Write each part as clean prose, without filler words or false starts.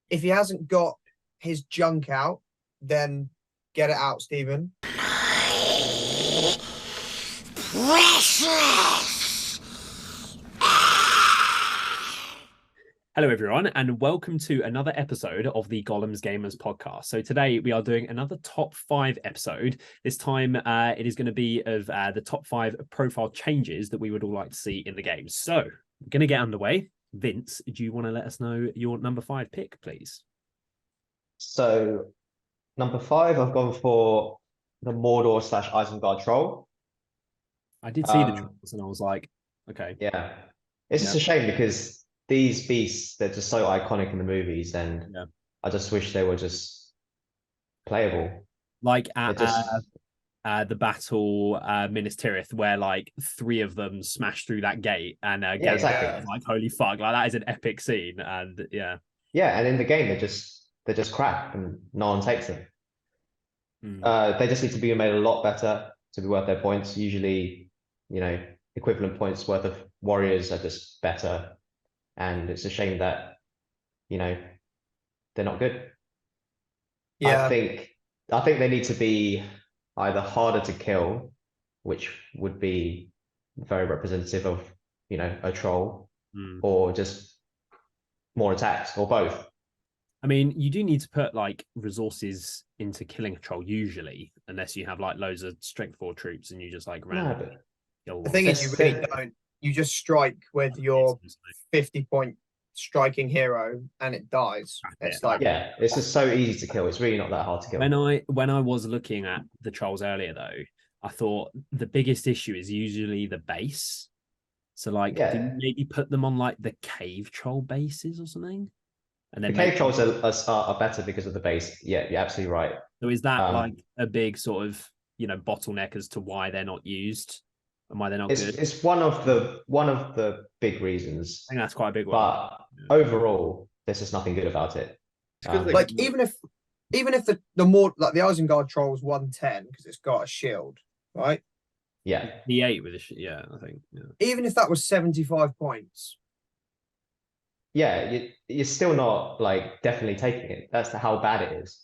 If he hasn't got his junk out, then get it out, Stephen. Hello, everyone, and welcome to another episode of the Gollum's Gamers podcast. So today we are doing another top 5 episode. This time it is going to be of the top 5 profile changes that we would all like to see in the game. So we're going to get underway. Vince, do you want to let us know your number 5 pick, please? So number 5, I've gone for the Mordor / Isengard troll. I did see the trolls and I was like, okay. Yeah. It's just a shame because these beasts, they're just so iconic in the movies, and I just wish they were just playable. Like at the battle Minas Tirith, where like 3 of them smash through that gate, and exactly. like, holy fuck, like that is an epic scene. And and in the game they're just crap and no one takes them. They just need to be made a lot better to be worth their points. Usually, equivalent points worth of warriors are just better. And it's a shame that, they're not good. Yeah. I think they need to be either harder to kill, which would be very representative of, a troll, or just more attacks, or both. I mean, you do need to put like resources into killing a troll usually, unless you have like loads of strength 4 troops and you just like randomly kill one. The thing is, you really don't. You just strike with your 50-point striking hero and it dies. It's like it's just so easy to kill. It's really not that hard to kill. When I was looking at the trolls earlier though, I thought the biggest issue is usually the base. So like do you maybe put them on like the cave troll bases or something? And then the cave trolls are better because of the base. Yeah, you're absolutely right. So is that like a big sort of bottleneck as to why they're not used and why they're not good? It's one of the big reasons. I think that's quite a big one. But overall, there's just nothing good about it. Like even if the more like the Isengard troll's 110 because it's got a shield, right? Yeah. The 8 with a I think. Yeah. Even if that was 75 points. Yeah, you're still not like definitely taking it. That's how bad it is.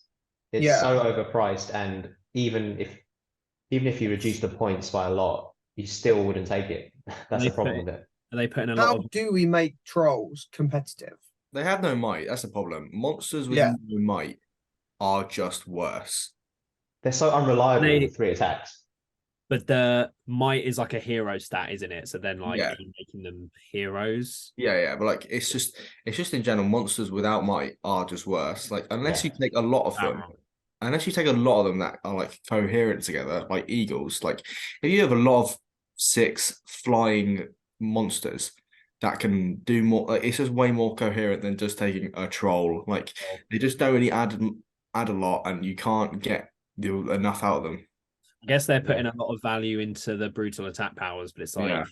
It's so overpriced, and even if you reduce the points by a lot, you still wouldn't take it. That's the problem with it. Are they putting How do we make trolls competitive? They have no might. That's the problem. Monsters with no might are just worse. They're so unreliable with 3 attacks. But the might is like a hero stat, isn't it? So then like making them heroes. Yeah, but like it's just in general, monsters without might are just worse. Like unless you take a lot of them. Unless you take a lot of them that are like coherent together, like eagles. Like if you have a lot of 6 flying monsters that can do more, like, it's just way more coherent than just taking a troll. Like they just don't really add a lot, and you can't get enough out of them. I guess they're putting a lot of value into the brutal attack powers, but it's like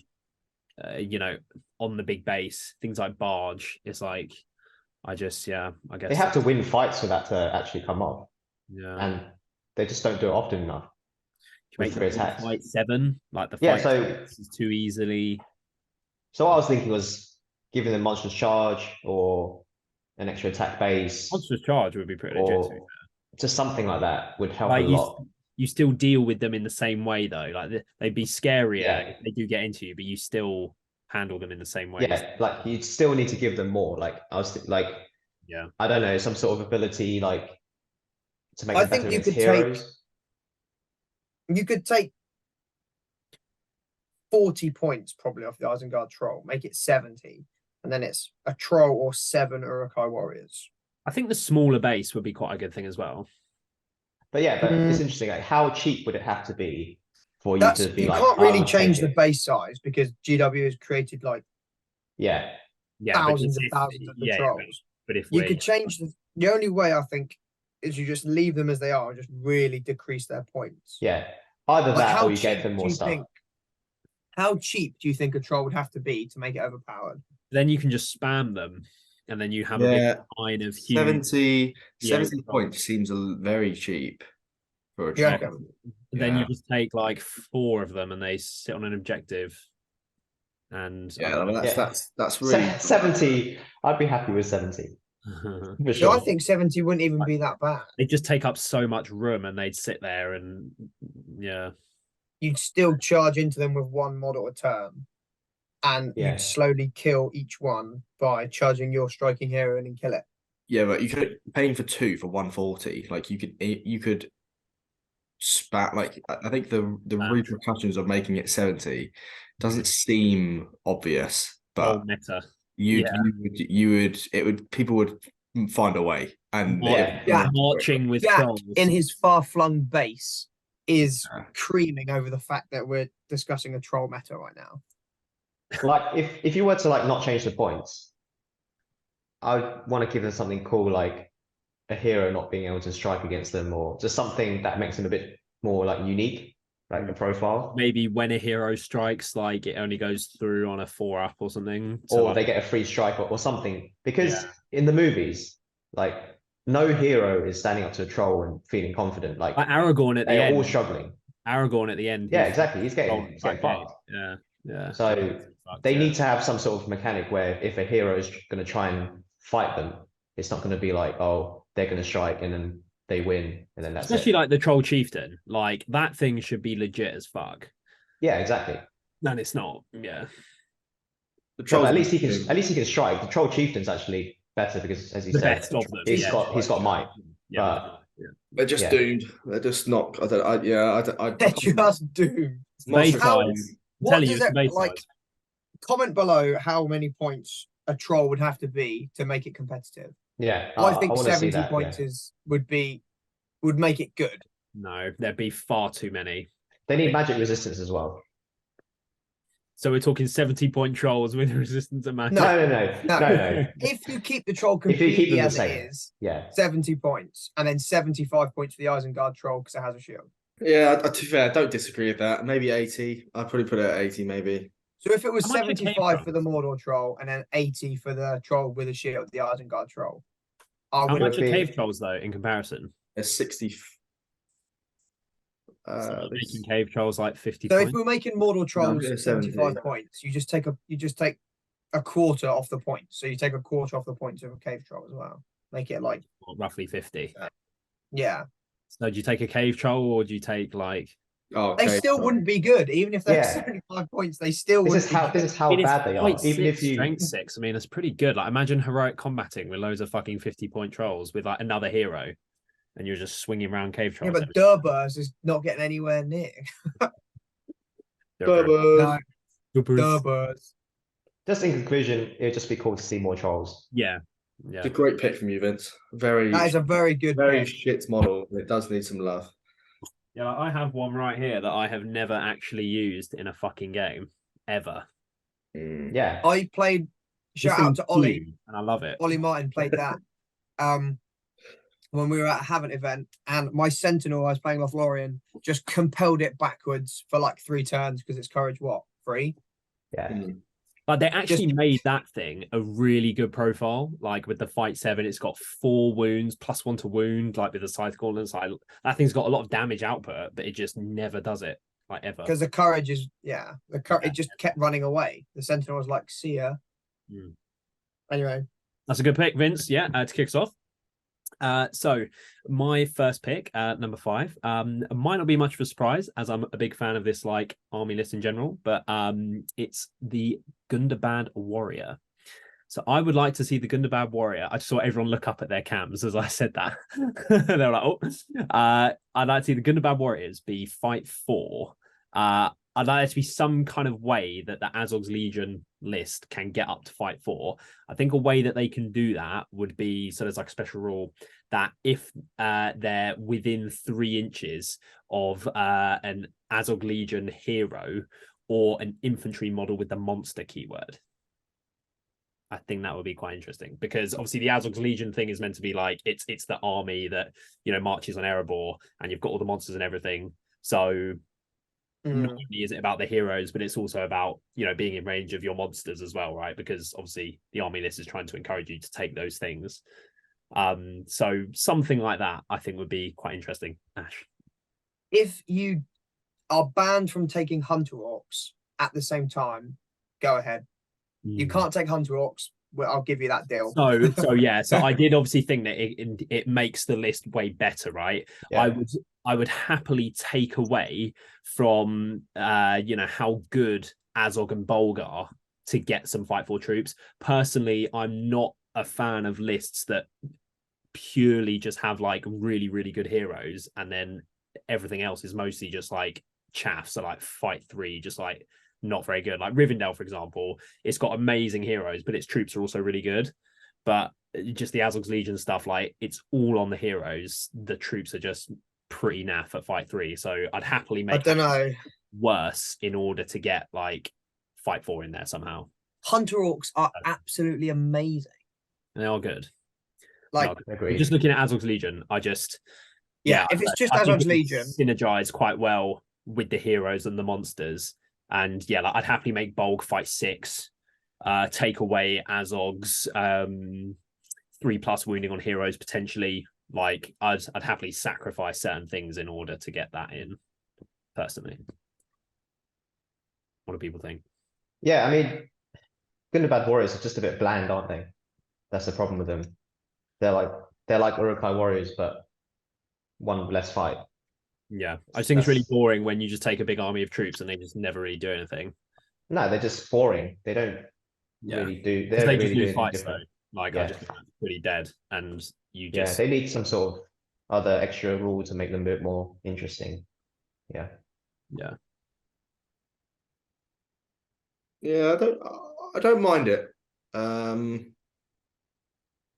on the big base, things like barge. It's like I guess they have to win fights for that to actually come off. Yeah, and they just don't do it often enough. Make 3 attacks. Fight 7, like the fight is too easily. So what I was thinking was giving them monstrous charge or an extra attack base. Monstrous charge would be pretty legit. Just something like that would help a lot. You still deal with them in the same way though. Like they'd be scarier if they do get into you, but you still handle them in the same way. Yeah, like you still need to give them more. Like I was I don't know, some sort of ability like to make them better against heroes. You could take 40 points probably off the Isengard troll, make it 70, and then it's a troll or 7 Uruk-hai warriors. I think the smaller base would be quite a good thing as well. But it's interesting. Like, how cheap would it have to be for you to be? You can't really change the base size because GW has created like thousands and thousands of the trolls. But if you could change the only way I think is you just leave them as they are, and just really decrease their points. Yeah, either that or you get them more stuff. How cheap do you think a troll would have to be to make it overpowered? Then you can just spam them. And then you have a big line of huge 70 points seems very cheap for a troll. Then you just take like 4 of them and they sit on an objective. And that's really 70. I'd be happy with 70. For So sure. I think 70 wouldn't even be that bad. They just take up so much room, and they'd sit there, and yeah, You'd still charge into them with one model a turn, and Yeah. you'd slowly kill each one by charging your striking hero in and kill it. Yeah, but you could paying for 2 for 140. Like you could spat like I think the repercussions of making it 70 doesn't seem obvious, but meta. you would it would people would find a way and Marching with Jack trolls in his far-flung base is Yeah. creaming over the fact that we're discussing a troll meta right now. Like if you were to like not change the points, I would want to give them something cool like a hero not being able to strike against them, or just something that makes them a bit more like unique, like the profile. Maybe when a hero strikes, like it only goes through on a 4-up or something. Or like, they get a free strike or something. Because in the movies, like no hero is standing up to a troll and feeling confident. Like Aragorn at the they're end. all struggling. Aragorn at the end. Yeah, exactly. He's getting fucked. Yeah. So they need to have some sort of mechanic where if a hero is going to try and fight them, it's not going to be like, oh, they're going to strike and then they win and then that's especially it. like the troll chieftain. Like that thing should be legit as fuck. Yeah, exactly. And it's not. Yeah. The Well, trolls at least he can strike. The troll chieftain's actually better because, as you said, best of them. he's got might. Yeah. They're just doomed. They're just not. They're just doomed. Base How- size. What Tell you, does it's it base like? size. Comment below how many points a troll would have to be to make it competitive. Yeah, I think wanna see 70 that, points yeah. would make it good. No, there'd be far too many. They need magic resistance as well. So we're talking 70-point trolls with resistance and magic. No. If you keep the troll If you keep completely them the as it same. is, Yeah. 70 points, and then 75 points for the Isengard troll because it has a shield. Yeah, to be fair, I don't disagree with that. Maybe 80. I'd probably put it at 80, maybe. So if it was How much are cave 75 for the trolls? Mordor troll and then 80 for the troll with a shield, the Isengard troll, How would much are be- cave trolls though in comparison? It's 60. So making cave trolls like 50 So if points. we're making Mordor trolls yeah, 75 70. points, you just take a quarter off the points. So you take a quarter off the points of a cave troll as well. Make it like Roughly 50. yeah. So do you take a cave troll or do you take like? Oh, They still wouldn't be good, even if they're Yeah. 75 points. They still This wouldn't. is how be good. bad they are. Point Even if six, you strength 6. I mean, it's pretty good. Like imagine heroic combating with loads of fucking 50-point trolls with like another hero, and you're just swinging around cave Yeah, trolls. but Durburs is not getting anywhere near. Durburs. No, Durburs. just in conclusion, it'd just be cool to see more trolls. Yeah. It's a great pick from you, Vince. That is a very good very pick. shit model. It does need some love. Yeah, like, I have one right here that I have never actually used in a fucking game ever. Yeah. I played. Shout This out to thing's Ollie. huge, and I love it. Ollie Martin played that. When we were at a Havant event, and my Sentinel I was playing Lothlorien just compelled it backwards for like 3 turns because it's courage 3. Yeah. But they actually made that thing a really good profile. Like with the Fight 7, it's got 4 wounds, +1 to wound, like with the Scythe Gauntlets. Like, that thing's got a lot of damage output, but it just never does it, like ever. Because the courage is it just kept running away. The Sentinel was like, see ya. Anyway. That's a good pick, Vince. Yeah, to kick us off. So my first pick, number 5, might not be much of a surprise as I'm a big fan of this like army list in general, but it's the Gundabad Warrior. So I would like to see the Gundabad Warrior. I just saw everyone look up at their cams as I said that. They were like, oh, I'd like to see the Gundabad Warriors be fight 4. I'd like there to be some kind of way that the Azog's Legion list can get up to fight 4. I think a way that they can do that would be, so there's like a special rule that if they're within 3 inches of an Azog Legion hero or an infantry model with the monster keyword. I think that would be quite interesting because obviously the Azog's Legion thing is meant to be like, it's the army that, you know, marches on Erebor and you've got all the monsters and everything. So not only is it about the heroes, but it's also about, you know, being in range of your monsters as well, right? Because obviously the army list is trying to encourage you to take those things. So something like that I think would be quite interesting. Ash, If you are banned from taking Hunter Orcs at the same time, go ahead. You can't take Hunter Orcs well, I'll give you that deal. So yeah, so I did obviously think that it makes the list way better, right? Yeah. I would happily take away from how good Azog and Bolg are to get some Fight for troops. Personally, I'm not a fan of lists that purely just have like really, really good heroes and then everything else is mostly just like chaff. So like Fight 3, just like not very good. Like Rivendell, for example, it's got amazing heroes, but its troops are also really good. But just the Azog's Legion stuff, like it's all on the heroes. The troops are just pretty naff at Fight 3. So I'd happily make I don't know. worse in order to get like Fight 4 in there somehow. Hunter Orcs are absolutely amazing. And they are good. Like, just looking at Azog's Legion, if it's just I Azog's Legion, synergize quite well with the heroes and the monsters. And yeah, like I'd happily make Bolg fight 6, take away Azog's 3+ wounding on heroes potentially. Like I'd happily sacrifice certain things in order to get that in. Personally, what do people think? Yeah, I mean, good and bad warriors are just a bit bland, aren't they? That's the problem with them. They're like Urukai warriors, but one less fight. Yeah, I just think it's really boring when you just take a big army of troops and they just never really do anything. No, they're just boring. They don't really do. They don't they really just do lose fights different. though. Like I just think that's pretty dead, and you just they need some sort of other extra rule to make them a bit more interesting. Yeah. Yeah, I don't mind it.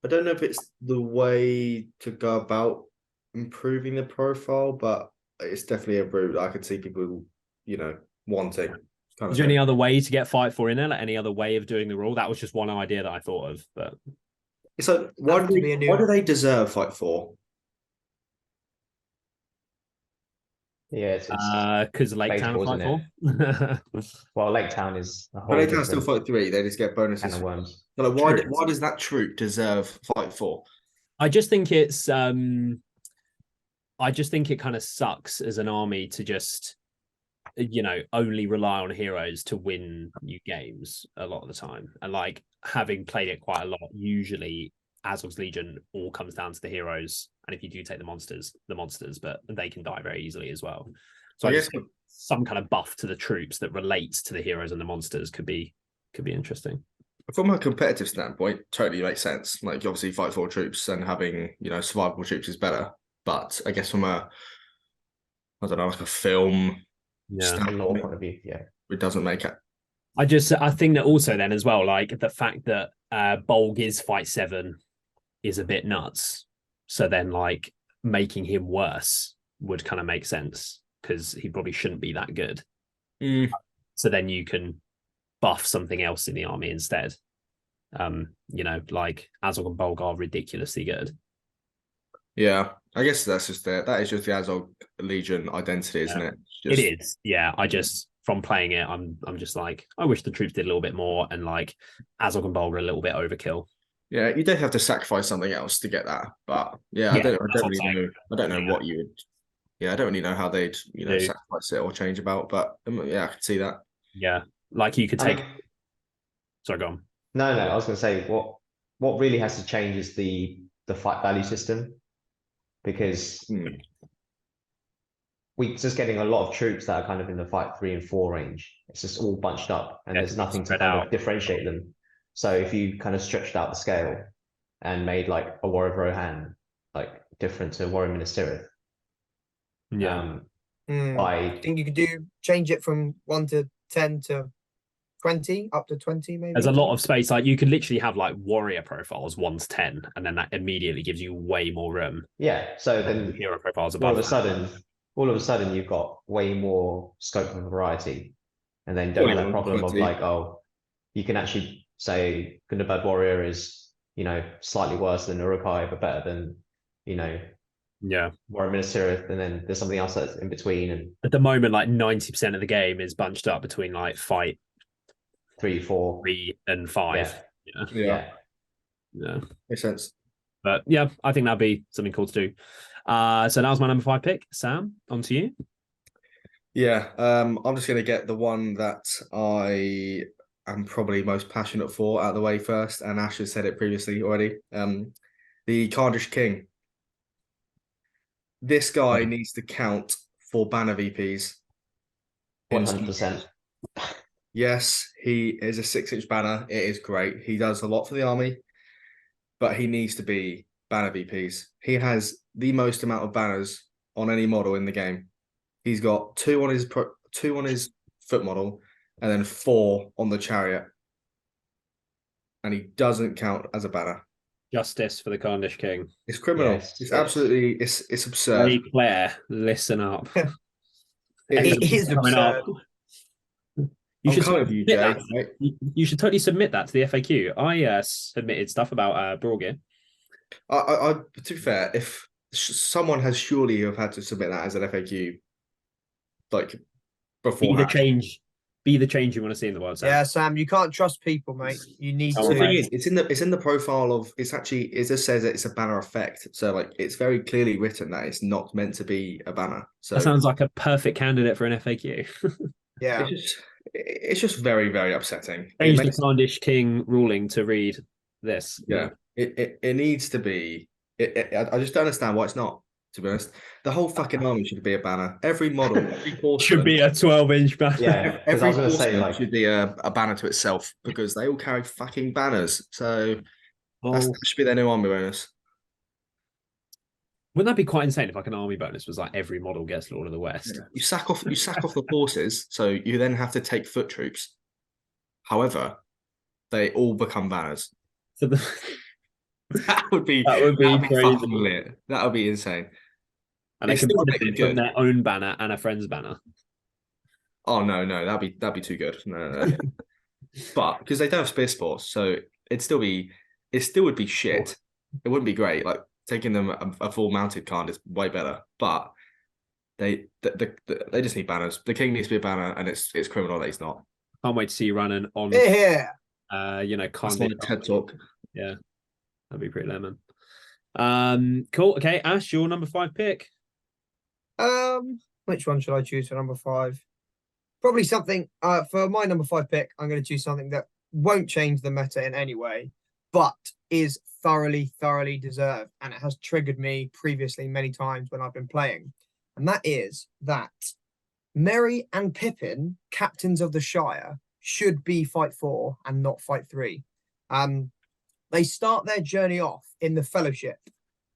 I don't know if it's the way to go about improving the profile, but it's definitely a route I could see people, wanting. Is there any other way to get Fight 4 in there? Like any other way of doing the rule? That was just one idea that I thought of, but so why do they deserve Fight 4? Yeah, it's because Lake Town is Fight 4. Well, Lake Town is a whole Lake Town still Fight 3. They just get bonuses. Can of worms. But like, why does that troop deserve Fight 4? I just think it's I just think it kind of sucks as an army to just only rely on heroes to win new games a lot of the time. And like having played it quite a lot, usually Azog's Legion all comes down to the heroes. And if you do take the monsters, but they can die very easily as well. So I guess some kind of buff to the troops that relates to the heroes and the monsters could be interesting. From a competitive standpoint, totally makes sense. Like obviously Fight 4 troops and having, survivable troops is better. But I guess from a film standpoint point of view, it doesn't make it. I think that also then as well, like the fact that Bolg is Fight 7 is a bit nuts. So then like making him worse would kind of make sense because he probably shouldn't be that good. So then you can buff something else in the army instead. Like Azog and Bolg are ridiculously good. Yeah, I guess that is just the Azog Legion identity, isn't it? It is. Yeah, I just from playing it, I'm just like I wish the troops did a little bit more, and like Azog and Bolg are a little bit overkill. Yeah, you don't have to sacrifice something else to get that, but I don't really know. I don't know what you would. Yeah, I don't really know how they'd sacrifice it or change about, but I can see that. Yeah, like you could take. Sorry, go on. No, I was going to say what really has to change is the fight value system, because we're just getting a lot of troops that are kind of in the Fight 3 and 4 range. It's just all bunched up, and there's nothing to kind of differentiate them. So if you kind of stretched out the scale and made like a Warrior of Rohan like different to Warrior Minas Tirith, I think you could change it from 1 to 10 to 20 up to 20 maybe. There's a lot of space. Like you could literally have like warrior profiles 1 to 10, and then that immediately gives you way more room. Yeah. So then hero profiles above all of a sudden you've got way more scope for variety, and then don't have that problem of like, you can actually say Gundabad Warrior is, slightly worse than Urukai, but better than, Warrior Minas Tirith, and then there's something else that's in between. And at the moment, like 90% of the game is bunched up between like Fight 3, 4, 3, and 5. Yeah. Makes sense. But yeah, I think that'd be something cool to do. So that was my number 5 pick. Sam, on to you. Yeah, I'm just gonna get the one that I am probably most passionate for out of the way first, and Ash has said it previously already. The Cardish King. This guy needs to count for banner VPs. 100%. Yes, he is a 6-inch banner. It is great. He does a lot for the army, but he needs to be banner VPs. He has the most amount of banners on any model in the game. He's got 2 on his foot model, and then 4 on the chariot, and he doesn't count as a banner. Justice for the Cardish King. It's criminal. Yes, it's absolutely it's absurd. Hey Claire, listen up. It is absurd. You I'm should coming for you, Jay. that. You should totally submit that to the FAQ. I submitted stuff about Brawl Gear. I to be fair, if someone has surely have had to submit that as an FAQ, like before. Be the change you want to see in the world. Sam. Yeah, Sam, you can't trust people, mate. You need Oh, to. The thing is, it's in the profile of. It just says it's a banner effect. So like, it's very clearly written that it's not meant to be a banner. So that sounds like a perfect candidate for an FAQ. Yeah. It's just very, very upsetting. Change the Cardish King ruling to read this. Yeah, it needs to be. I just don't understand why it's not. To be honest, the whole fucking army should be a banner. Every model, every horseman Should be a 12-inch banner. Yeah, because I was going to say, like, should be a banner to itself because they all carry fucking banners. So that should be their new army bonus. Wouldn't that be quite insane if like an army bonus was like every model gets Lord of the West? You sack off the horses, so you then have to take foot troops. However, they all become banners. So that would be crazy. fucking lit. That would be insane. And they can benefit from their own banner and a friend's banner. Oh no, that'd be too good. No. But because they don't have spear sports, so it still would be shit. It wouldn't be great. Like taking them a full mounted card is way better. But they just need banners. The king needs to be a banner, and it's criminal that he's not. Can't wait to see you running on. Yeah. That's like a TED talk. Yeah, that'd be pretty lemon. Cool. Okay, Ash, your number 5 pick. Which one should I choose for number 5? Probably something for my number 5 pick. I'm going to choose something that won't change the meta in any way, but is thoroughly deserved, and it has triggered me previously many times when I've been playing, and that is that Merry and Pippin, captains of the Shire, should be Fight 4 and not Fight 3. They start their journey off in the Fellowship,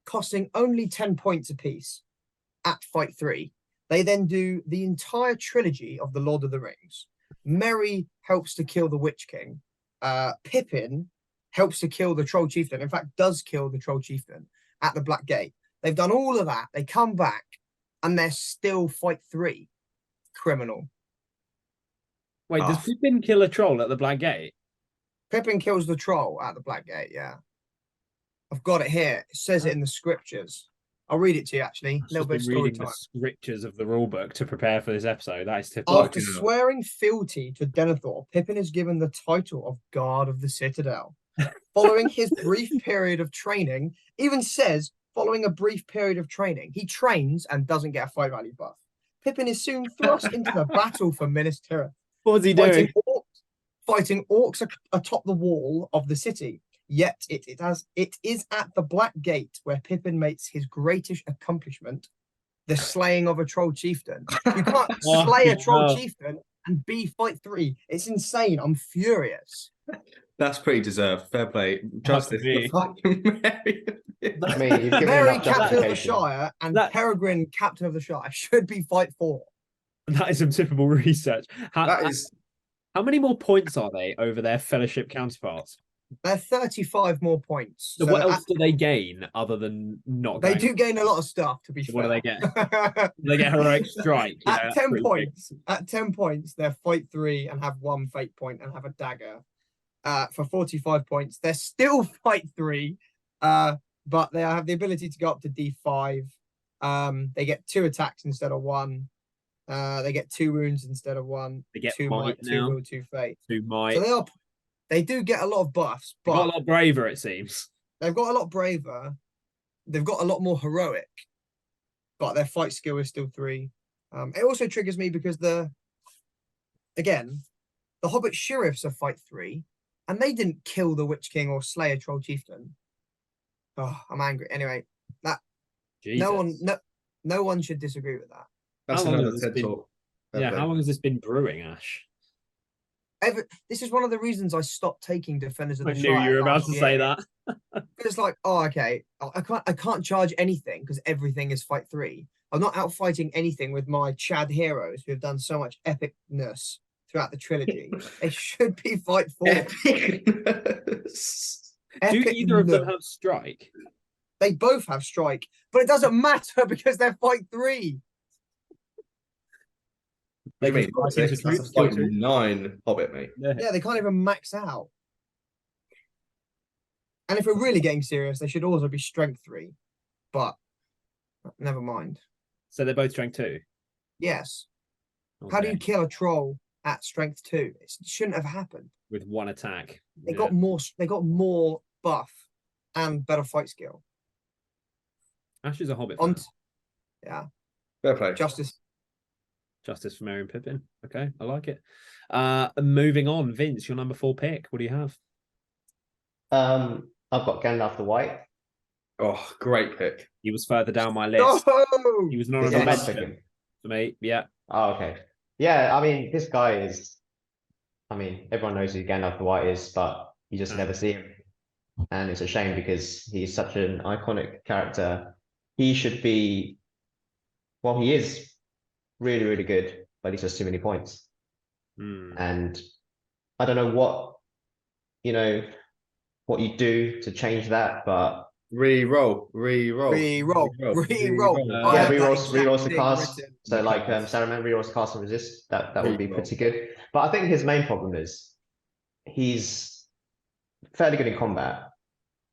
costing only 10 points apiece at Fight 3. They then do the entire trilogy of the Lord of the Rings. Merry helps to kill the Witch King. Pippin helps to kill the Troll Chieftain. In fact, does kill the Troll Chieftain at the Black Gate. They've done all of that. They come back, and they're still Fight 3. Criminal. Wait, does Pippin kill a troll at the Black Gate? Pippin kills the troll at the Black Gate, yeah. I've got it here. It says it in the scriptures. I'll read it to you, actually. A little bit of story time. The scriptures of the rulebook to prepare for this episode. That is typical. After swearing fealty to Denethor, Pippin is given the title of Guard of the Citadel. Following his brief period of training, even says, following a brief period of training, he trains and doesn't get a fight value buff. Pippin is soon thrust into the battle for Minas Tirith. What was he doing? Fighting orcs atop the wall of the city. Yet it is at the Black Gate where Pippin makes his greatest accomplishment, the slaying of a troll chieftain. You can't slay a troll chieftain and be Fight 3. It's insane. I'm furious. That's pretty deserved. Fair play. Justice. I mean, Merry, captain of the Shire, and Peregrine, captain of the Shire, should be Fight 4. That is some typical research. How many more points are they over their Fellowship counterparts? They're 35 more points. So what else do they gain other than not? They do gain a lot of stuff, to be fair. What do they get? They get heroic strike. At 10 points. At 10 points, they're Fight 3 and have 1 fate point and have a dagger. For 45 points, they're still Fight 3, but they have the ability to go up to D5. They get 2 attacks instead of 1. They get 2 wounds instead of 1. They get 2 might, 2 will, 2 fate. 2 might. So they do get a lot of buffs, but got a lot braver, it seems. They've got a lot braver. They've got a lot more heroic, but their fight skill is still 3. It also triggers me because again, The Hobbit Sheriffs are fight 3, and they didn't kill the Witch King or slay a Troll Chieftain. Oh, I'm angry. Anyway, that Jesus. no one should disagree with that. That's How long another has this TED been- talk. Yeah, how long has this been brewing, Ash? This is one of the reasons I stopped taking Defenders of I the knew you were about last to say year. that. It's like, oh, okay, I can't charge anything because everything is fight 3. I'm not out fighting anything with my Chad heroes who have done so much epicness throughout the trilogy. They should be fight 4. Epicness. Do either of them Epicness. have strike? They both have strike, but it doesn't matter because they're fight 3. What do you mean? just strike into That's a troops, kill fight troops. 9 Hobbit, mate. Yeah, they can't even max out. And if we're really getting serious, they should also be strength 3. But never mind. So they're both strength 2. Yes. How do you Okay. kill a troll at strength 2? It shouldn't have happened. With one attack? They Yeah. got more. They got more buff and better fight skill. Ash is a Hobbit On, fan. yeah, Fair play. Justice. Justice for Merry and Pippin. Okay, I like it. Moving on, Vince, your number 4 pick. What do you have? I've got Gandalf the White. Oh, great pick. He was further down my list. Oh, He was an This is honorable my Yes. mention second. for me. Yeah. Oh, okay. Yeah, I mean, this guy is. I mean, everyone knows who Gandalf the White is, but you just never see him, and it's a shame because he's such an iconic character. He should be. Well, he is really, really good, but he's just too many points. Hmm. And I don't know what what you do to change that, but Re-roll. Re-roll. yeah, I have that rerolls exact to thing cast. written. So like Saruman rerolls to cast and resist. That would be Reroll. pretty good. But I think his main problem is he's fairly good in combat.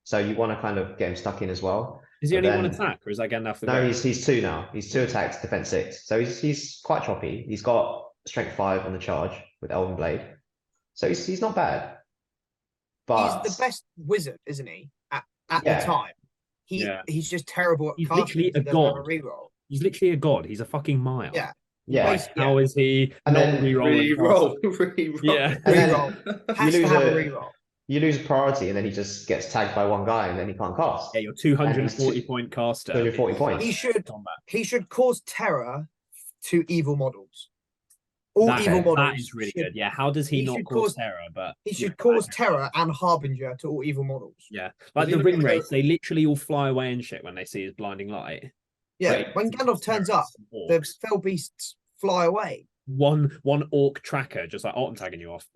So you want to kind of get him stuck in as well. Is he But only one then- attack, or is that Gandalf the No, Grey? he's 2 now. He's 2 attacks, defense 6. So he's quite choppy. He's got strength 5 on the charge with Elven Blade. So he's not bad. But He's the best wizard, isn't he? At Yeah. the time, he's just terrible at He's casting. literally so a he doesn't have god. reroll. He's literally a god. He's a fucking mile. Yeah. yeah. Basically, How is he And not then re-rolling? Re-roll. Re-roll. Yeah. And then Reroll. Has you to lose have a a- reroll. You lose priority and then he just gets tagged by one guy and then he can't cast. Yeah, your 240 And point caster. 240 points. He should Combat. he should cause terror to evil models. All That, evil models. that is really should- good. Yeah, how does he he not should cause cause- terror? But He yeah, should cause that- terror and harbinger to all evil models. Yeah, like he the gonna ring be race, they literally all fly away and shit when they see his blinding light. Yeah, Like, when Gandalf turns up, the orcs. fell beasts fly away. one orc tracker just like autumn tagging you off.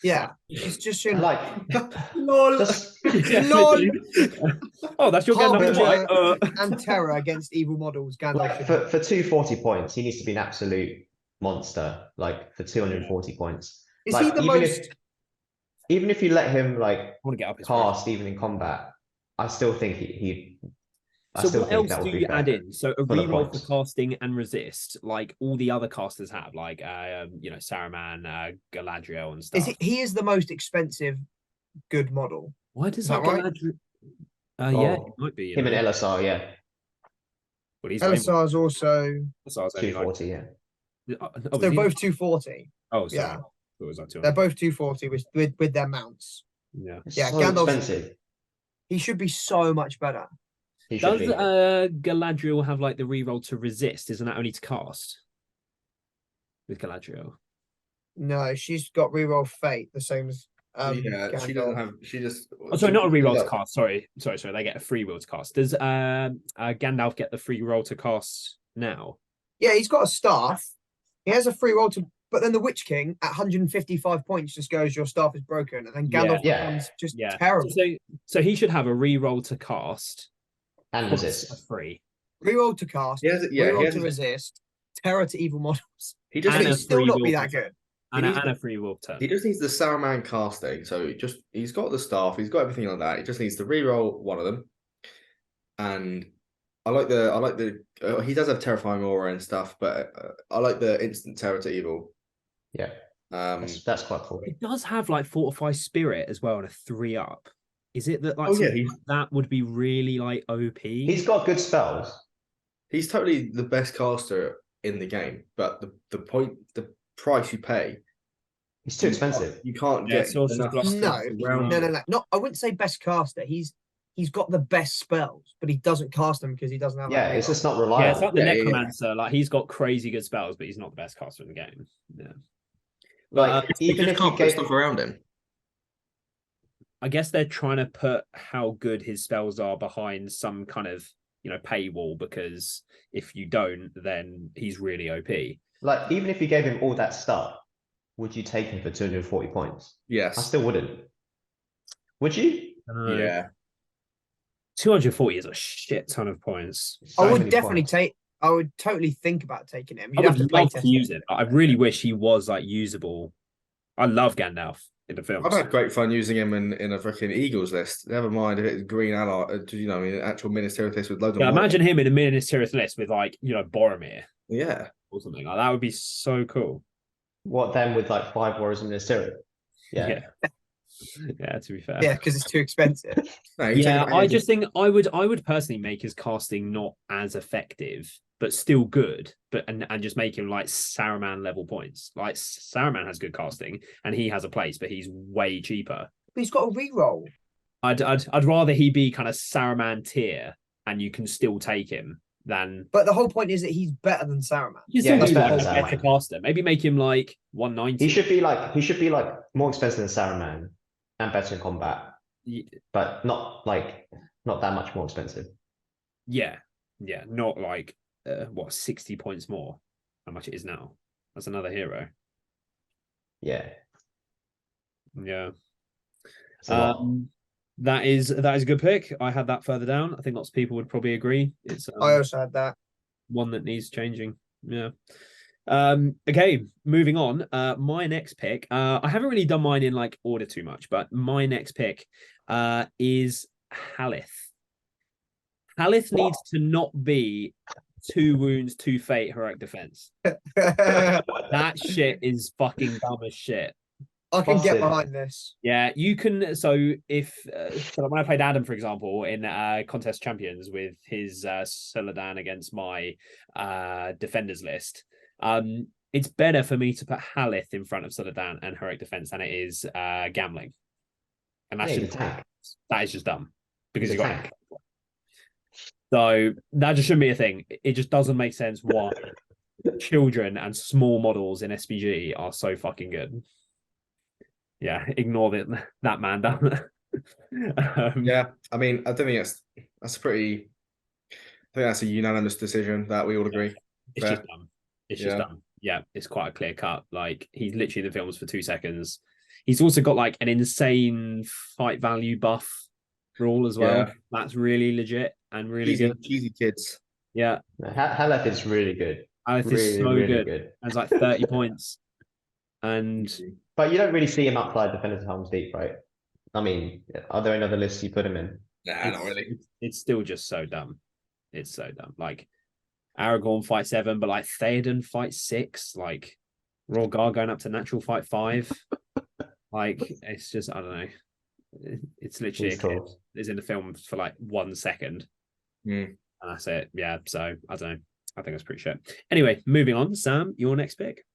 Yeah, it's just And shouldn't. like, Lol. just Yeah, Lol. literally. Oh, that's your Gandalf the White. Harbinger and terror against evil models. Gandalf like should for 240 points, he needs to be an absolute monster. Like for 240 points. Is like, he the even most? if even if you let him like I want to get up his cast even in combat, I still think he I So still what think else that do would be you fair. add in? So a Full of reroll for points. casting and resist, like all the other casters have, like Saruman, Galadriel, and stuff. Is he is the most expensive good model. Why does is that right? Galadriel? Yeah, Oh, it might be. Him and Elisar, yeah. But he's way more- Elisar's also. Elisar's only like- 240, yeah. Oh, They're is he- both 240. Oh, sorry. yeah. I thought it was like 200. They're both 240 with their mounts. Yeah. It's Yeah, so Gandalf's- expensive. He should be so much better. He should Does be. Galadriel have like the reroll to resist? Isn't that only to cast? With Galadriel. No, she's got reroll fate the same as yeah, she Gandalf. doesn't have. She just. Oh, sorry, not a reroll to Yeah. cast. Sorry. They get a free roll to cast. Does Gandalf get the free roll to cast now? Yeah, he's got a staff. He has a free roll to, but then the Witch King at 155 points just goes, your staff is broken, and then Gandalf Yeah. becomes just Yeah. terrible. So he should have a reroll to cast And plus resist. a free. Reroll to cast, He has, yeah, he reroll has, to resist, terror to evil models. he just And And a he'd still free not be will that to- good. And, needs- and a free will turn. He just needs the Saruman casting. So he's got the staff, he's got everything like that. He just needs to re-roll one of them. And I like the he does have terrifying aura and stuff, but I like the instant terror to evil. Yeah. Um, That's quite cool. It does have like Fortify Spirit as well and a 3-up. Is it that like Oh, yeah, something like that would be really like OP? He's got good spells. he's totally the best caster in the game, but the price you pay He's too expensive. You can't Yeah, get Sorcerer's enough Blast No, stuff is around no, it. no, no. Not. I wouldn't say best caster. He's got the best spells, but he doesn't cast them because he doesn't have Yeah, that it's reroll. just not Yeah, reliable. it's like the Yeah, yeah. Necromancer. Like he's got crazy good spells, but he's not the best caster in the game. Yeah. Like But You even just if you can't put gave stuff around him. I guess they're trying to put how good his spells are behind some kind of, paywall, because if you don't, then he's really OP. like even if you gave him all that stuff, would you take him for 240 points? I Yes. still wouldn't. Would you? Yeah. 240 is a shit ton of points. So I would many definitely points. take. I would totally think about taking him. I You'd have to would play love test to him. use it. I really wish he was like usable. I love Gandalf in the I've films. had great fun using him in a freaking Eagles list. Never mind if it's green ally, an actual ministerial list with loads of Yeah, mono. imagine him in a ministerial list with like, Boromir Yeah. or something like that would be so cool. What then with like 5 Warriors and Ministerial? Yeah. Yeah, to be fair. Yeah, because it's too expensive. No, you take Yeah, him I out just think I would personally make his casting not as effective, but still good, and just make him like Saruman level points. Like Saruman has good casting and he has a place, but he's way cheaper. But he's got a reroll. I'd rather he be kind of Saruman tier and you can still take him than But the whole point is that he's better than Saruman. you Yeah, still he's be better like than a better Saruman. caster. Maybe make him like 190. He should be like more expensive than Saruman and better in combat, but not that much more expensive. Yeah, not like 60 points more. How much it is now? That's another hero. Yeah. Yeah. It's a lot. That is a good pick. I had that further down. I think lots of people would probably agree. It's I also had that. one that needs changing. Yeah. Okay, moving on. My next pick. I haven't really done mine in like order too much, but my next pick is Halith. Halith needs to not be 2 wounds, 2 fate, heroic defense. That shit is fucking dumb as shit. I can get Busted. behind this. Yeah, you can. So if when I played Adam, for example, in Contest Champions with his Suladan against my defenders list, it's better for me to put Halith in front of Suladan and heroic defense than it is gambling, and that's Yeah, just he's a tank. that is just dumb because He's you a got. tank. So that just shouldn't be a thing. It just doesn't make sense why children and small models in SPG are so fucking good. Yeah, ignore that man down. Yeah, I mean, I don't think that's pretty. I think that's a unanimous decision that we all agree. It's Fair. just dumb. It's just dumb. Yeah, it's quite a clear cut. Like he's literally in the films for 2 seconds. He's also got like an insane fight value buff rule as well. Yeah. That's really legit and really good. Cheesy kids. Yeah, Haleth is really good. Alex Really, is so really good. Has like 30 points, and But you don't really see him outside Defenders of Helm's Deep, right? I mean, are there any other lists you put him in? Nah, not really. It's still just so dumb. It's so dumb. Like Aragorn fight 7, but like Theoden fight 6. Like Rogar going up to natural fight 5. Like it's just I don't know. It's literally He's a kid cool. is in the film for like 1 second, and that's it. Yeah, so I don't know. I think that's pretty shit. Anyway, moving on. Sam, your next pick.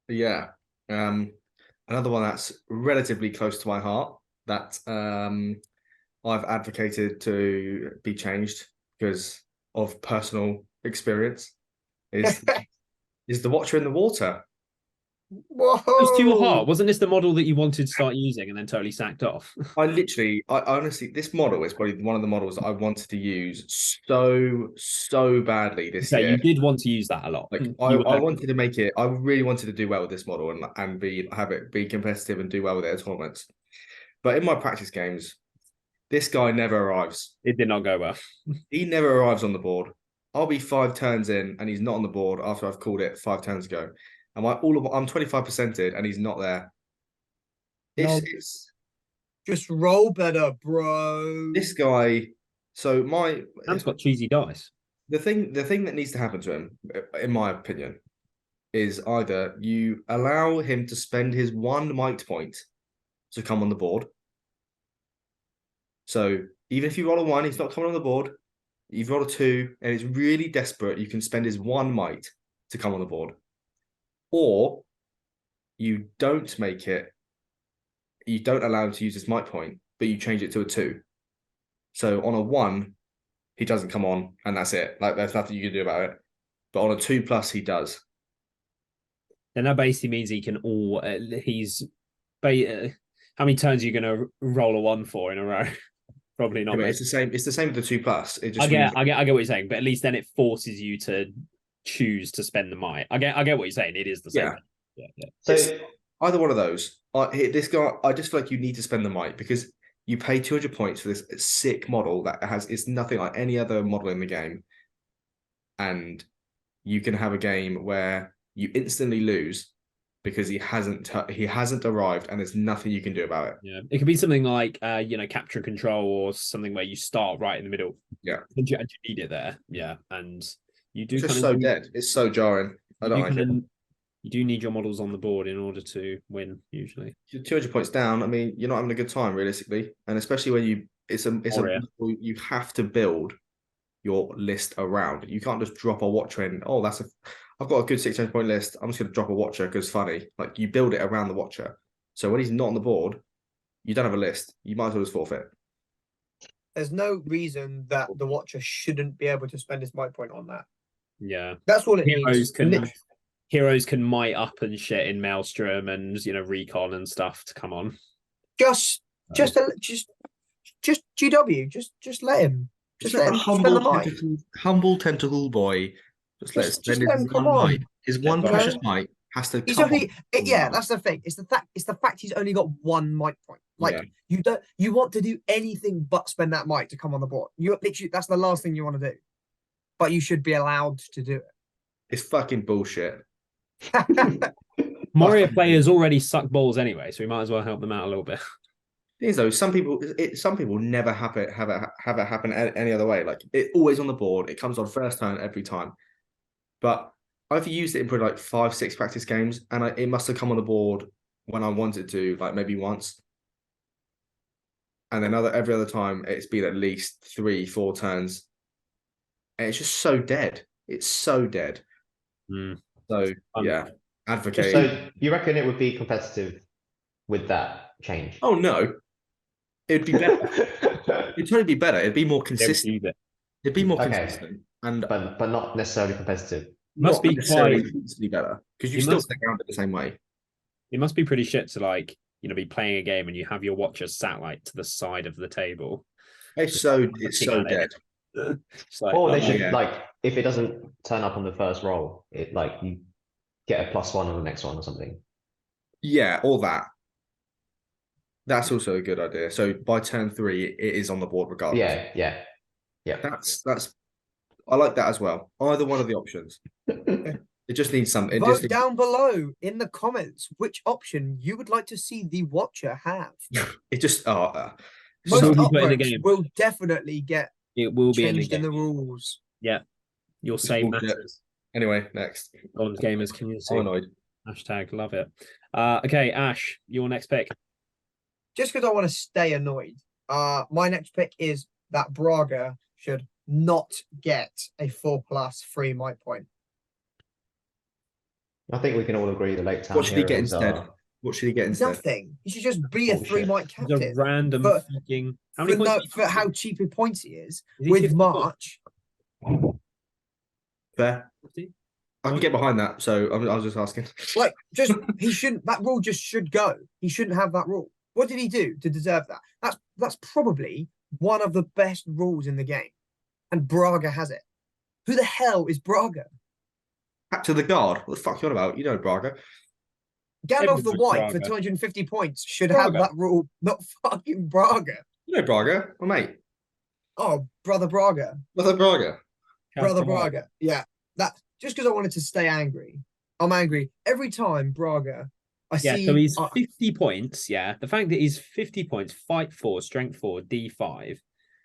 Yeah. Another one that's relatively close to my heart that I've advocated to be changed because of personal experience is the Watcher in the Water. Whoa! Close to your heart. Wasn't this the model that you wanted to start using and then totally sacked off? I honestly, this model is probably one of the models that I wanted to use so badly this So year. you did want to use that a lot. Like I wanted to make it. I really wanted to do well with this model and have it be competitive and do well with it at tournaments. But in my practice games, this guy never arrives. It did not go well. He never arrives on the board. I'll be 5 turns in and he's not on the board after I've called it 5 turns ago. I'm 25%ed and he's not there. It's just roll better, bro. this guy. So Sam's got cheesy dice. the thing that needs to happen to him, in my opinion, is either you allow him to spend his 1 might point to come on the board. So even if you roll a 1, he's not coming on the board. You've rolled a 2, and it's really desperate. You can spend his 1 might to come on the board. Or you don't make it, you don't allow him to use his might point, but you change it to a 2. So on a 1, he doesn't come on, and that's it. Like there's nothing you can do about it. But on a 2+, he does. Then that basically means he can all. How many turns are you going to roll a 1 for in a row? Probably not. Yeah, it's the same. It's the same with the 2+. It just I get what you're saying, but at least then it forces you to choose to spend the might. I get what you're saying. It is the same. Yeah. So either one of those. This guy, I just feel like you need to spend the might because you pay 200 points for this sick model that it's nothing like any other model in the game, and you can have a game where you instantly lose because he hasn't arrived, and there's nothing you can do about it. Yeah, it could be something like capture and control, or something where you start right in the middle. Yeah, and you need it there. Yeah, and you do. It's just so dead. It's so jarring. I don't like it. You do need your models on the board in order to win. Usually, you're 200 points down. I mean, you're not having a good time realistically, and especially when you have to build your list around. You can't just drop a watcher in. Oh, I've got a good 600 point list. I'm just going to drop a watcher because funny. Like you build it around the watcher. So when he's not on the board, you don't have a list. You might as well just forfeit. There's no reason that the watcher shouldn't be able to spend his might point on that. Yeah, that's all it needs. Heroes can might up and shit in Maelstrom and recon and stuff to come on. Just GW. Just let him. Just let him spend the might. Humble tentacle boy. Just let him come on. His one precious might has to. That's the thing. It's the fact he's only got one might point. Like you want to do anything but spend that might to come on the board. You literally that's the last thing you want to do. But you should be allowed to do it. It's fucking bullshit. Mario players already suck balls anyway, so we might as well help them out a little bit. Thing is, though, some people never have it happen any other way. Like it always on the board. It comes on first turn every time. But I've used it in probably like 5-6 practice games, and it must have come on the board when I wanted to, like maybe once. And then every other time, it's been at least 3-4 turns. And it's just so dead. It's so dead. So advocate. So you reckon it would be competitive with that change? Oh no, it'd be better. It'd totally be better. It'd be more consistent. It'd be more consistent, and but not necessarily competitive. Must be necessarily better because you still stick around it the same way. It must be pretty shit to be playing a game and you have your watcher sat to the side of the table. It's so dead. Or they should if it doesn't turn up on the first roll, it you get a +1 on the next one or something. Yeah, or that. That's also a good idea. So by turn 3, it is on the board regardless. Yeah. That's. I like that as well. Either one of the options. It just needs something. Vote down below in the comments which option you would like to see the watcher have. It just most upvotes will definitely get. It will be changed in the rules. Yeah, you'll save matters. Anyway, next. Gollum's Gamers community. I'm annoyed. Hashtag love it. Okay, Ash, your next pick. Just because I want to stay annoyed, my next pick is that Braga should not get a 4+ free might point. I think we can all agree the late town. What should he get instead? What should he get instead? Nothing. He should just be a 3 might captain. He's a random fucking. For how cheap a points he is with March. Fair. I can get behind that. So I was just asking. He shouldn't. That rule just should go. He shouldn't have that rule. What did he do to deserve that? That's probably one of the best rules in the game, and Braga has it. Who the hell is Braga? Back to the guard. What the fuck you on about? You know Braga. Gandalf the White for 250 points should have that rule, not fucking Braga. You know Braga, my mate. Oh, brother Braga. Brother Braga. Yeah, that just because I wanted to stay angry. I'm angry every time Braga. I see. So he's 50 points. Yeah, the fact that he's 50 points, fight 4, strength 4, D5,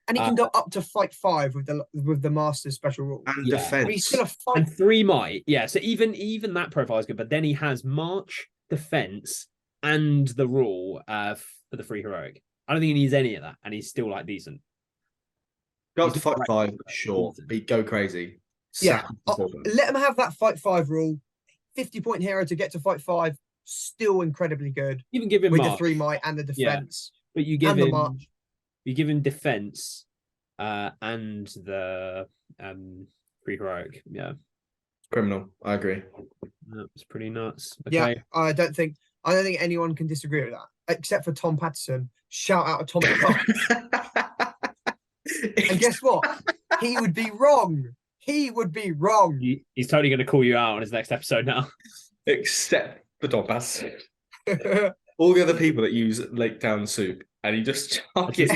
and he can go up to fight 5 with the master's special rule and defense. But he's still a fight and 3 might. Yeah, so even that profile is good. But then he has March, defense, and the rule for the free heroic. I don't think he needs any of that, and he's still decent. Go up to fight 5, sure. But go crazy. Let him have that fight 5 rule. 50 point hero to get to fight 5. still incredibly good Even give him with the March, 3 might and the defense. but you give and the him March. you give him defense and the pre-heroic. Yeah, Criminal. I agree. that's pretty nuts. Yeah, Okay. I don't think anyone can disagree with that except for Tom Patterson. Shout out Atomic Heart. And guess what? He would be wrong. He would be wrong. He's totally going to call you out on his next episode now. Except for Dobbas. All the other people that use Lake Town soup, and he just chuck it.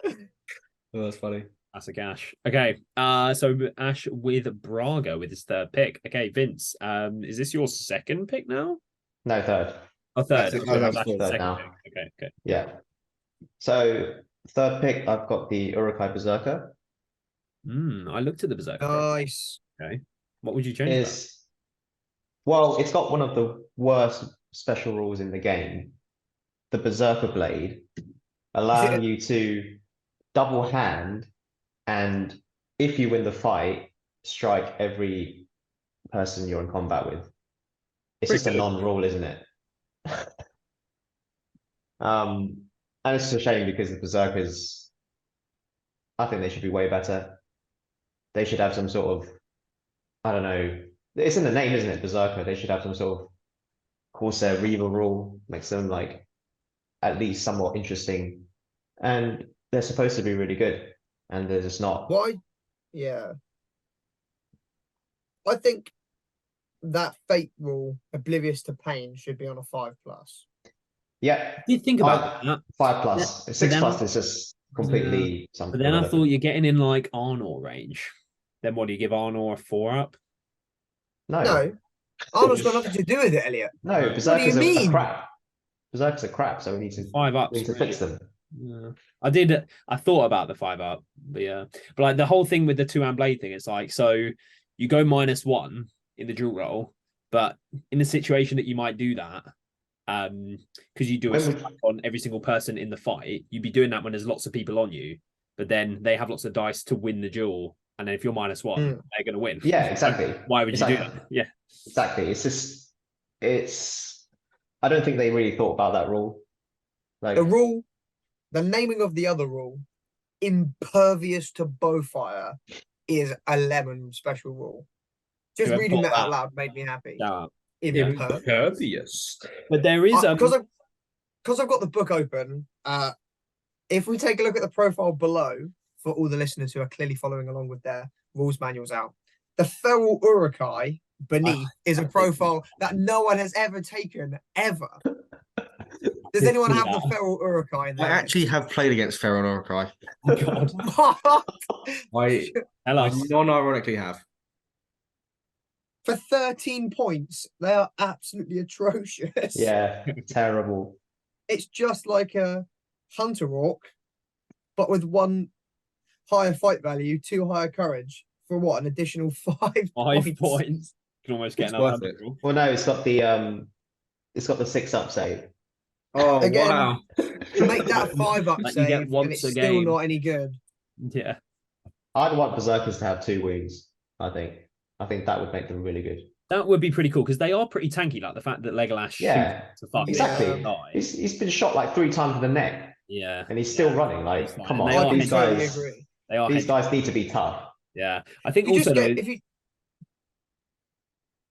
Oh, that's funny. That's a gash. Okay, so Ash with Braga with his third pick. Okay, Vince, is this your second pick now? No, third. Oh, third. That's Ash's third second now. pick. Okay. Yeah. So third pick, I've got the Urukai Berserker. I looked at the Berserker. Nice. Okay. What would you change? Well, it's got one of the worst special rules in the game. The Berserker Blade, allowing you to double hand, and if you win the fight, strike every person you're in combat with. It's just a non-rule, isn't it? And it's a shame because the Berserkers, I think they should be way better. They should have some sort of, I don't know, it's in the name, isn't it? Berserker. They should have some sort of Corsair Reaver rule, makes them like at least somewhat interesting. And they're supposed to be really good, and they're just not. Why? Yeah. I think that fate rule, oblivious to pain, should be on a 5+. Yeah. I did think about that. 5+. 6+ is just completely something. But then I thought you're getting in like Arnor range. Then what do you give Arnor a 4-up? No. Arnor's got nothing to do with it, Elliot. No, Berserkers are crap. Berserkers are crap, so we need to 5-ups. We need to fix them. Yeah. I thought about the 5-up, but yeah. But like the whole thing with the 2-hand blade thing, it's like, so you go -1 in the dual roll, but in the situation that you might do that, because you do a strike on every single person in the fight, you'd be doing that when there's lots of people on you, but then they have lots of dice to win the duel, and then if you're -1, they're going to win. Yeah, exactly. Why would you do that? Yeah, exactly. I don't think they really thought about that rule. Like the naming of the other rule, impervious to bowfire, is a lemon special rule. Just reading that out loud made me happy. Impervious. But there is because I've got the book open. If we take a look at the profile below, for all the listeners who are clearly following along with their rules manuals out, the Feral Urukai beneath is a profile that no one has ever taken, ever. Does anyone have the Feral Urukai in there? I actually have played against Feral Urukai. Oh, God. I non-ironically have. For 13 points, they are absolutely atrocious. Yeah, terrible. It's just like a Hunter Orc, but with 1 higher fight value, 2 higher courage, for what, an additional 5 points. You can almost get another. Well, no, it's got the 6-up save. Oh, again, wow. To make that 5-up like save, you get once and it's a still game. not any good. Yeah. I'd want Berserkers to have 2 wounds, I think. I think that would make them really good. That would be pretty cool, because they are pretty tanky, like the fact that Legolas shoots to fuck. Exactly. Yeah. He's been shot like 3 times in the neck. Yeah. And he's still running. Like, come on. These guys need to be tough. Yeah. I think also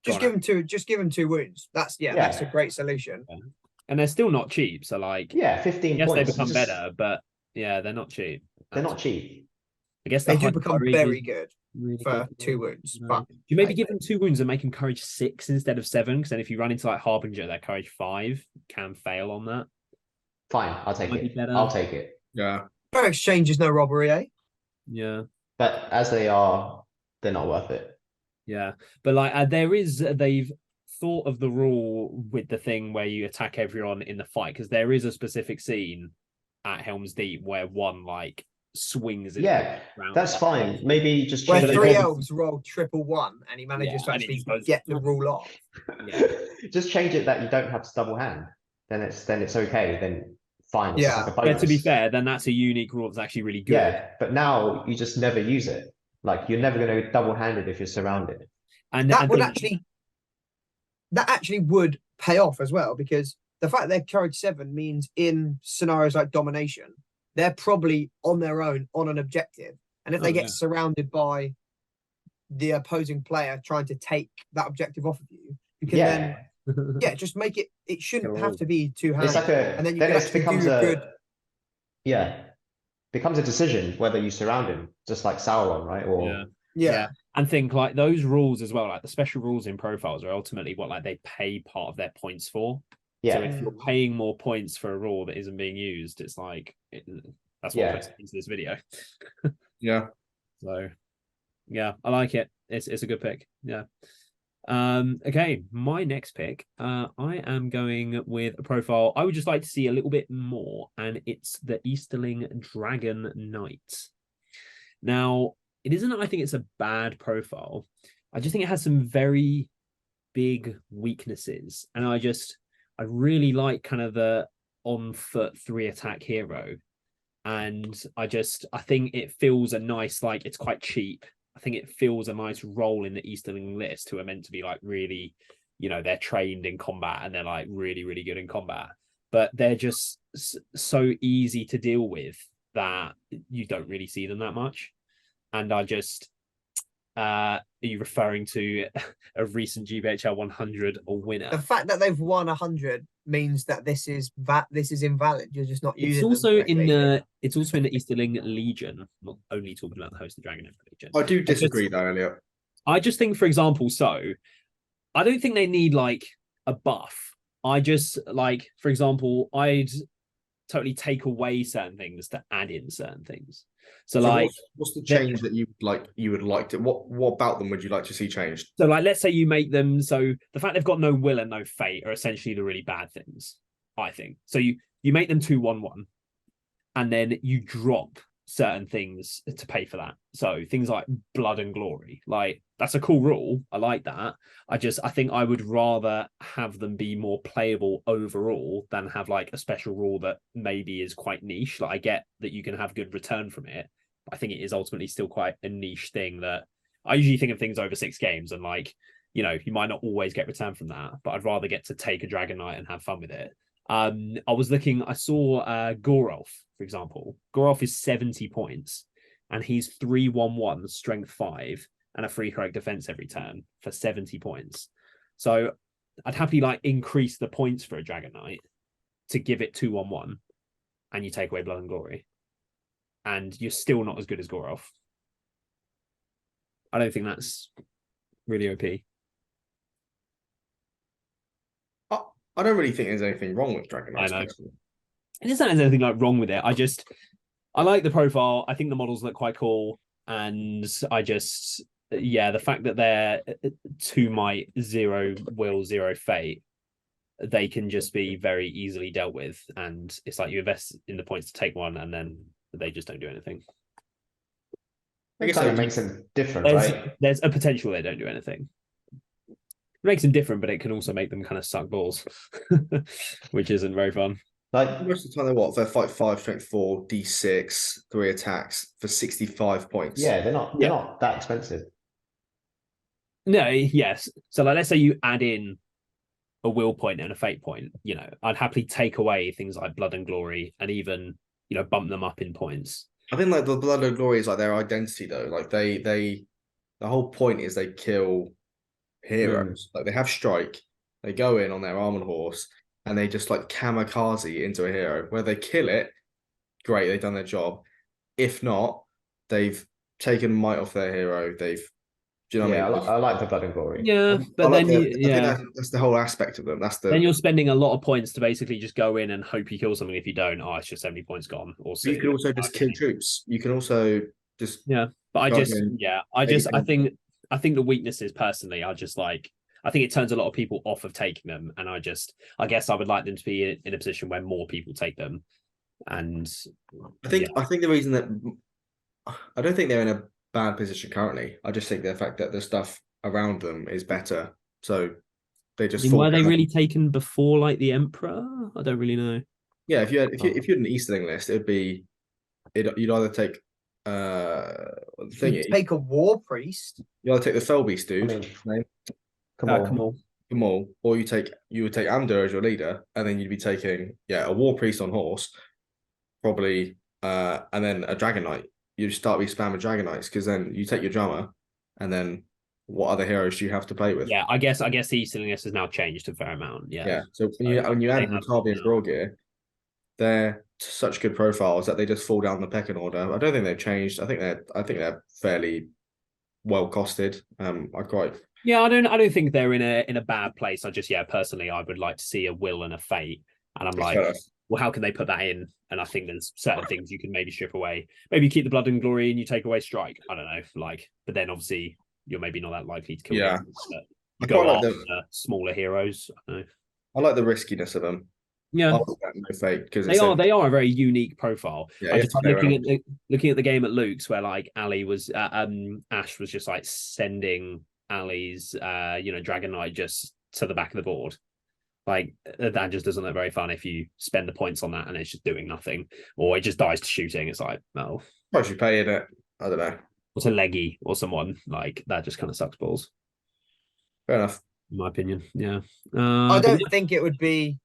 just give him 2 wounds. That's a great solution. Yeah. And they're still not cheap. So 15 yes, points. they become better, but yeah, they're not cheap. They're not cheap. I guess they do become very good for 2 wounds. But you maybe give them 2 wounds and make them courage 6 instead of 7, because then if you run into Harbinger, they're courage 5, can fail on that. Fine, I'll take it. I'll take it. Yeah. Fair exchange is no robbery, eh? Yeah. But as they are, they're not worth it. Yeah. But they've thought of the rule with the thing where you attack everyone in the fight, because there is a specific scene at Helm's Deep where one swings it. Yeah, that's fine. Maybe just where 3 elves roll 111 and he manages to actually get the rule off. Yeah. Just change it that you don't have to double hand. Then it's okay. Then fine. It's yeah. But to be fair, then that's a unique rule that's actually really good. Yeah, but now you just never use it. Like, you're never going to double handed if you're surrounded. And that would actually that actually would pay off as well, because the fact they're courage 7 means in scenarios like domination, they're probably on their own on an objective. And if they get surrounded by the opposing player trying to take that objective off of you, you can then just make it. It shouldn't have to be two-handed. It's like and then you can it actually becomes do a good. Becomes a decision whether you surround him, just like Sauron, right? Or Yeah. And think like those rules as well, like the special rules in profiles are ultimately what like they pay part of their points for. Yeah. So if you're paying more points for a rule that isn't being used, it's like that's what puts into this video. Yeah. So yeah, I like it. It's a good pick. Yeah. Okay, my next pick. I am going with a profile I would just like to see a little bit more, and it's the Easterling Dragon Knight. Now, it isn't that I think it's a bad profile. I just think it has some very big weaknesses, and I really like kind of the on foot 3 attack hero, and I think it feels a nice, like, it's quite cheap. I think it feels a nice role in the Easterling list, who are meant to be like really, they're trained in combat and they're like really, really good in combat, but they're just so easy to deal with that you don't really see them that much. And are you referring to a recent GBHL 100 winner? The fact that they've won 100 means that this is invalid. You're just not using. It's also in the Easterling Legion. I'm not only talking about the host of Dragon Emperor Legion. I do disagree though, Elliot. I just think, for example, I don't think they need like a buff. I just like, for example, I'd totally take away certain things to add in certain things. So like, what's the change that you would like to? What about them would you like to see changed? So like, let's say you make them so the fact they've got no will and no fate are essentially the really bad things, I think. So you make them 2/1/1, and then you drop certain things to pay for that. So things like blood and glory, like that's a cool rule. I like that. I think I would rather have them be more playable overall than have like a special rule that maybe is quite niche. Like I get that you can have good return from it, but I think it is ultimately still quite a niche thing that I usually think of things over 6 games, and like, you might not always get return from that, but I'd rather get to take a Dragon Knight and have fun with it. I saw Gorolf, for example. Gorolf is 70 points, and he's 3/1/1, strength 5, and a 3 correct defense every turn for 70 points. So I'd happily like increase the points for a Dragon Knight to give it 2/1/1, and you take away blood and glory, and you're still not as good as Gorolf. I don't think that's really OP. I don't really think there's anything wrong with Dragon Knights. I know. It isn't there's anything like wrong with it. I like the profile. I think the models look quite cool. And the fact that they're 2 might, 0 will, 0 fate, they can just be very easily dealt with. And it's like you invest in the points to take one, and then they just don't do anything. I guess that makes them different, right? There's a potential they don't do anything. It makes them different, but it can also make them kind of suck balls, which isn't very fun. Like most of the time, they're fight 5, strength 4, D6, 3 attacks for 65 points. Yeah, they're not that expensive. No, yes. So like, let's say you add in a will point and a fate point. I'd happily take away things like blood and glory, and even bump them up in points. I think like the blood and glory is like their identity though. Like the whole point is they kill heroes. Like they have strike, they go in on their armored horse, and they just like kamikaze into a hero. Where they kill it, great, they've done their job. If not, they've taken might off their hero. Do you know what I mean? I like the blood and glory. Yeah, but I then think that's the whole aspect of them. Then you're spending a lot of points to basically just go in and hope you kill something. If you don't, it's just 70 points gone. Or you can also just kill troops. You can also just but I think the weaknesses personally are just like, I think it turns a lot of people off of taking them, and I guess I would like them to be in a position where more people take them. And I think the reason that I don't think they're in a bad position currently. I just think the fact that the stuff around them is better, so they just were they really taken before like the Emperor? I don't really know. Yeah, if you had an Easterling list, you'd either take take a War Priest. You either take the Felbeast dude. Come on. Kamal, or you would take Amdur as your leader, and then you'd be taking a war priest on horse, probably, and then a dragon knight. You start with spamming dragon knights because then you take your drummer, and then what other heroes do you have to play with? Yeah, I guess the Eastern list has now changed a fair amount. Yeah. Yeah. So when you add Musabi and Brorgir, they're such good profiles that they just fall down the pecking order. I don't think they've changed. I think they're fairly well costed. I quite Yeah, I don't think they're in a bad place. I just personally I would like to see a will and a fate. And I'm like, well, how can they put that in? And I think there's certain things you can maybe strip away. Maybe you keep the blood and glory and you take away strike. I don't know. Like, but then obviously you're maybe not that likely to kill them. But you go after smaller heroes. I like the riskiness of them. Yeah, no fate because they are a very unique profile. Yeah, I just looking at the game at Luke's where like Ali was Ash was just like sending Ali's Dragon Knight just to the back of the board. Like that just doesn't look very fun if you spend the points on that and it's just doing nothing, or it just dies to shooting. It's like, no. What you pay in it? I don't know. Or to Leggy or someone like that just kind of sucks balls. Fair enough. In my opinion. Yeah. I don't think it would be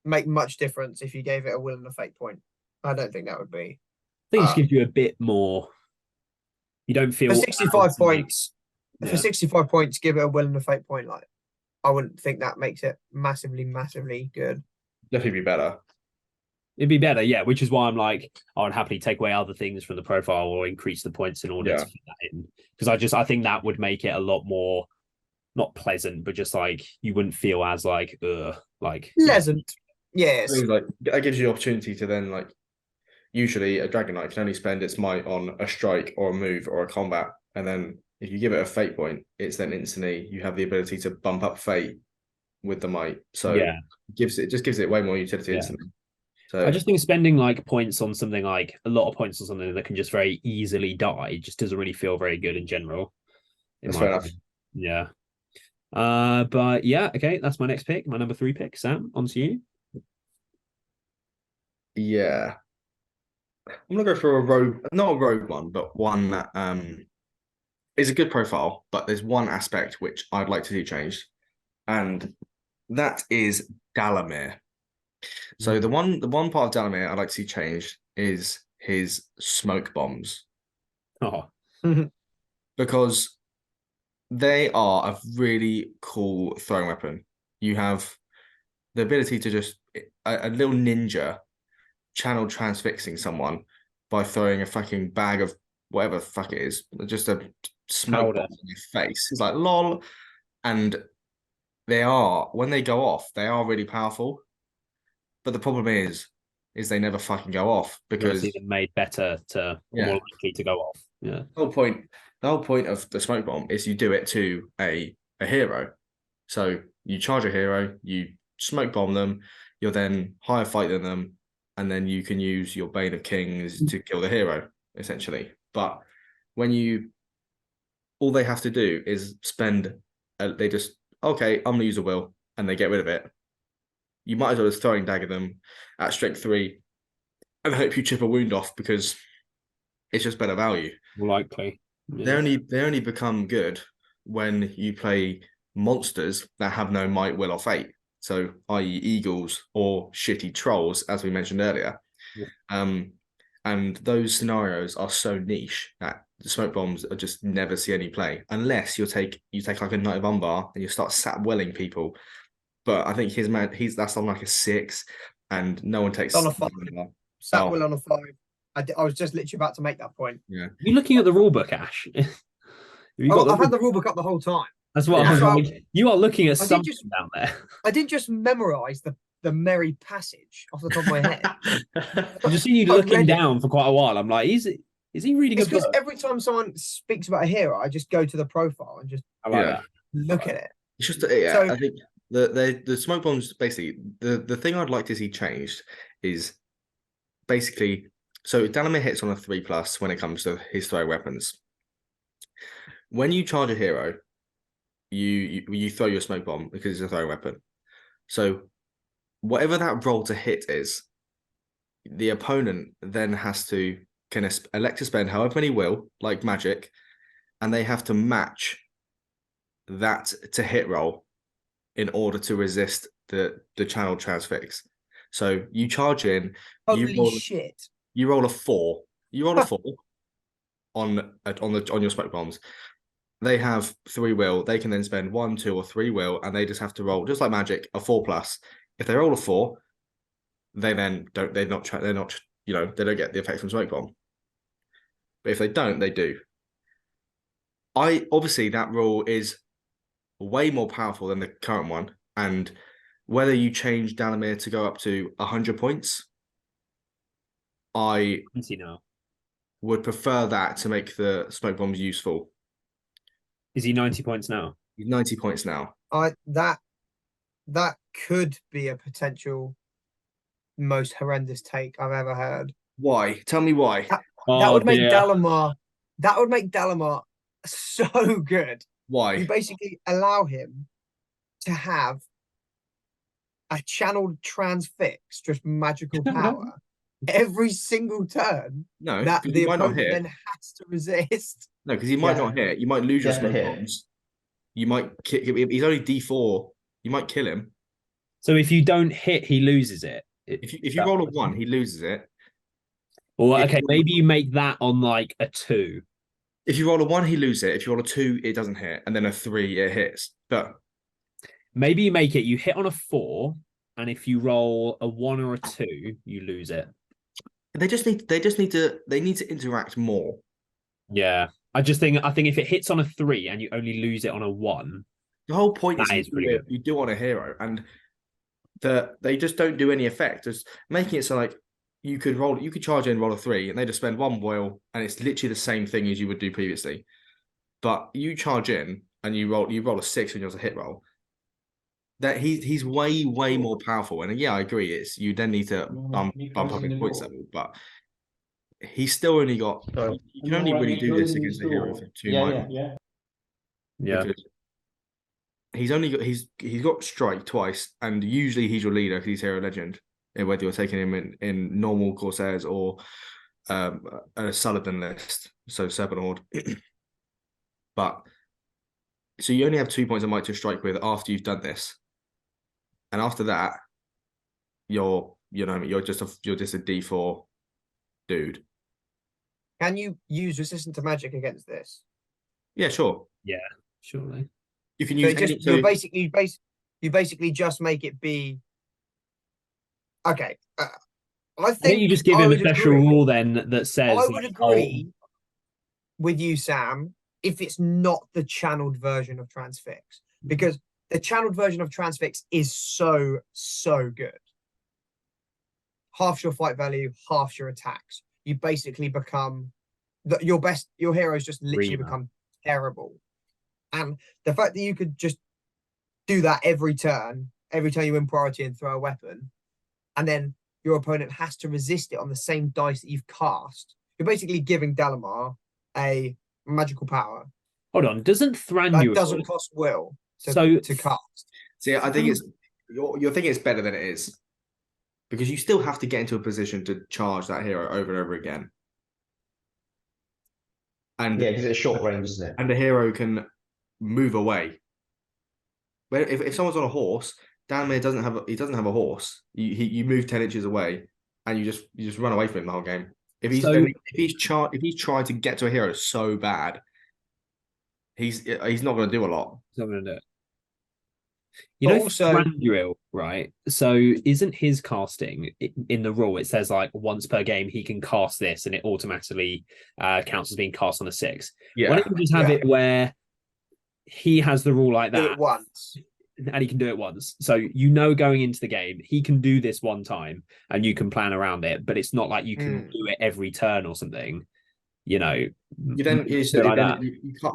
make much difference if you gave it a will and a fate point. I don't think that would be. I think it just gives you a bit more. You don't feel for 65 points. For 65 points, give it a will and a fate point. Like, I wouldn't think that makes it massively, massively good. Definitely be better. It'd be better, yeah. Which is why I'm like, I would happily take away other things from the profile or increase the points in order to fit that in. Because I think that would make it a lot more, not pleasant, but just like you wouldn't feel as like pleasant. Yes. Like that gives you the opportunity to then like. Usually, a Dragon Knight can only spend its might on a strike or a move or a combat, and then if you give it a fate point, it's then instantly you have the ability to bump up fate with the might. So it just gives it way more utility instantly. So I just think spending like points on something like a lot of points on something that can just very easily die just doesn't really feel very good in general. That's fair enough. Yeah. But yeah, okay, that's my next pick, my number 3 pick. Sam, on to you. Yeah. I'm gonna go for a rogue, not a rogue one, but one that is a good profile, but there's one aspect which I'd like to see changed, and that is Dalamir. So the one part of Dalamir I'd like to see changed is his smoke bombs. Oh. Because they are a really cool throwing weapon. You have the ability to just a little ninja channel transfixing someone by throwing a fucking bag of whatever the fuck it is, just a smoke bomb in your face. It's like lol. And when they go off, they are really powerful. But the problem is they never fucking go off because they're made better to more likely to go off. Yeah. The whole point of the smoke bomb is you do it to a hero. So you charge a hero, you smoke bomb them, you're then higher fight than them, and then you can use your Bane of Kings to kill the hero, essentially. But all they have to do is spend, I'm going to use a will, and they get rid of it. You might as well just throwing dagger them at strength 3 and hope you chip a wound off because it's just better value. Likely. Yeah. They only become good when you play monsters that have no might, will, or fate. So, i.e., eagles or shitty trolls, as we mentioned earlier. Yeah. And those scenarios are so niche that the smoke bombs are just never see any play unless you take like a Knight of Umbar and you start sat-welling people. But I think that's on like a 6, and no one takes on a 5. Sat-well on a 5. I was just literally about to make that point. Yeah. You're looking at the rulebook, Ash. I've had the rulebook up the whole time. That's what I was like. You are looking at something down there. I didn't just memorize the merry passage off the top of my head. I've just seen you looking down for quite a while. I'm like, is he reading a book? Because every time someone speaks about a hero, I just go to the profile and just look at it. It's just I think the smoke bombs basically the thing I'd like to see changed is basically so Dalamir hits on a 3+ when it comes to his throw weapons. When you charge a hero, you throw your smoke bomb because it's a throwing weapon. So whatever that roll to hit is, the opponent then can elect to spend however many will, like magic, and they have to match that to hit roll in order to resist the channel transfix. So you charge in, Holy shit. you roll a 4. You roll a 4 on your smoke bombs. They have 3 will. They can then spend 1, 2, or 3 will, and they just have to roll, just like magic, a 4+. If they roll a 4, they then don't. They're not. You know, they don't get the effect from smoke bomb. But if they don't, they do. Obviously that rule is way more powerful than the current one, and whether you change Dalamir to go up to 100 points, I would prefer that to make the smoke bombs useful. Is he 90 points now? He's 90 points now. That could be a potential most horrendous take I've ever heard. Why? Tell me why. That would make Dalamar. That would make Dalamar so good. Why? You basically allow him to have a channeled transfix, just magical power, every single turn. No, that the opponent hit. then has to resist. No, because he might not hit. You might lose your smoke hit. bombs. You might kick him. He's only D4. You might kill him. So if you don't hit, he loses it. If you roll a 1, he loses it. Well, okay, maybe you make that on like a 2. If you roll a 1, he loses it. If you roll a 2, it doesn't hit, and then a 3, it hits. But maybe you make it. You hit on a 4, and if you roll a 1 or a 2, you lose it. They need to interact more. Yeah, I think if it hits on a 3 and you only lose it on a 1, the whole point is good. You do on a hero, and they just don't do any effect. Just making it so like you could charge in, roll a 3, and they just spend 1 will, and it's literally the same thing as you would do previously. But you charge in and you roll a 6 when you're a hit roll. That he's way more powerful, and yeah, I agree. You then need to bump up his points level, but he's still only got. You can only really do this against a hero for 2 months. Yeah. Because he's got strike twice, and usually he's your leader because he's hero legend. Whether you're taking him in normal Corsairs or a Sullivan list, so Serpent Horde. But so you only have 2 points of might to strike with after you've done this. And after that, you're just a D4 dude. Can you use resistant to magic against this? Yeah, sure. Yeah, surely. You can use. You basically just make it be. Okay, I think you just give him a special rule then that says. I would agree with you, Sam, if it's not the channeled version of Transfix, because the channeled version of Transfix is so good. Half your fight value, half your attacks. You basically become your heroes just literally become terrible. And the fact that you could just do that every turn you win priority and throw a weapon, and then your opponent has to resist it on the same dice that you've cast, you're basically giving Dalamar a magical power. Hold on, doesn't Thranduil... That doesn't cost will to cast. See, I think you're thinking it's better than it is. Because you still have to get into a position to charge that hero over and over again. And yeah, because it's short range, isn't it? And the hero can move away. But if someone's on a horse, Dalamir doesn't have a horse. You move 10 inches away, and you just run away from him the whole game. If he's trying to get to a hero so bad, he's not going to do a lot. He's not going to do it. You know, Thranduil, right? So isn't his casting in the rule? It says like once per game he can cast this, and it automatically counts as being cast on a 6. Yeah. Why don't you just have it where he has the rule like that? Do it once. And he can do it once. So going into the game, he can do this one time and you can plan around it, but it's not like you can do it every turn or something. You can't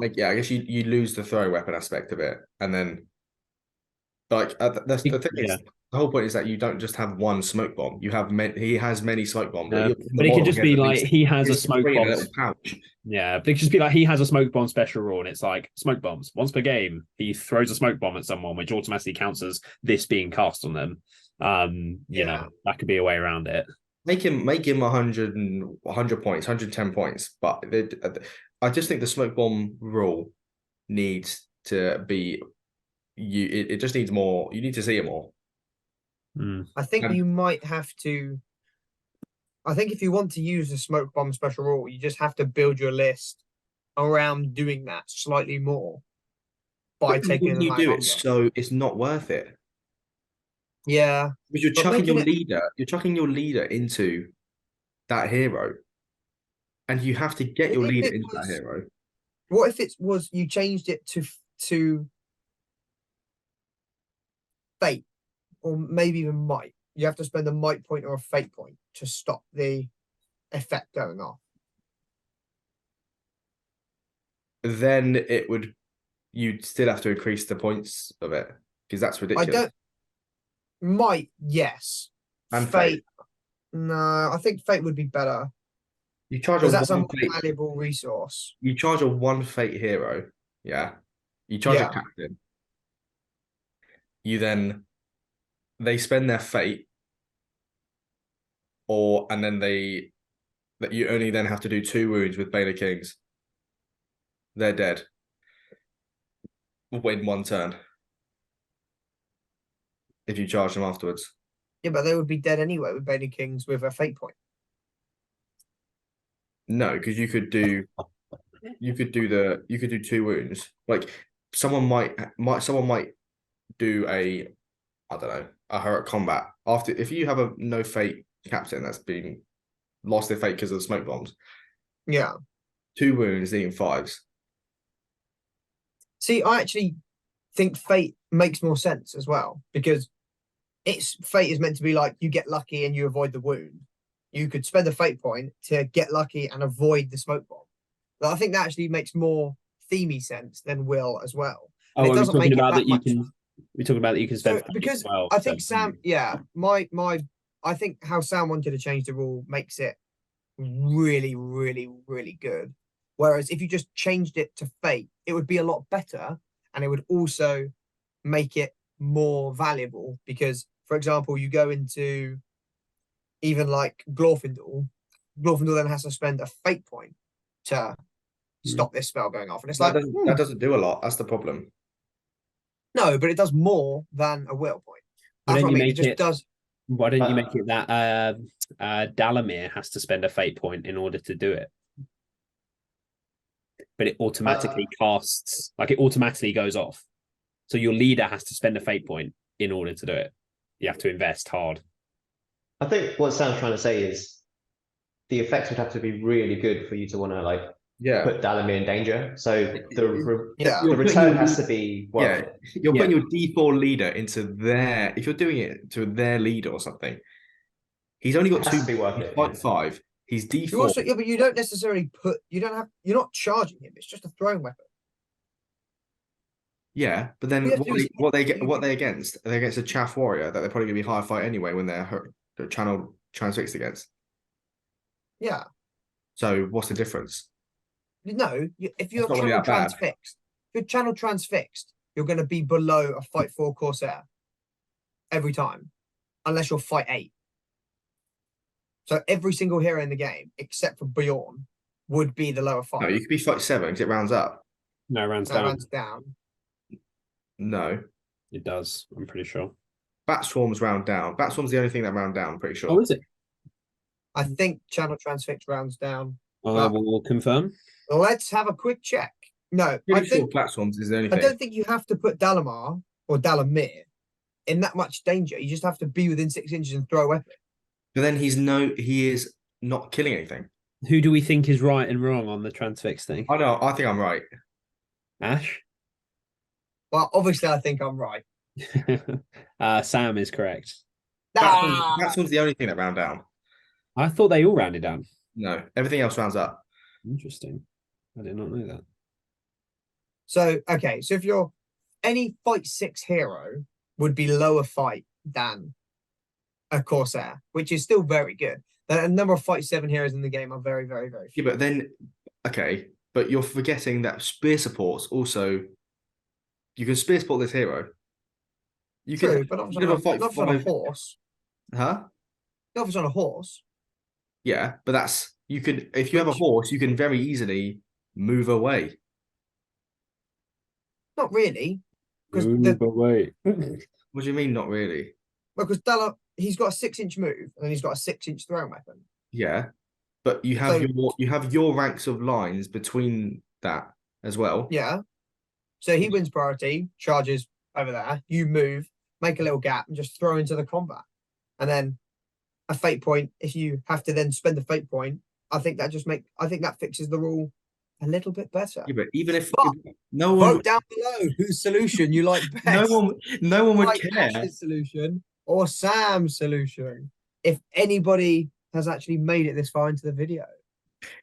make. Yeah, I guess you lose the throw weapon aspect of it, and then that's the thing. Yeah. The whole point is that you don't just have one smoke bomb. You have he has many smoke bombs. But it could just be like he has a smoke bomb. Little pouch. Yeah, but it could just be like he has a smoke bomb special rule, and it's like smoke bombs once per game. He throws a smoke bomb at someone, which automatically counts as this being cast on them. That could be a way around it. Make him 100 points, 110 points. But I just think the smoke bomb rule needs to be it just needs more. You need to see it more. I think And- you might have to. I think if you want to use the smoke bomb special rule, you just have to build your list around doing that slightly more by But then taking when the you night do longer. it, so it's not worth it. Yeah, Because you're But chucking your making it- leader, you're chucking your leader into that hero. And you have to get your What if leader it into that was- hero. what if it was you changed it to fate or maybe even might? You have to spend a might point or a fate point to stop the effect going off. Then you'd still have to increase the points of it because that's I ridiculous. don't might, yes. And Fate. No, I think fate would be better You charge because a that's a one more fate. valuable resource. You charge a one fate hero. Yeah. You charge a Yeah. captain. They spend their fate, and then that you only then have to do 2 wounds with Bane of Kings. They're dead. Win 1 turn. If you charge them afterwards. Yeah, but they would be dead anyway with Bane Kings with a fate point. No, because you could do 2 wounds. Like someone might do a, I don't know, a heroic combat after if you have a no fate captain that's been lost their fate because of the smoke bombs. Yeah. 2 wounds, eating 5s. See, I actually think fate makes more sense as well because fate is meant to be like you get lucky and you avoid the wound. You could spend a fate point to get lucky and avoid the smoke bomb. But I think that actually makes more themey sense than will as well. Oh, And it are we doesn't talking make it about that that you much. can? We're talking about that you can spend So, fate because as well. I think so- Sam, yeah, my I think how Sam wanted to change the rule makes it really, really, really good. Whereas if you just changed it to fate, it would be a lot better, and it would also make it more valuable because, for example, you go into even like Glorfindel then has to spend a fate point to stop this spell going off, and it's That like doesn't do a lot. That's the problem. no, but it does more than a will point. Why That's don't what I you mean. It make just it? does. Why don't you make it that Dalamir has to spend a fate point in order to do it? But it automatically casts, like it automatically goes off. So your leader has to spend a fate point in order to do it. You have to invest hard. I think what Sam's trying to say is the effects would have to be really good for you to want to like Yeah. put Dalamir in danger. So the Yeah. the return has to be worth it. You're putting your D4 leader into if you're doing it to their leader or something. He's only got It has 2 to be worth he's it, fight yeah. 5. He's D4. You also, yeah, but you don't necessarily you're not charging him. It's just a throwing weapon. Yeah, but All then you have to do is what they against? Are they against a chaff warrior that they're probably gonna be higher fight anyway when they're channel transfixed against. Yeah. So what's the difference? No, if you're It's not really channel that bad. transfixed, if you're channel transfixed, you're going to be below a fight 4 Corsair every time, unless you're fight 8. So every single hero in the game, except for Bjorn, would be the lower fight. No, you could be fight 7 because it rounds up. No, it rounds That down. runs down. No. It does, I'm pretty sure. Bat Swarms round down. Bat Swarm's the only thing that round down, I'm pretty sure. Oh, is it? I think channel transfixed rounds down. We'll confirm. Let's have a quick check. No, Pretty sure Bat Swarms is the only I thing. don't think you have to put Dalamar or Dalamir in that much danger. You just have to be within 6 inches and throw a weapon. But then he is not killing anything. Who do we think is right and wrong on the transfix thing? I know, I think I'm right. Ash? Well, obviously, I think I'm right. Sam is correct. Bat Swarm's the only thing that round down. I thought they all rounded down. No, everything else rounds up. Interesting. I did not know that. So, okay, so if you're any fight 6 hero would be lower fight than a Corsair, which is still very good. The number of fight 7 heroes in the game are very, very, very few. Yeah, but then, okay, but you're forgetting that spear supports also. You can spear support this hero. You True, can. but not if you it's can on, have a fight not if it's on a 5. horse. Huh? Not if it's on a horse. Yeah, but you can if you have a Which- horse, you can very easily move away. Not really, because Move away. What do you mean, not really? because Della, he's got a 6-inch move and then he's got a 6-inch throwing weapon. Yeah, but you have So- your ranks of lines between that as well. Yeah. So he wins priority, charges over there. You move, make a little gap, and just throw into the combat. And then a fate point. If you have to then spend a fate point, I think that fixes the rule a little bit better. Yeah, but even if But no one, Vote down below whose solution you like best. no one would like care. Ash's solution or Sam's solution. If anybody has actually made it this far into the video.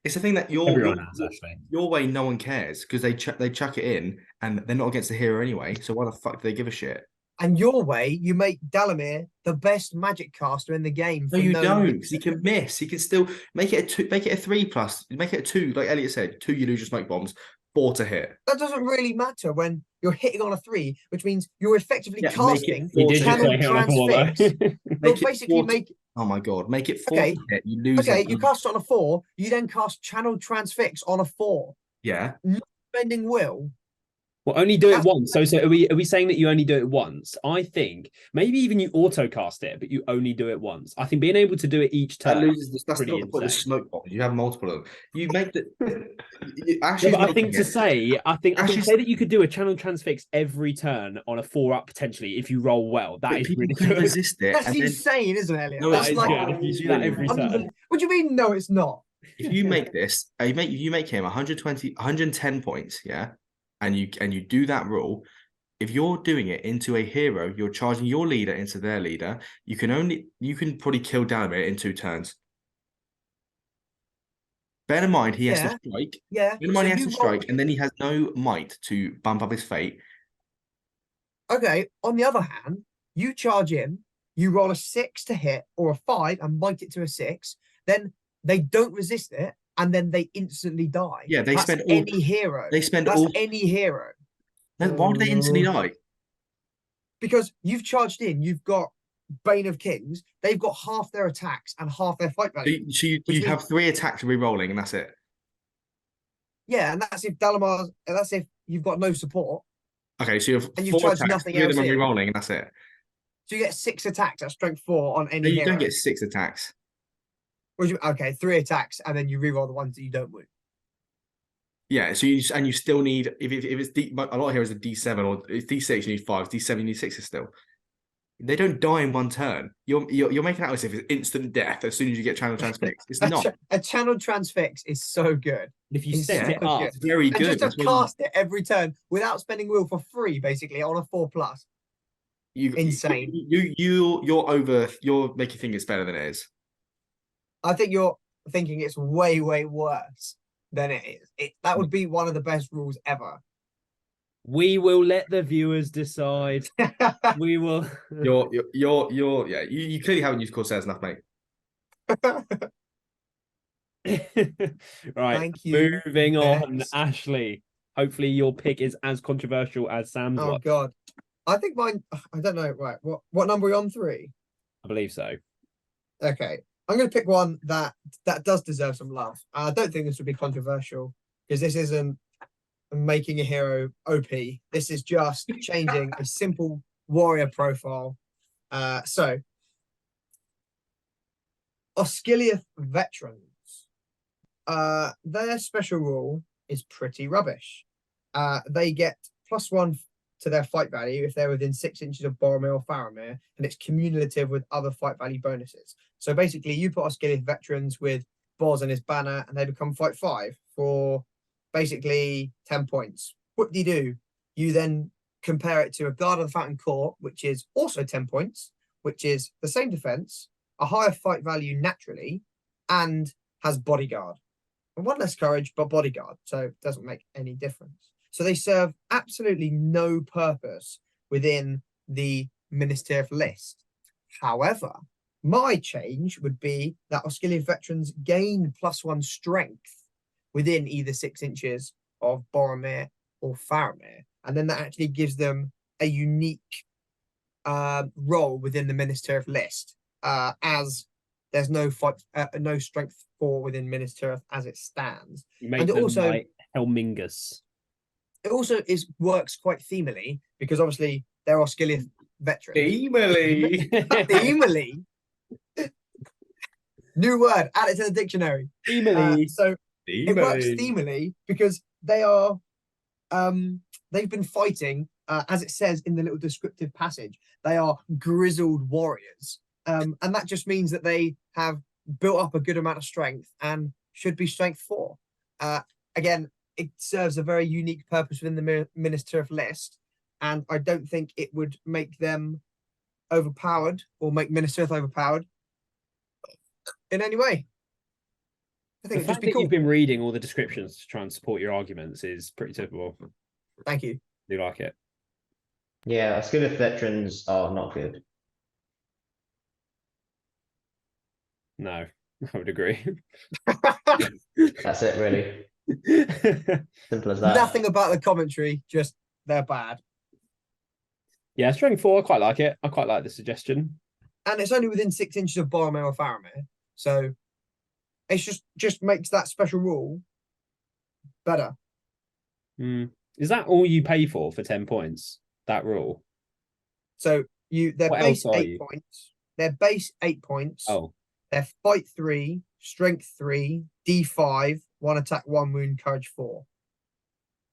It's the thing that Everyone has, actually. your way, no one cares because they chuck it in and they're not against the hero anyway. So why the fuck do they give a shit? And your way, you make Dalamir the best magic caster in the game. No, you don't, because he can miss. He can still make it a 2, make it a 3+, make it a 2, like Elliot said. 2, you lose your smoke bombs. 4 to hit. That doesn't really matter when you're hitting on a 3, which means you're effectively casting. He did just channel say hit on a 4 though. You're basically 4 make. Oh my god, make it 4 Okay. to hit. You lose. Okay, it. you cast it on a 4. You then cast channel transfix on a 4. Yeah. Spending will. Well, only do it That's- once. So are we saying that you only do it once? I think maybe even you auto cast it, but you only do it once. I think being able to do it each That turn. loses. That's pretty not the point of the insane. smoke bombs. You have multiple of them. You make the. Yeah, but I think I think Ashley's- say that you could do a channel transfix every turn on a 4-up potentially if you roll well. That is people really can good. resist it. That's and then insane, isn't it, Elliot? No, That's That is like, good. If you do that every turn. What do you mean? No, it's not. if you make this, you make him 120, 110 points, yeah, and you do that rule. If you're doing it into a hero, you're charging your leader into their leader. You can probably kill Dalamir in 2 turns. Bear in mind he has to strike. Yeah. Bear in mind So he has you to roll- strike, and then he has no might to bump up his fate. Okay. On the other hand, you charge in, you roll a 6 to hit or a 5 and might it to a 6. Then they don't resist it, and then they instantly die. Yeah, they That's spend all. any hero. They spend That's all. any hero. Then why do they instantly die? Because you've charged in, you've got Bane of Kings. They've got half their attacks and half their fight So value. you Which means- have 3 attacks re-rolling, and that's it. Yeah, and that's if Dalamar's. That's if you've got no support. Okay, so you have And you've 4 charged attacks, nothing 3 of them else are in. re-rolling, and that's it. So you get 6 attacks at strength 4 on any No, you hero. don't get 6 attacks. Okay, 3 attacks, and then you reroll the ones that you don't win. Yeah, so you still need if it's a lot of heroes are D7 or it's D6 you need 5, D7 you need 6 still. They don't die in 1 turn. You're making out as if it's instant death as soon as you get channel transfix. It's not. A channel transfix is so good. If you It's set so it up, good. It's very And good. just to cast it every turn without spending will for free, basically on a 4+. Insane. You're making think it's better than it is. I think you're thinking it's way, way worse than it is. That would be one of the best rules ever. we will let the viewers decide. We will. You're yeah. You clearly haven't used Corsairs enough, mate. Right. Thank you. Moving on, Next. Ashley. Hopefully your pick is as controversial as Sam's Oh one. God, I think mine. I don't know. Right, what number are we on? 3. I believe so. Okay, I'm going to pick one that does deserve some love. I don't think this would be controversial because this isn't making a hero OP. This is just changing a simple warrior profile. So Osgiliath veterans. Their special rule is pretty rubbish. They get +1 to their fight value if they're within 6 inches of Boromir or Faramir, and it's cumulative with other fight value bonuses. So basically, you put Osgiliath veterans with Boz and his banner, and they become fight 5 for basically 10 points. Whoop-de-doo. You then compare it to a Guard of the Fountain Court, which is also 10 points, which is the same defense, a higher fight value naturally, and has bodyguard. And 1 less courage, but bodyguard, so it doesn't make any difference. So they serve absolutely no purpose within the Minister of list. However, my change would be that Osgiliath veterans gain +1 strength within either 6 inches of Boromir or Faramir. And then that actually gives them a unique role within the Minister of list, as there's no strength 4 within Minister as it stands. You make And them also- like Helmingus. It also works quite themely because obviously there are Osgiliath veterans. Themely. Themely. New word, add it to the dictionary. Themely. So it works themely because they are they've been fighting, as it says in the little descriptive passage, they are grizzled warriors. And that just means that they have built up a good amount of strength and should be strength 4. Again, it serves a very unique purpose within the Minas Tirith list, and I don't think it would make them overpowered or make Minas Tirith overpowered in any way. I think The it'd just fact be that cool. you've been reading all the descriptions to try and support your arguments is pretty typical. Thank you. Do like it. Yeah, Osgiliath veterans are not good. No, I would agree. That's it, really. Simple as that. Nothing about the commentary, just they're bad. Yeah, strength 4, I quite like it. I quite like the suggestion. And it's only within 6 inches of Boromir or Faramir. So it's just makes that special rule better. Is that all you pay for 10 points? That rule? So their What base else are 8 you? points. Their base 8 points. Oh, Their fight 3, strength 3, D5, 1 attack, 1 wound, courage 4.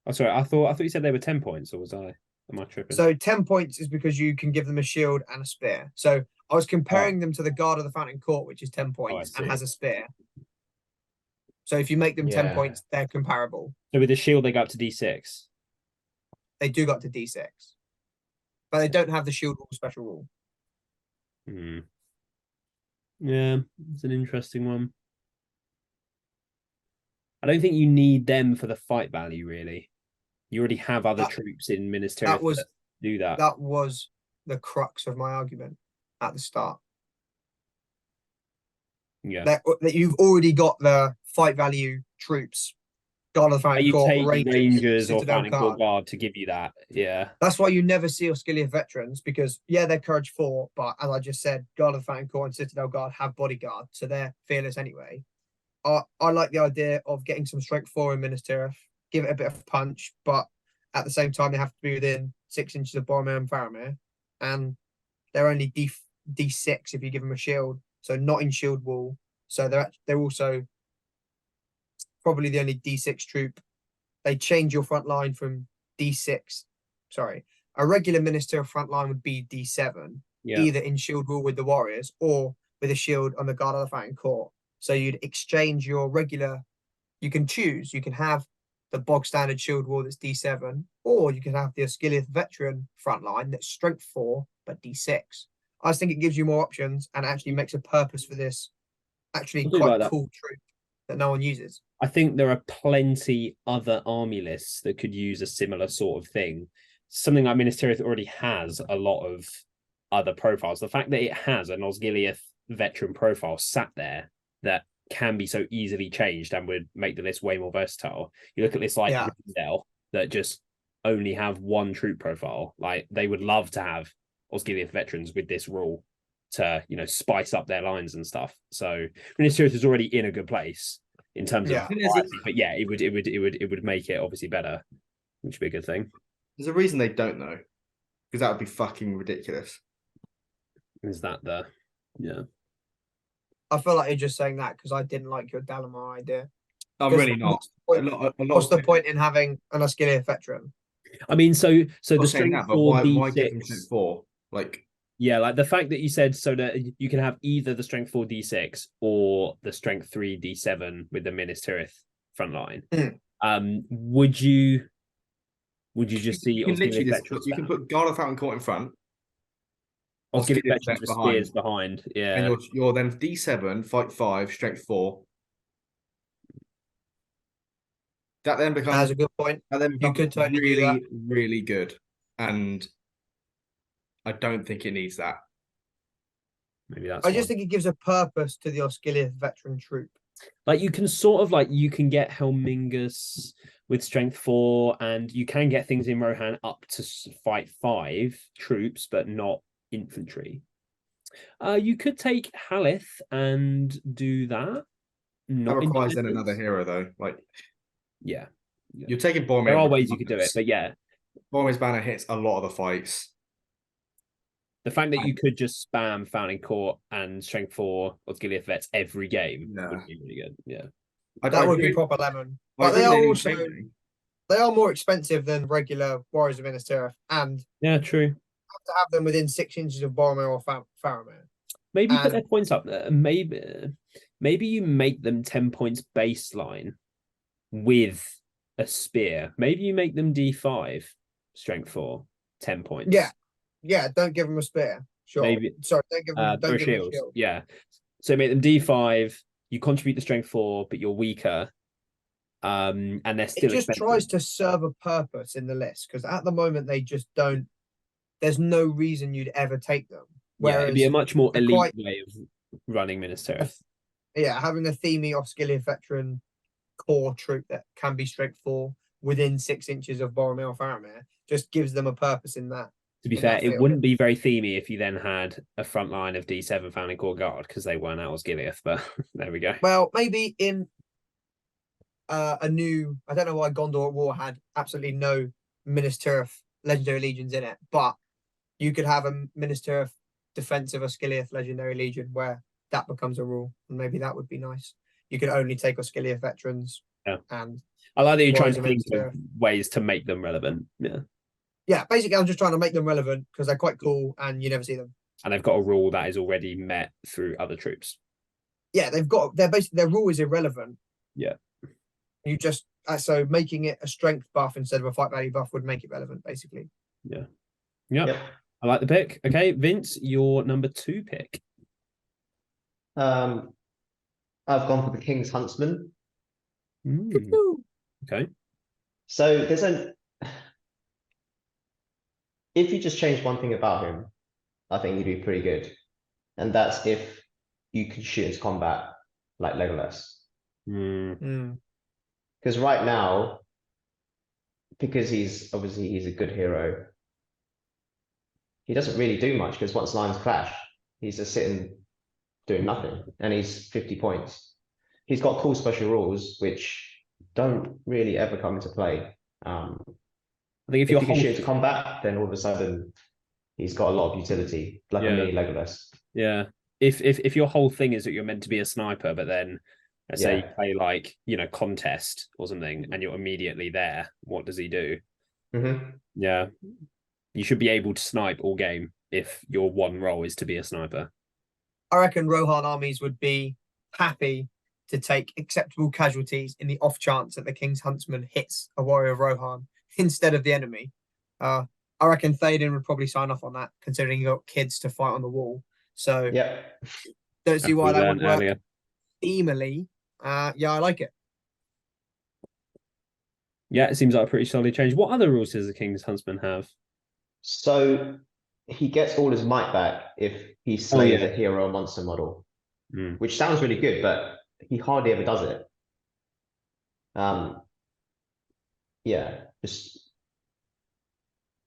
oh, sorry. I thought you said they were 10 points, or was I? Am I tripping? So 10 points is because you can give them a shield and a spear. So I was comparing them to the Guard of the Fountain Court, which is 10 points and see. has a spear. So if you make them 10 points, they're comparable. So with the shield, they go up to D6. They do go up to D6. But they don't have the shield rule special rule. Yeah, it's an interesting one. I don't think you need them for the fight value, really. You already have other troops in Minas Tirith that do that. That was the crux of my argument at the start. Yeah. That you've already got the fight value troops. God of the Fountain Court, take Rangers or Citadel Fountain Court Guard to give you that. Yeah. That's why you never see Osgiliath veterans, because they're courage 4, but as I just said, God of the Fountain Court and Citadel Guard have bodyguard, so they're fearless anyway. I like the idea of getting some strength 4 in Minas Tirith, give it a bit of punch, but at the same time they have to be within 6 inches of Boromir and Faramir, and they're only D6 if you give them a shield, so not in shield wall. So they're also probably the only D6 troop. They change your front line from D6. Sorry, a regular Minas Tirith front line would be D7, either in shield wall with the warriors or with a shield on the Guard of the Fountain Court. So you'd exchange your regular. You can choose. You can have the bog standard shield wall that's D7, or you can have the Osgiliath veteran front line that's strength 4 but D6. I just think it gives you more options and actually makes a purpose for this actually quite cool troop that no one uses. I think there are plenty other army lists that could use a similar sort of thing. Something like Minas Tirith already has a lot of other profiles. The fact that it has an Osgiliath veteran profile sat there that can be so easily changed and would make the list way more versatile. You look at this like Rindell that just only have one troop profile. Like they would love to have Osgiliath veterans with this rule to, spice up their lines and stuff. So Minas Tirith is already in a good place in terms of variety, but it would make it obviously better, which would be a good thing. There's a reason they don't know, because that would be fucking ridiculous. Is that I feel like you're just saying that because I didn't like your Dalamar idea. I'm really not. What's the point in having an Osgiliath veteran? I mean, so the strength that, but 4 D6. Why give them strength 4? Like, yeah, like the fact that you said so that you can have either the strength 4 D6 or the strength 3 D7 with the Minas Tirith front line. Would you just see? You can literally you can put Guard of Fountain Court in front. Osgiliath veterans with spears behind. Yeah, and you're then D7, fight 5, strength 4. That then becomes That's a good point. That then you could totally do that. really good, and I don't think it needs that. Maybe that's. I just think it gives a purpose to the Osgiliath veteran troop. Like you can sort of you can get Helmingus with strength 4, and you can get things in Rohan up to fight 5 troops, but not infantry. You could take Halith and do that. That requires then another hero, though. Yeah, You're taking There Boromir. are ways you could do it, but yeah, Boromir's banner hits a lot of the fights. the fact that you could just spam Fountain Court and Strength 4 or Gilead Vets every game would be really good. Yeah. That would be proper lemon. I But they agree are they need also changing. they are more expensive than regular Warriors of Minas Tirith, and Yeah, true. have to have them within 6 inches of Boromir or Faramir. Maybe put And- their points up there. Maybe you make them 10 points baseline with a spear. Maybe you make them D5, Strength 4, 10 points. Yeah, don't give them a spear. Sure. Maybe Sorry, don't give them or a shields. shield. Yeah. So make them D5, you contribute the Strength 4, but you're weaker. And they're It still just expensive. tries to serve a purpose in the list, because at the moment they just don't. There's no reason you'd ever take them. Yeah, it'd be a much more they're elite quite- way of running Minas Tirith. having a Themey off Gilead veteran core troop that can be strength 4 within 6 inches of Boromir or Faramir just gives them a purpose in that. To be in fair, that it field. wouldn't be very themey if you then had a front line of D7 Founding Core Guard because they weren't out as Gilead, but there we go. Well, maybe in a new. I don't know why Gondor at War had absolutely no Minas Tirith Legendary Legions in it, but you could have a Minas Tirith defensive Osgiliath Legendary Legion where that becomes a rule, and maybe that would be nice. You could only take Osgiliath veterans. Yeah. And I like that you're trying Warriors to of think Minas of Tirith. ways to make them relevant. Yeah. Basically, I'm just trying to make them relevant because they're quite cool and you never see them. And they've got a rule that is already met through other troops. Yeah, their rule is irrelevant. Yeah. You just so making it a strength buff instead of a fight value buff would make it relevant, basically. Yeah. Yep. I like the pick. Okay, Vince, your number 2 pick. I've gone for the King's Huntsman. Okay. So if you just change one thing about him, I think he'd be pretty good. And that's if you could shoot into combat like Legolas. Because right now, because he's a good hero, he doesn't really do much because once lines clash, he's just sitting doing nothing, and he's 50 points. He's got cool special rules which don't really ever come into play. I think if you can shoot into combat, then all of a sudden he's got a lot of utility, like a mini Legolas. Yeah. If your whole thing is that you're meant to be a sniper, but then let's say you play like, contest or something and you're immediately there, what does he do? Yeah. You should be able to snipe all game if your one role is to be a sniper. I reckon Rohan armies would be happy to take acceptable casualties in the off chance that the King's Huntsman hits a warrior of Rohan instead of the enemy. I reckon Théoden would probably sign off on that, considering you got kids to fight on the wall. So don't see why that would work. Themely, I like it. Yeah, it seems like a pretty solid change. What other rules does the King's Huntsman have? So he gets all his might back if he slays a hero or monster model, which sounds really good, but he hardly ever does it.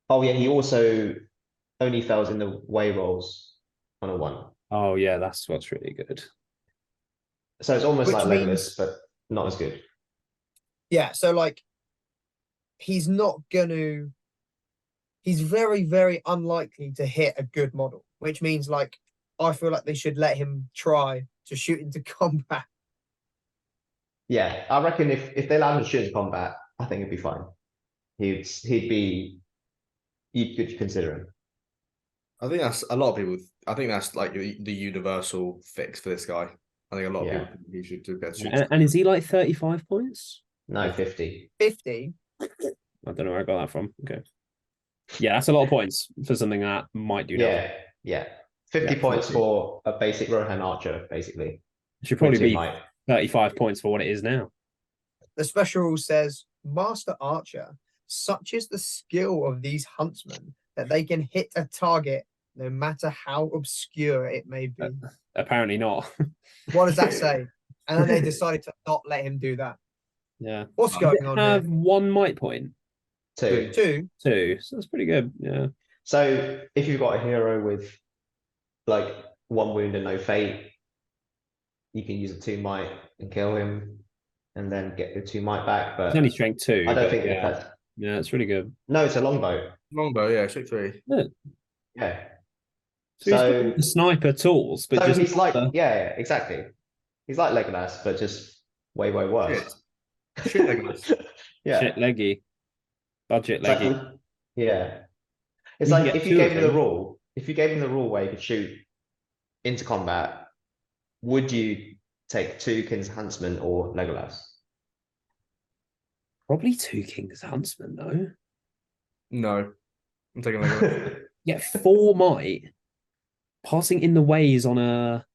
He also only fails in the way rolls on a 1. Oh yeah, that's what's really good. So it's almost like Legolas, but not as good. Yeah, so like he's very, very unlikely to hit a good model, which means like I feel like they should let him try to shoot into combat. Yeah, I reckon if they allow him to shoot into combat, I think it'd be fine. You could consider him. I think that's a lot of people. I think that's like the universal fix for this guy. I think a lot of people think he should do better. And is he like 35 points? No, 50. 50? I don't know where I got that from. Okay. Yeah, that's a lot of points for something that might do nothing. Yeah. 50 points for a basic Rohan Archer, basically. It should probably be 35 points for what it is now. The special rule says, Master Archer, such is the skill of these huntsmen that they can hit a target no matter how obscure it may be. Apparently not. What does that say? And then they decided to not let him do that. Yeah. What's going on have here? 1 might point? 2. 2? 2. So that's pretty good. Yeah. So if you've got a hero with like 1 wound and no fate, you can use a 2 might and kill him. and then get your 2 might back. But It's only strength 2. I don't but think yeah, that's yeah, it's really good. no, it's a longbow. Longbow, yeah, straight 3. Yeah. Yeah. So he's got So the sniper tools, but so just he's like the- yeah, exactly. He's like Legolas, but just way worse. Shit Legolas. Yeah. shit leggy, budget It's like leggy. yeah. It's You can like get if you 2 gave of him the them. rule, if you gave him the rule where you could shoot into combat, would you take 2 King's Huntsmen or Legolas? Probably 2 King's Huntsmen though. No, I'm taking Legolas. Yeah, 4 might. Passing in the ways on a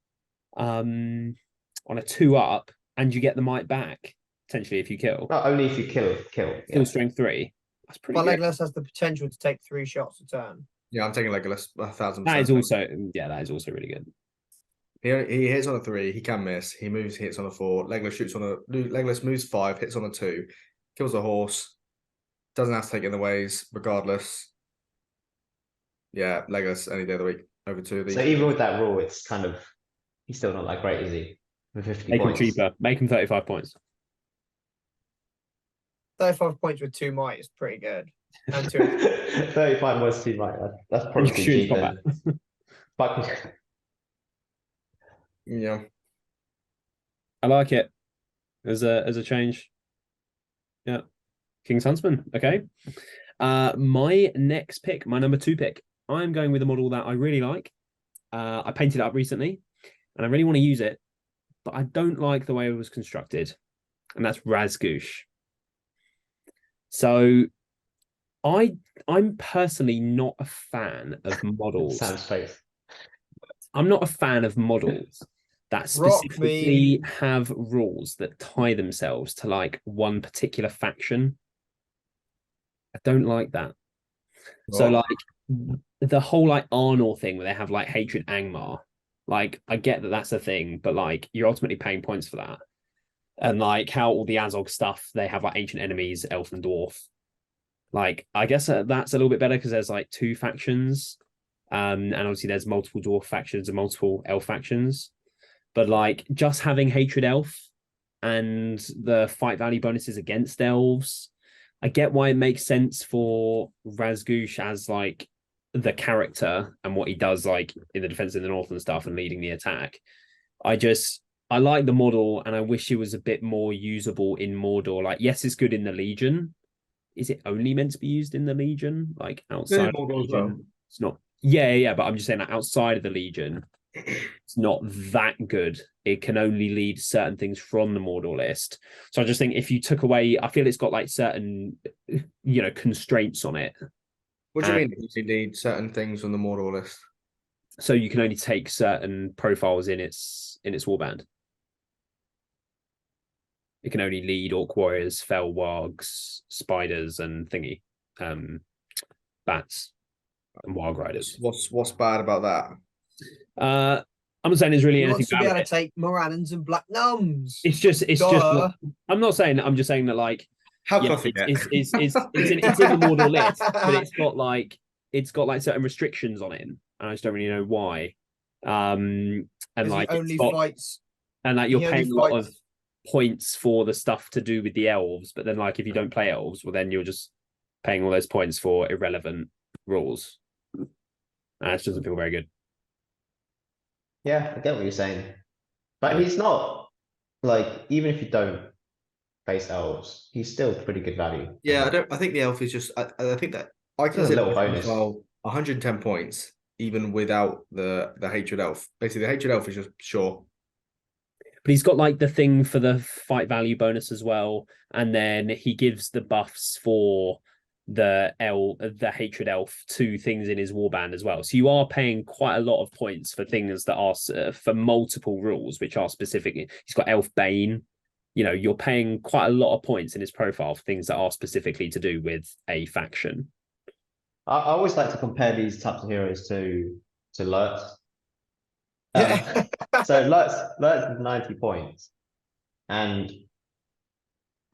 2 up, and you get the might back potentially if you kill. Not only if you kill. Still Yeah. strength 3. That's pretty But good. Legolas has the potential to take 3 shots a turn. Yeah, I'm taking Legolas 1,000%. That is also really good. He hits on a 3. He can miss. He moves. He hits on a 4. Legolas moves 5. Hits on a 2. Kills a horse. Doesn't have to take in the ways regardless. Yeah, Legolas any day of the week over 2 of these. So even with that rule, it's kind of he's still not that great, is he? For 50 Make him points. cheaper. Make him 35 points. 35 points with 2 might is pretty good. And 2 35 was too much. That's probably too Shoot cheap. combat. But Yeah. I like it as a change. Yeah. King's Huntsman. Okay. My next pick, my number 2 pick, I'm going with a model that I really like. I painted it up recently and I really want to use it, but I don't like the way it was constructed. And that's Razgoosh. So I'm personally not a fan of models. Sam's face. I'm not a fan of models that specifically have rules that tie themselves to like one particular faction. I don't like that. So like the whole like Arnor thing where they have like hatred Angmar, like I get that that's a thing, but like you're ultimately paying points for that. And like how all the Azog stuff, they have like ancient enemies, elf and dwarf. Like I guess that's a little bit better because there's like 2 factions. And obviously there's multiple dwarf factions and multiple elf factions. But like just having hatred elf and the fight value bonuses against elves, I get why it makes sense for Razgoosh as like the character and what he does like in the defense in the north and stuff and leading the attack. I like the model and I wish it was a bit more usable in Mordor. Like, yes, it's good in the Legion. Is it only meant to be used in the Legion? Like outside of the Legion, it's not. Yeah, but I'm just saying that outside of the Legion, it's not that good. It can only lead certain things from the Mordor list. So I just think if you took away, I feel it's got like certain, constraints on it. What do you mean? You need certain things on the Mordor list. So you can only take certain profiles in its warband. It can only lead orc warriors, fell wargs, spiders, and thingy, bats, and warg riders. What's bad about that? I'm not saying there's really He anything wants to bad be able with to take Morannons and Black Gnomes. It's just. I'm not saying that. I'm just saying that like. How Yeah, could I forget? it's in the Mordor list, but it's got like certain restrictions on it, and I just don't really know why. And like only fights, and like you're paying a lot of points for the stuff to do with the elves, but then like if you don't play elves, well then you're just paying all those points for irrelevant rules. And it doesn't feel very good. Yeah, I get what you're saying. But he's not like even if you don't face elves, he's still pretty good value. Yeah, I think the elf is just. I think that I It's a little bonus. 110 points even without the hatred elf. Basically, the hatred elf is just sure. But he's got like the thing for the fight value bonus as well, and then he gives the buffs for the hatred elf to things in his warband as well. So you are paying quite a lot of points for things that are for multiple rules, which are specific. He's got elf bane. You're paying quite a lot of points in his profile for things that are specifically to do with a faction. I always like to compare these types of heroes to Lurtz. So Lurtz is 90 points, and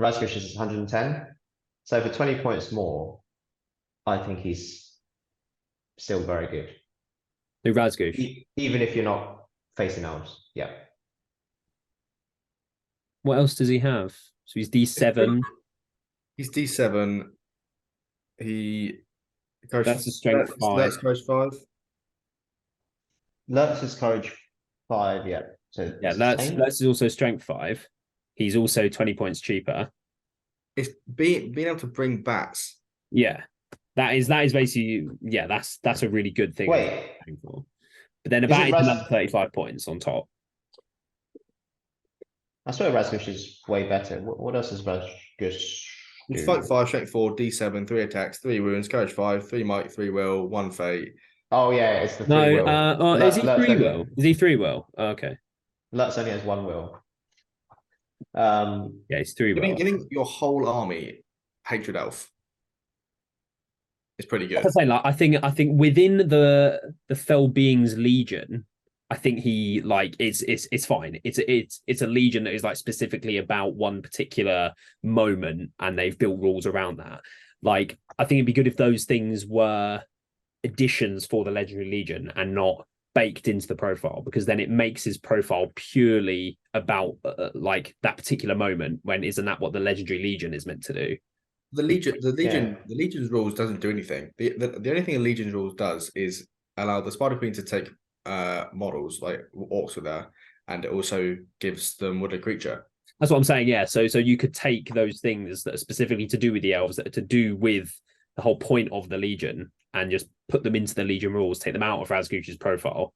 Razgoosh is 110. So for 20 points more, I think he's still very good. The Razgoosh, even if you're not facing elves, yeah. What else does he have? So he's D7. He's D7. He goes. That's a strength 5. Let's go 5. Lurks is courage 5, yeah. So Yeah, it's the same? Lurtz is also strength 5. He's also 20 points cheaper. It's being able to bring bats. Yeah. That is basically, yeah, that's a really good thing. Wait. But then Is about it another 35 points on top. I swear Razgush is way better. What else is Razgush It's do? fight 5, strength 4, D7, 3 attacks, 3 wounds, courage 5, 3 might, 3 will, 1 fate. Oh yeah, it's the 3 No, will. is he Lurks 3 only- will? Is he 3 will? Oh, okay. Lurks only has 1 will. Yeah, he's 3 will. Giving your whole army hatred elf is pretty good. I say, like, I think within the Fell Beings Legion, I think he like it's fine. It's a legion that is like specifically about one particular moment, and they've built rules around that. Like, I think it'd be good if those things were additions for the Legendary Legion and not baked into the profile, because then it makes his profile purely about like that particular moment, when isn't that what the Legendary Legion is meant to do? The Legion's rules doesn't do anything. The only thing a Legion's rules does is allow the Spider Queen to take models like orcs with her, and it also gives them woodland creature. That's what I'm saying. Yeah. So you could take those things that are specifically to do with the elves, that are to do with the whole point of the Legion, and just put them into the Legion rules, take them out of Razgush's profile.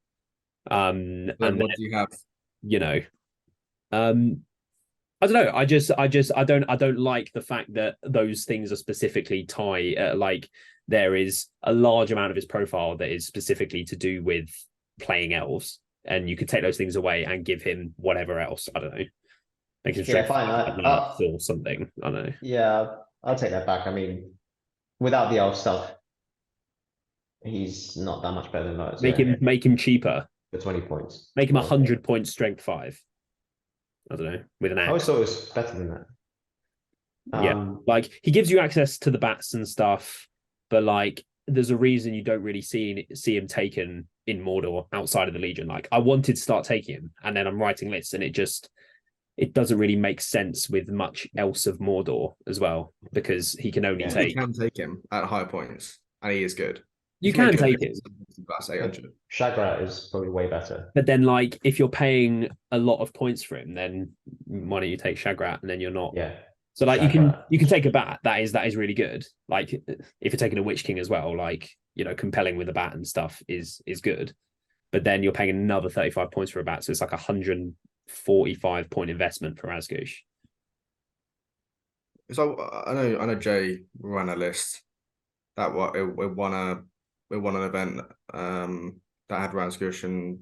And What then, do you have? you know, I don't know. I don't like the fact that those things are specifically like there is a large amount of his profile that is specifically to do with playing elves, and you could take those things away and give him whatever else. I don't know. Make him Yeah, fine. or something. I don't know. Yeah, I'll take that back. I mean, without the elf stuff, he's not that much better than Lurks. Make him cheaper For 20 points. Make him 100 points strength 5. I don't know, with an axe. I always thought it was better than that. Yeah, like he gives you access to the bats and stuff, but like there's a reason you don't really see him taken in Mordor outside of the Legion. Like, I wanted to start taking him, and then I'm writing lists, and it doesn't really make sense with much else of Mordor as well, because he can only take. You can take him at higher points, and he is good. You can take it. That's 800. Shagrat is probably way better. But then, like, if you're paying a lot of points for him, then why don't you take Shagrat, and then you're not? Yeah. So like Shagrat. you can take a bat. That is really good. Like, if you're taking a Witch King as well, like, you know, compelling with a bat and stuff is good. But then you're paying another 35 points for a bat, so it's like 145 point investment for Razgush. So I know Jay ran a list that it won an event that had Razgush and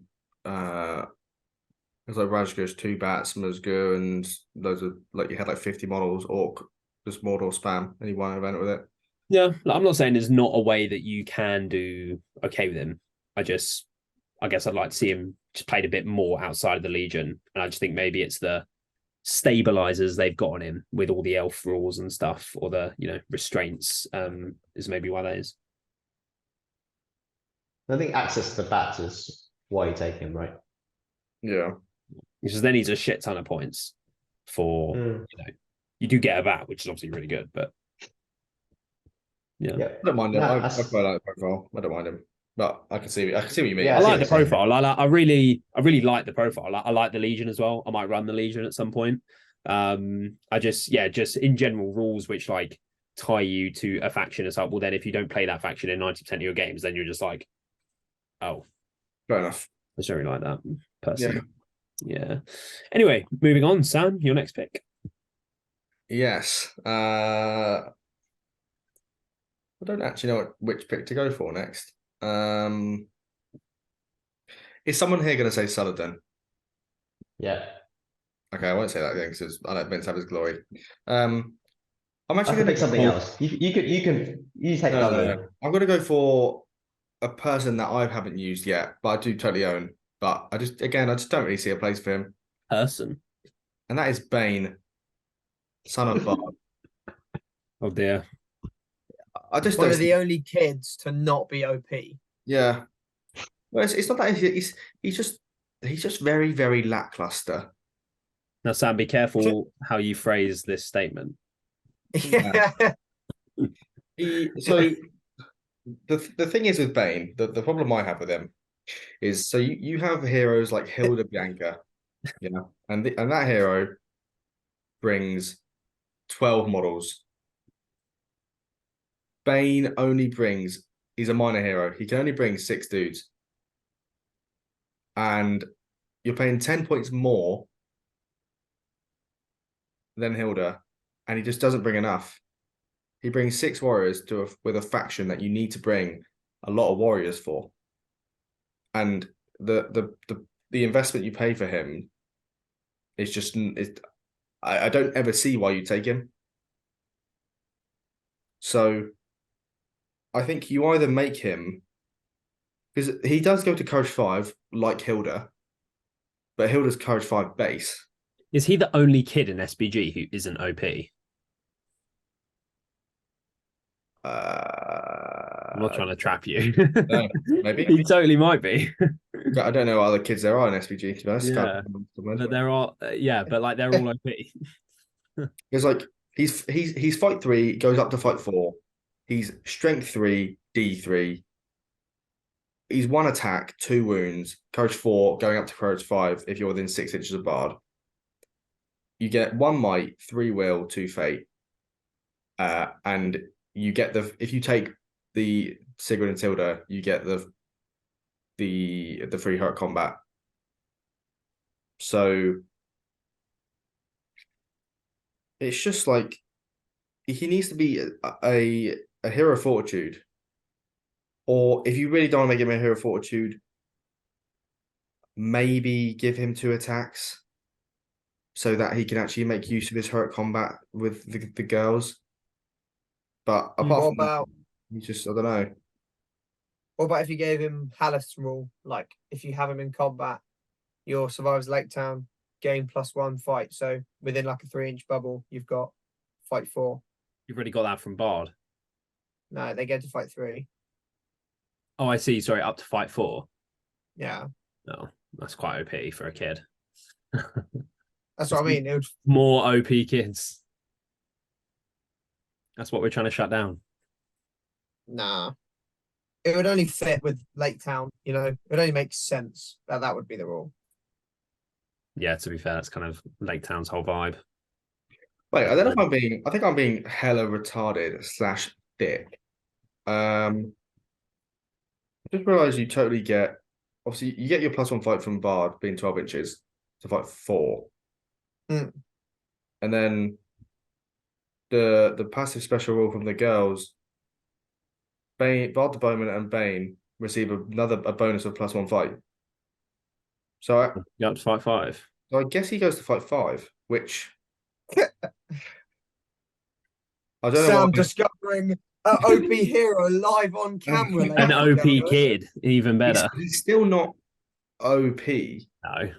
it was like Razgush, 2 bats, Musgu, and loads of, like, you had like 50 models, orc, just Mordor spam, and he won an event with it. Yeah, I'm not saying there's not a way that you can do okay with him. I guess I'd like to see him just played a bit more outside of the Legion, and I just think maybe it's the stabilizers they've got on him with all the elf rules and stuff, or the, you know, restraints, is maybe why that is. I think access to the bats is why you take him, right? Yeah. Because then he's a shit ton of points for, you know, you do get a bat, which is obviously really good, but yeah. I don't mind him. I quite like the profile. I don't mind him, but I can see what you mean. Yeah, I like the profile. I really like the profile. I like the Legion as well. I might run the Legion at some point. I just in general, rules which like tie you to a faction. It's like, well, then if you don't play that faction in 90% of your games, then you're just like, oh, Fair enough. I don't really like that personally. Yeah. Anyway, moving on. Sam, your next pick. Yes. I don't actually know which pick to go for next. Is someone here going to say Saladin? Yeah. Okay, I won't say that again because I like Vince have his glory. I'm actually I going can to pick something else. You take another. No. I'm going to go for a person that I haven't used yet, but I do totally own. But I just don't really see a place for him. Person. And that is Bane, son of Bob. Oh dear. I just One don't of the only kids to not be OP. Yeah. Well, it's not that he's just very, very lackluster. Now, Sam, be careful how you phrase this statement. Yeah. So the thing is with Bane, the problem I have with him is so you have heroes like Hilda Bianca, and that hero brings 12 models. Bane only brings, he's a minor hero. He can only bring 6 dudes. And you're paying 10 points more than Hilda, and he just doesn't bring enough. He brings 6 warriors with a faction that you need to bring a lot of warriors for. And the investment you pay for him is just I don't ever see why you take him. So I think you either make him, because he does go to Courage 5 like Hilda, but Hilda's Courage 5 base. Is he the only kid in SBG who isn't OP? I'm not trying to trap you. No, maybe. He totally might be. I don't know what other kids there are in SBG, to be honest. Yeah. But there are, but like they're all OP. It's like he's fight 3, goes up to fight 4. He's strength 3, D3. He's 1 attack, 2 wounds, courage 4, going up to courage 5 if you're within 6 inches of Bard. You get 1 might, 3 will, 2 fate. And you get if you take the Sigrid and Tilda, you get the free hurt combat. So it's just like he needs to be a hero of fortitude. Or if you really don't want to make him a hero of fortitude, maybe give him 2 attacks so that he can actually make use of his hurt combat with the girls. But apart from that, he's just, I don't know. What about if you gave him Hallis rule? Like, if you have him in combat, your survivors Lake Town gain +1 fight. So within like a 3-inch bubble, you've got fight 4. You've already got that from Bard. No, they get to fight 3. Oh, I see. Sorry, up to fight 4. Yeah. No, that's quite OP for a kid. That's what I mean. It would... More OP kids. That's what we're trying to shut down. Nah. It would only fit with Lake Town, It would only make sense that would be the rule. Yeah, to be fair, that's kind of Lake Town's whole vibe. Wait, I don't know if I think I'm being hella retarded / thick. I just realized you totally get, obviously you get your +1 fight from Bard being 12 inches to fight 4. Mm. And then the passive special rule from the girls, Bard the Bowman and Bane receive a bonus of +1 fight. So You're up to fight 5. So I guess he goes to fight 5, which I don't know. Sam discovering an OP hero live on camera. An OP kid, even better. He's still not OP. No.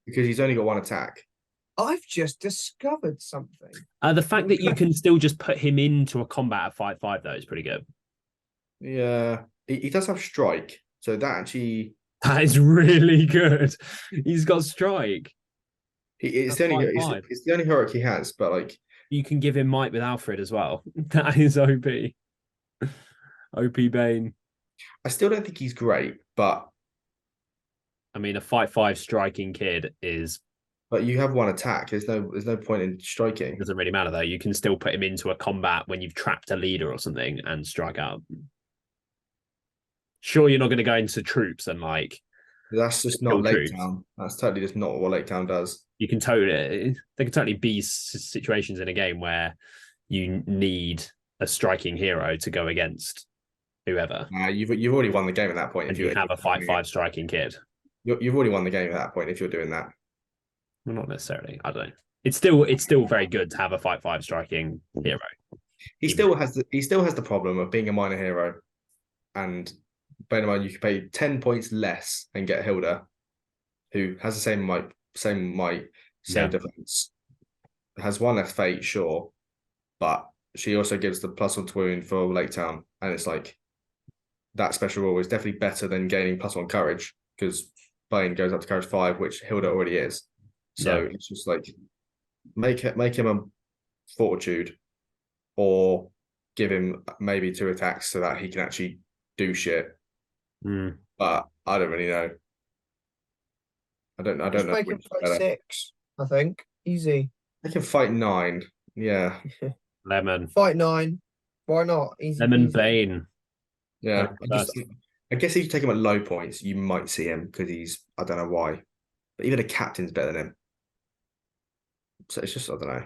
Because he's only got 1 attack. I've just discovered something. The fact that you can still just put him into a combat at fight 5, though, is pretty good. Yeah. He does have strike. So that actually... That is really good. He's got strike. It's the only heroic he has, but like... You can give him might with Alfred as well. That is OP. OP Bane. I still don't think he's great, but... I mean, a fight 5 striking kid is... But you have 1 attack. There's no point in striking. It doesn't really matter, though. You can still put him into a combat when you've trapped a leader or something and strike out. Sure, you're not going to go into troops and like... That's just not Lake Town. That's totally just not what Lake Town does. You can there can totally be situations in a game where you need a striking hero to go against whoever. You've already won the game at that point. And you have a fight 5 striking kid. You've already won the game at that point if you're doing that. Well, not necessarily. I don't know. It's still very good to have a fight 5 striking hero. He still has the problem of being a minor hero, and bear in mind you can pay 10 points less and get Hilda, who has the same might, same defense, has 1 less fate, sure, but she also gives the +1 to wound for Lake Town, and it's like that special rule is definitely better than gaining +1 courage because Bane goes up to courage 5, which Hilda already is. So it's just like make him a fortitude, or give him maybe 2 attacks so that he can actually do shit. But I don't really know. I don't Just know make him which is fight better. 6. I think easy. They can fight 9. Yeah, Lemon. Fight 9. Why not? Easy Lemon peasy. Bane. yeah. First. I guess if you take him at low points, you might see him because he's, I don't know why, but even a captain's better than him. So it's just, I don't know.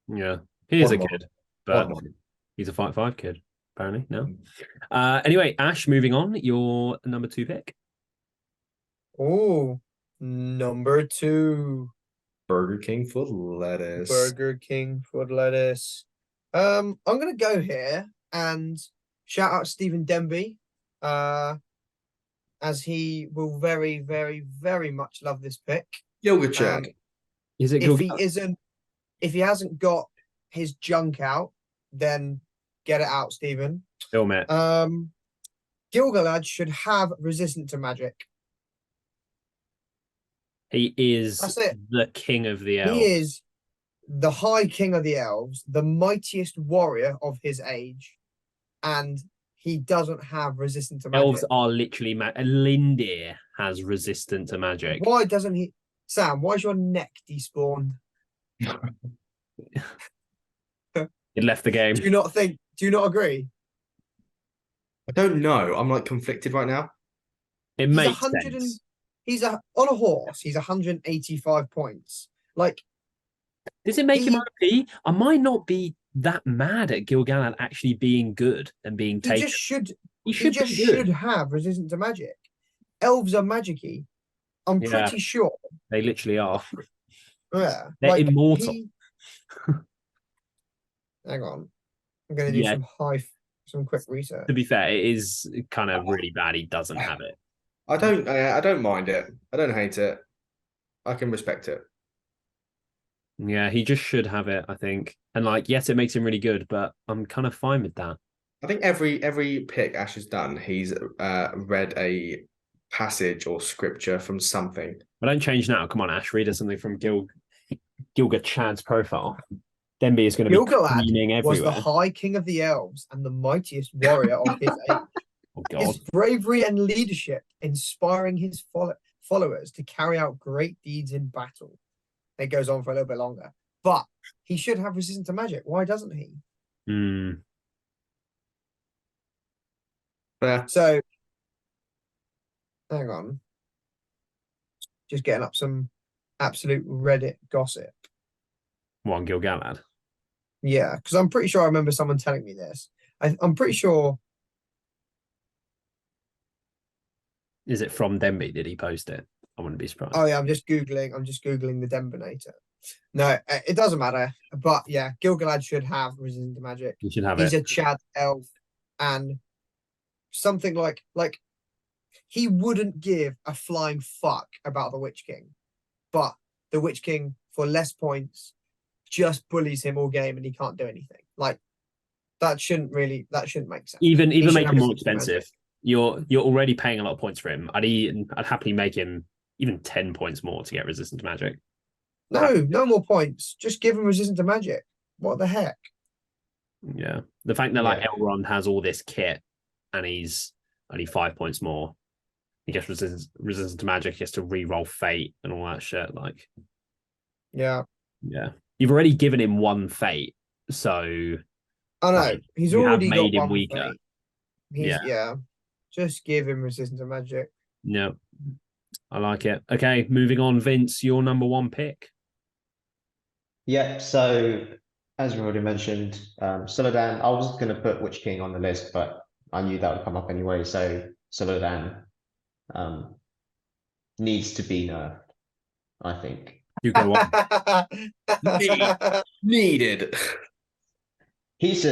Yeah. He is a Odd one. kid, Odd but one. he's a Fight 5 kid, apparently. No. Anyway, Ash, moving on. Your number 2 pick. Oh, number 2. Burger King for lettuce. Burger King for lettuce. I'm gonna go here and shout out Stephen Denby, as he will very, very, very much love this pick. Yoga Chad. Is it If Gilgalad? if he hasn't got his junk out, then get it out, Stephen. Film it. Gilgalad should have resistant to magic. He is That's it. the king of the elves. He is the High King of the Elves, the mightiest warrior of his age, and he doesn't have resistance to magic. Elves are literally Lindir has resistant to magic. Why doesn't he? Sam, why is your neck despawned? It left the game. Do you not agree? I don't know. I'm like conflicted right now. It He's makes 100 sense. He's on a horse. He's 185 points. Like, Does it make him OP? I might not be that mad at Gilgalad actually being good and being taken. He should have resistance to magic. Elves are magicy. I'm pretty sure. They literally are. Yeah. They're immortal. Hang on. I'm gonna do some quick research. To be fair, it is kind of really bad he doesn't have it. I don't mind it. I don't hate it. I can respect it. Yeah, he just should have it, I think. And like, yes, it makes him really good, but I'm kind of fine with that. I think every pick Ash has done, he's read a passage or scripture from something. But don't change now. Come on, Ash, read us something from Gilga Chad's profile. Denby is going to be cleaning everywhere. Was the High King of the Elves and the mightiest warrior of his age. Oh, God. His bravery and leadership inspiring his followers to carry out great deeds in battle. It goes on for a little bit longer. But he should have resistance to magic. Why doesn't he? So, hang on. Just getting up some absolute Reddit gossip. What, on Gilgalad? Yeah, because I'm pretty sure I remember someone telling me this. I'm pretty sure. Is it from Denby? Did he post it? I wouldn't be surprised. Oh yeah, I'm just googling the Denbonator. No, it doesn't matter. But yeah, Gilgalad should have resistance to magic. He should have He's it. a Chad elf, and something like he wouldn't give a flying fuck about the Witch King, but the Witch King for less points just bullies him all game, and he can't do anything. Like that shouldn't make sense. Even make him more expensive. You're already paying a lot of points for him. I'd happily make him even 10 points more to get resistant to magic. No more points. Just give him resistant to magic. What the heck? Yeah. The fact that like Elrond has all this kit and he's only 5 points more. He gets resistant to magic, he has to re-roll fate and all that shit. Like, yeah. You've already given him one fate, so I know he's already got made him one weaker. Fate. Just give him resistance to magic. Yeah, I like it. Okay, moving on. Vince, your number 1 pick. Yeah, so as we already mentioned, Suladan, I was going to put Witch King on the list, but I knew that would come up anyway, so Suladan needs to be nerfed, I think. You go on. Needed. He's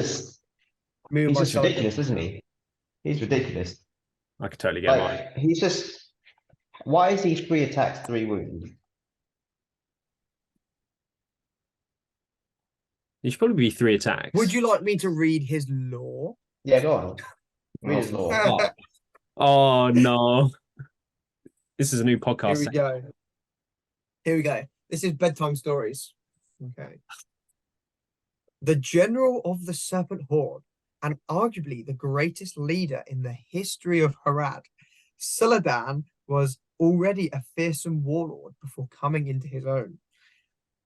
ridiculous, isn't he? He's ridiculous. I could totally get mine. He's just, why is he 3 attacks, 3 wounds? He should probably be 3 attacks. Would you like me to read his lore? Yeah, go on. Read his lore. Oh no. This is a new podcast. Here we go. This is bedtime stories. Okay. The general of the Serpent Horde, and arguably the greatest leader in the history of Harad, Suladan was already a fearsome warlord before coming into his own.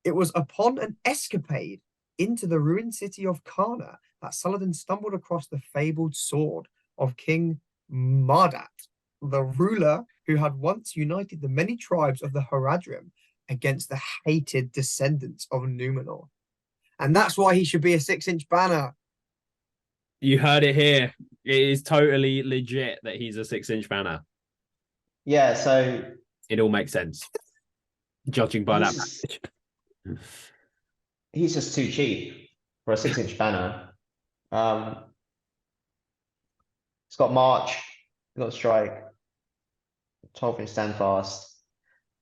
It was upon an escapade into the ruined city of Karna that Saladin stumbled across the fabled sword of King Mardat, the ruler who had once united the many tribes of the Haradrim against the hated descendants of Numenor. And that's why he should be a 6-inch banner. You heard it here. It is totally legit that he's a 6-inch banner. Yeah, so It all makes sense, judging by that he's, package. he's just too cheap for a 6-inch banner. It's got March, it's got Strike, 12-inch stand fast.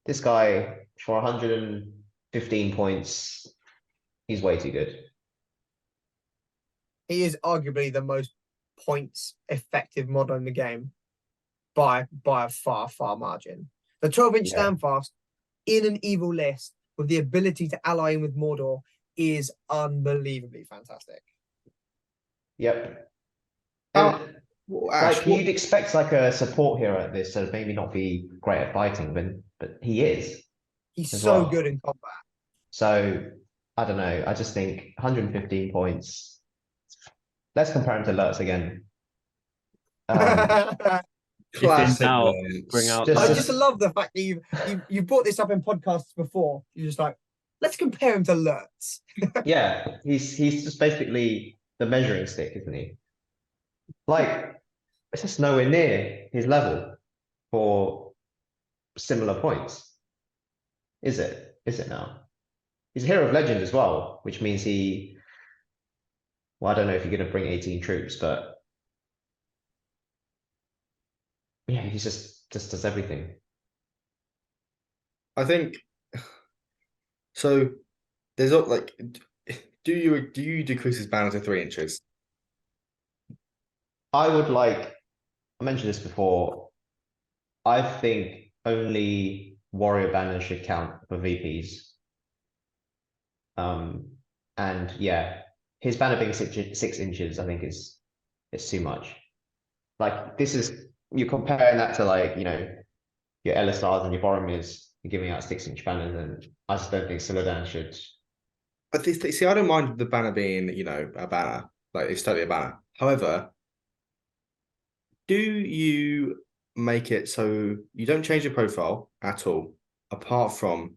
This guy for 115 points, he's way too good. He is arguably the most points effective mod in the game by a far margin. The 12-inch stand fast in an evil list with the ability to ally in with Mordor is unbelievably fantastic. Yep. Well, And Ash, like you'd expect like a support hero at this to maybe not be great at fighting, but he is. He's as so well. good in combat. So I don't know. I just think 115 points. Let's compare him to Lurtz again. classic. Now, bring out. I just love the fact that you brought this up in podcasts before. You're just like, let's compare him to Lurtz. Yeah, he's just basically the measuring stick, isn't he? Like, it's just nowhere near his level for similar points. Is it? Is it now? He's a hero of legend as well, which means well, I don't know if you're going to bring 18 troops, but yeah, he just does everything. I think so. There's like, do you decrease his banner to 3 inches? I would like, I mentioned this before, I think only warrior banners should count for VPs. And yeah, his banner being 6 inches, I think is too much. Like you're comparing that to like, your LSRs and your Boromirs giving out 6-inch banners, and I just don't think Suladan should. But see, I don't mind the banner being, a banner. Like, it's totally a banner. However, do you make it so you don't change your profile at all, apart from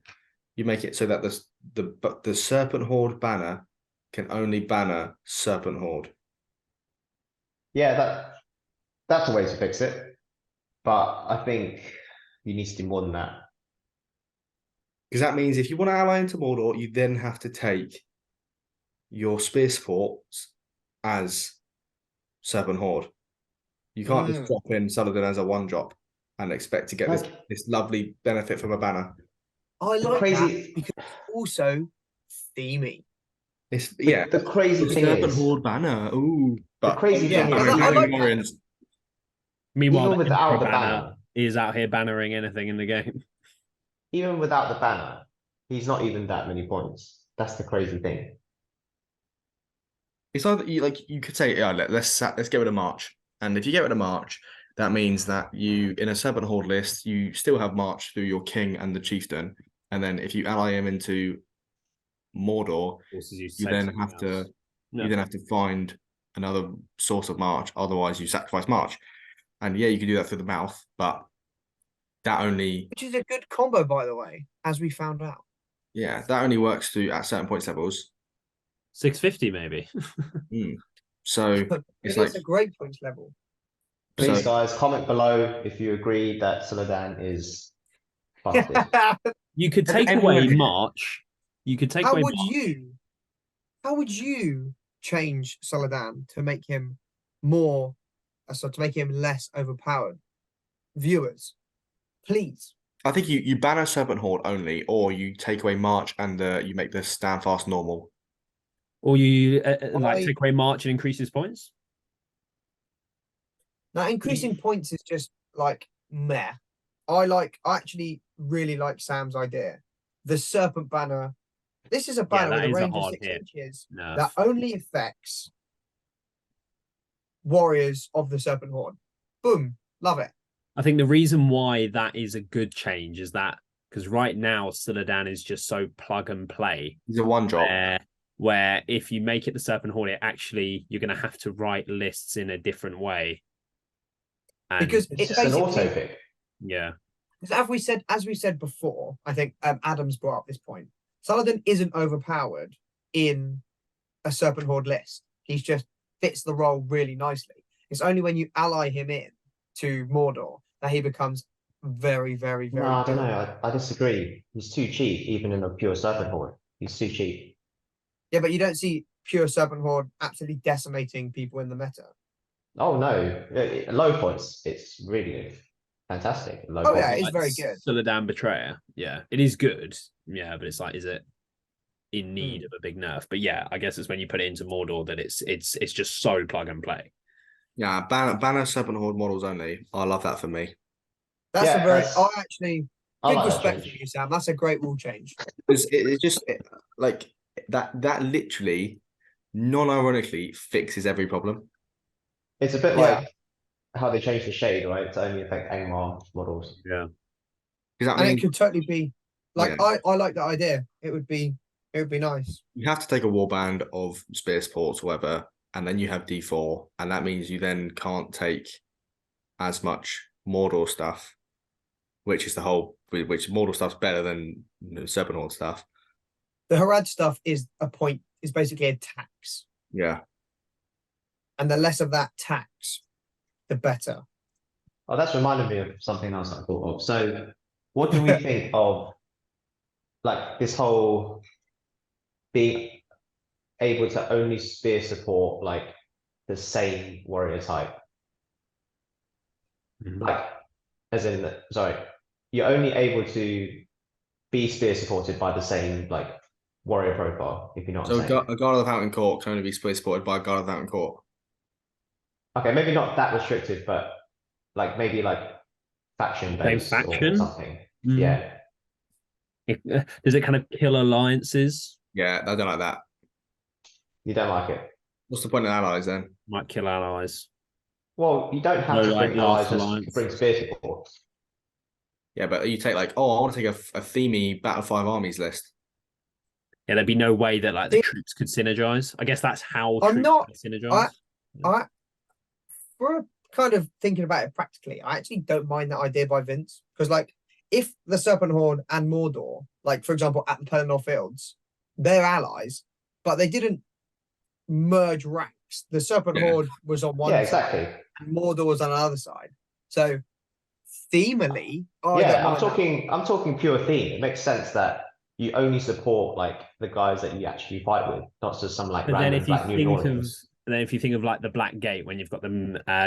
you make it so that the Serpent Horde banner can only banner Serpent Horde? Yeah, that's a way to fix it. But I think you need to do more than that. Because that means if you want to ally into Mordor, you then have to take your spear supports as Serpent Horde. You can't just drop in Saladin as a 1-drop and expect to get this lovely benefit from a banner. I like that because it's also themey. The crazy thing Serpent is Horde banner. Ooh, the crazy thing is, I like that. Meanwhile, even the without the banner is out here bannering anything in the game. Even without the banner, he's not even that many points. That's the crazy thing. It's either you could say, yeah, let's get rid of March, and if you get rid of March, that means that you in a Serpent Horde list you still have March through your king and the chieftain, and then if you ally him into Mordor, you then have to find another source of March. Otherwise, you sacrifice March, and yeah, you can do that through the mouth, but which is a good combo, by the way, as we found out. Yeah, that only works at certain points levels. 650 maybe. So it's a great points level. Please, guys, comment below if you agree that Suladan is busted. You could take away March. You could take away March. How would you change Suladan to make him less overpowered? Viewers, please. I think you banner Serpent Horde only, or you take away March and you make the stand fast normal. Or you take away March and increase his points? Now, increasing points is just like meh. I actually really like Sam's idea. The Serpent banner This is a Yeah, banner with that a is a range of hard 6 hit. inches Nerf. that only affects warriors of the Serpent Horde. Boom. Love it. I think the reason why that is a good change is that because right now Siladan is just so plug and play. He's a one drop. Where if you make it the Serpent Horde, you're going to have to write lists in a different way. And Because It's it just an basically, auto pick. yeah, because as we said before, I think Adams brought up this point. Saladin isn't overpowered in a Serpent Horde list. He's just fits the role really nicely. It's only when you ally him in to Mordor that he becomes very, very, very No, I good. don't know. I disagree. He's too cheap, even in a pure Serpent Horde. He's too cheap. Yeah, but you don't see pure Serpent Horde absolutely decimating people in the meta. Oh no, low points. It's really good. Fantastic. Low Oh, points. yeah, it's very good. Siladan Betrayer. Yeah, it is good. Yeah, but it's like, is it in need of a big nerf? But yeah, I guess it's when you put it into Mordor that it's just so plug and play. Yeah, banner Serpent Horde models only. I love that for me. That's Yeah, a very. that's- I actually I big like that respect for change. you, Sam. That's a great rule change. Because it's just like that literally, non-ironically, fixes every problem. It's a bit Yeah. like how they changed the shade, right? To only affect Angmar models. Yeah. Because that And it means could totally be like Yeah. I like that idea. It would be nice. you have to take a warband of spear sports or whatever, and then you have D4, and that means you then can't take as much Mordor stuff, which Mordor stuff's better than Serpent Horde stuff. The Harad stuff is basically a tax. Yeah. And the less of that tax, the better. Oh, that's reminded me of something else I thought of. So, what do we think of like this whole being able to only spear support like the same warrior type? Like, as in, sorry, you're only able to be spear supported by the same like warrior profile, if you know what So I'm saying. a Guard of the Fountain Court can only be spear supported by a Guard of the Fountain Court. Okay, maybe not that restricted, but like maybe like faction based or faction? something. Mm. Yeah. Does it kind of kill alliances? Yeah, I don't like that. You don't like it? What's the point of allies then? Might kill allies. Well, you don't have No, to like bring allies, last just alliance. bring spear support. Yeah, but you take like, I want to take a themey Battle 5 armies list. Yeah, there'd be no way that like the troops could synergize. I guess that's how I'm troops not- could synergize. For kind of thinking about it practically, I actually don't mind that idea by Vince. Because like if the Serpent Horde and Mordor, like for example at the Pelennor Fields, they're allies, but they didn't merge ranks. The Serpent Yeah. Horde was on one Yeah, side exactly. and Mordor was on another side. So themally, I Yeah, don't I'm mind that. talking pure theme. It makes sense that you only support like the guys that you actually fight with, not just some like But then random if you black new think of Nordics. then if you think of like the Black Gate, when you've got the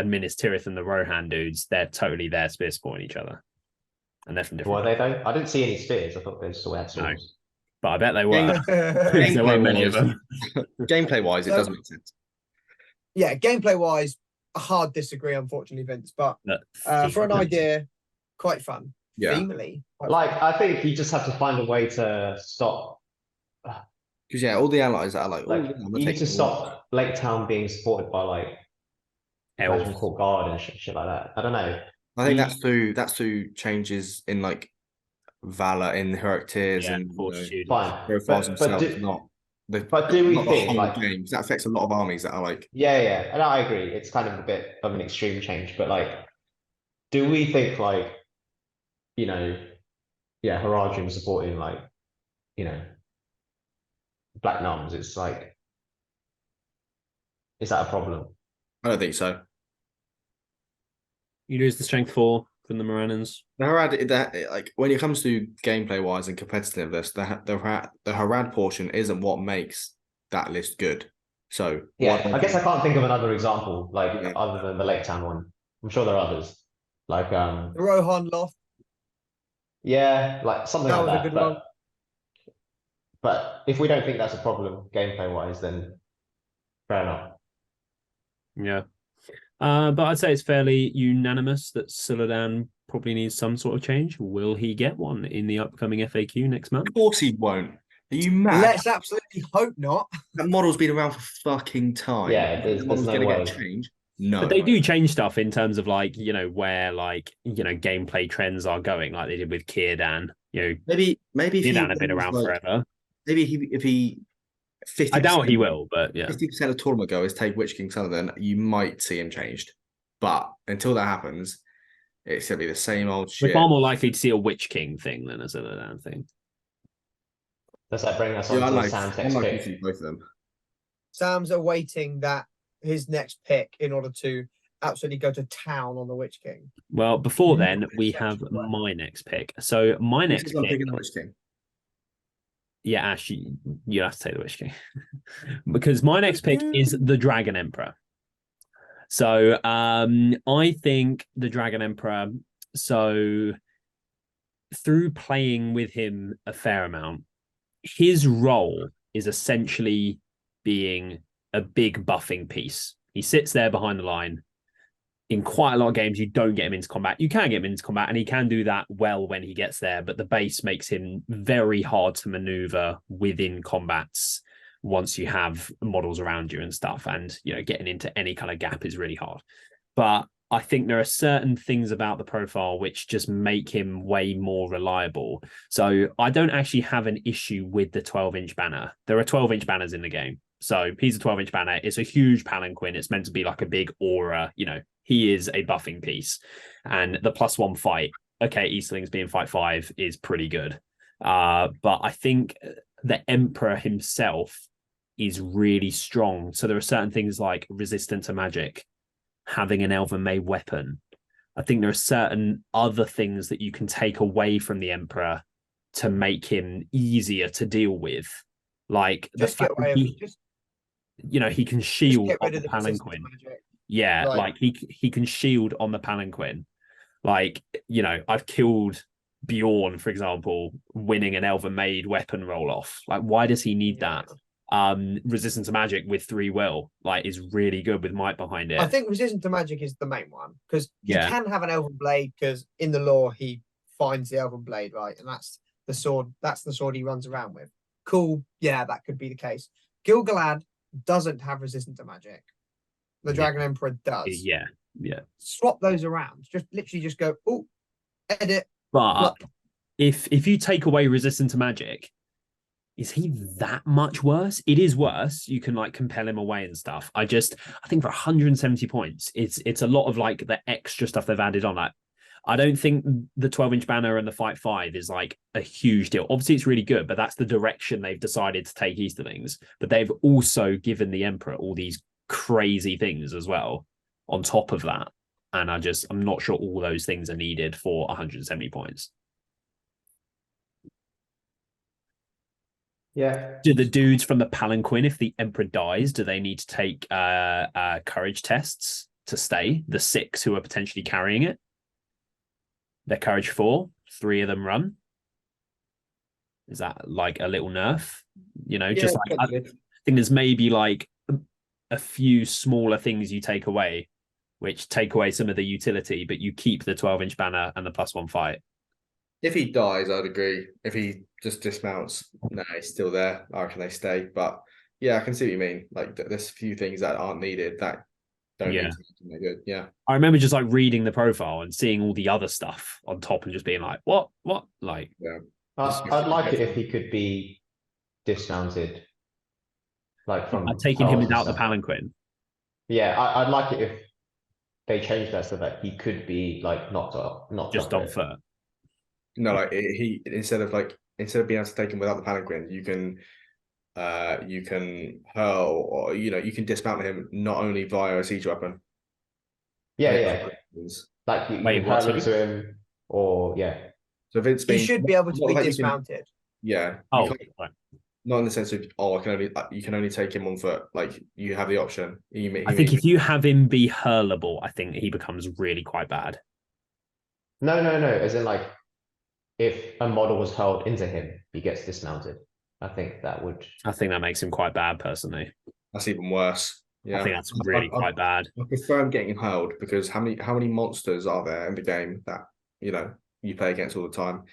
Minas Tirith and the Rohan dudes, they're totally there spear supporting each other. And they're from different. Were they though? I didn't see any spears. I thought they just all had swords. But I bet they were. Game- Because there weren't many of them. Gameplay wise, it So- does make sense. Yeah, gameplay wise, a hard disagree, unfortunately, Vince. But for an idea, quite fun. Yeah. Themally, quite Like, fun. I think you just have to find a way to stop. Because all the allies that are like, Like, I'm gonna you need take to them stop Lake Town being supported by like Elves. Belgian Court Guard and shit like that. I don't know. I think that's through changes in like valor in heroic tiers Yeah, and fortitude. Fine, profiles themselves, do, not the but do we not the think whole like game. 'Cause that affects a lot of armies that are like, yeah, and I agree. It's kind of a bit of an extreme change, but like, do we think like, Haradrim supporting like, Black Nuns? It's like, is that a problem? I don't think so. You lose the strength 4 from the Morannons. The Harad, like when it comes to gameplay wise and competitiveness, the Harad portion isn't what makes that list good. So Yeah, I guess I can't think of another example like Yeah. other than the Lake Town one. I'm sure there are others. Like The Rohan Loft. yeah, like something That like was a that. good But one. but if we don't think that's a problem gameplay wise, then fair enough. Yeah. But I'd say it's fairly unanimous that Siladan probably needs some sort of change. Will he get one in the upcoming FAQ next month? Of course he won't. Are you mad? Let's absolutely hope not. That model's been around for fucking time. Yeah, The model's no going to way. get changed. No. But they do change stuff in terms of like, where like, gameplay trends are going, like they did with Kirdan. Maybe if he Kirdan had been was around like, forever. maybe if he 50%, I doubt he will, but yeah. 50% of tournament goers take Witch King Sutherland, you might see him changed. But until that happens, it's gonna be the same old We're shit. far more likely to see a Witch King thing than a Sutherland thing. Does that bring us on to Sam's next to pick? see both of them. Sam's awaiting his next pick in order to absolutely go to town on the Witch King. Well, before then, we have my next pick. So my next pick, picking the Witch King. Yeah, Ash, you have to take the Witch King because my next pick is the Dragon Emperor. So I think the Dragon Emperor. So through playing with him a fair amount, his role is essentially being a big buffing piece. He sits there behind the line. In quite a lot of games, you don't get him into combat. You can get him into combat, and he can do that well when he gets there, but the base makes him very hard to maneuver within combats once you have models around you and stuff. And, getting into any kind of gap is really hard. But I think there are certain things about the profile which just make him way more reliable. So I don't actually have an issue with the 12-inch banner. There are 12-inch banners in the game. So he's a 12-inch banner. It's a huge palanquin. It's meant to be like a big aura. He is a buffing piece. And the +1 fight, okay, Easterlings being fight 5 is pretty good. But I think the Emperor himself is really strong. So there are certain things like resistant to magic, having an Elven Made weapon. I think there are certain other things that you can take away from the Emperor to make him easier to deal with. Like just the fact that he can shield on the palanquin. Yeah, like he can shield on the palanquin. Like, I've killed Bjorn, for example, winning an Elven Made weapon roll off. Like, why does he need that? Resistance to magic with 3 will is really good with might behind it. I think resistance to magic is the main one because he can have an Elven Blade because in the lore he finds the Elven Blade, right? And that's the sword. That's the sword he runs around with. Cool. Yeah, that could be the case. Gil-galad doesn't have resistance to magic. The Dragon Emperor does. Yeah. Swap those around. Just go, edit. But if you take away resistance to magic, is he that much worse? It is worse. You can compel him away and stuff. I think for 170 points, it's a lot of the extra stuff they've added on. I don't think the 12-inch banner and the fight 5 is a huge deal. Obviously, it's really good, but that's the direction they've decided to take Easterlings. But they've also given the Emperor all these crazy things as well on top of that. And I'm not sure all those things are needed for 170 points. Yeah. Do the dudes from the palanquin, if the Emperor dies, do they need to take courage tests to stay? The 6 who are potentially carrying it? They're courage 4, 3 of them run. Is that a little nerf? I think there's maybe a few smaller things you take away, which take away some of the utility, but you keep the 12-inch banner and the +1 fight. If he dies, I'd agree. If he just dismounts, no, he's still there. I reckon they stay. But yeah, I can see what you mean. There's a few things that aren't needed that don't need to be good. Yeah. I remember just reading the profile and seeing all the other stuff on top and just being like, what? Yeah. I'd like it if he could be dismounted. From taking him without the palanquin. Yeah, I'd like it if they changed that so that he could be not just on foot. No, he instead of being able to take him without the palanquin, you can hurl or you can dismount him not only via a siege weapon. Yeah. You can hurl into him or So if it's he should be able to be dismounted. Not in the sense of you can only take him on foot. You have the option. I think if you have him be hurlable, I think he becomes really quite bad. No. As in if a model was hurled into him, he gets dismounted. I think that makes him quite bad, personally. That's even worse. Yeah, I think that's really quite bad. I prefer him getting hurled because how many monsters are there in the game that you play against all the time?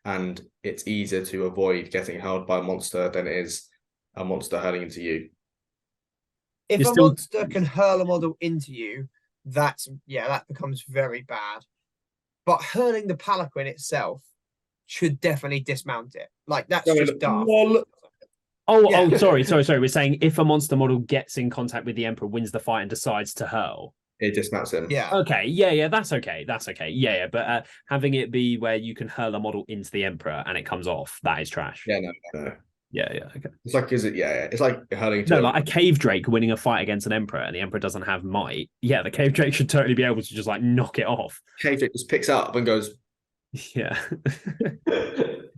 and it's easier to avoid getting hurled by a monster than it is a monster hurling into you. If You're a still- monster can hurl a model into you, that becomes very bad. But hurling the palanquin itself should definitely dismount it. Like that's just daft. Yeah. Sorry. We're saying if a monster model gets in contact with the Emperor, wins the fight, and decides to hurl. It dismounts him. Yeah. Okay, yeah, that's okay. Yeah. But having it be where you can hurl a model into the Emperor and it comes off, that is trash. Yeah, no. Yeah, okay. It's like, it's like hurling No, to like a cave drake winning a fight against an Emperor and the Emperor doesn't have might. Yeah, the cave drake should totally be able to just like knock it off. cave it just picks up and goes. Yeah.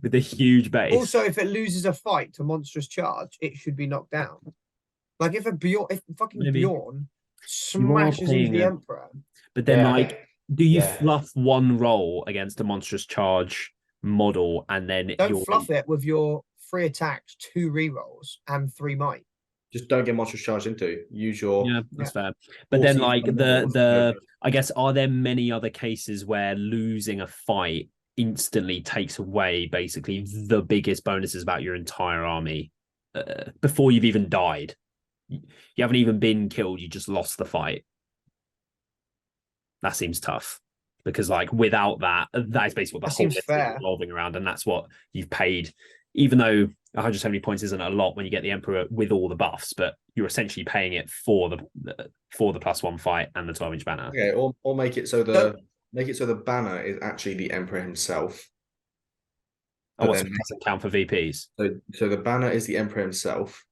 With a huge base. Also, if it loses a fight to monstrous charge, it should be knocked down. Like if fucking Maybe. Bjorn smashes into the Emperor. But then, Yeah, do you fluff one roll against a monstrous charge model and then Don't fluff it with your 3 attacks, 2 rerolls, and 3 might. Just don't get monstrous charged into. Use your. Yeah, that's fair. But then, Or like the I guess, are there many other cases where losing a fight instantly takes away basically the biggest bonuses about your entire army before you've even died? You haven't even been killed, you just lost the fight. That seems tough because, like, without that is basically what the whole list is revolving around, and that's what you've paid. Even though 170 points isn't a lot when you get the Emperor with all the buffs, but you're essentially paying it for the +1 fight and the 12-inch banner. Okay, or make it so the banner is actually the Emperor himself. Oh, so it doesn't count for VPs. So the banner is the Emperor himself.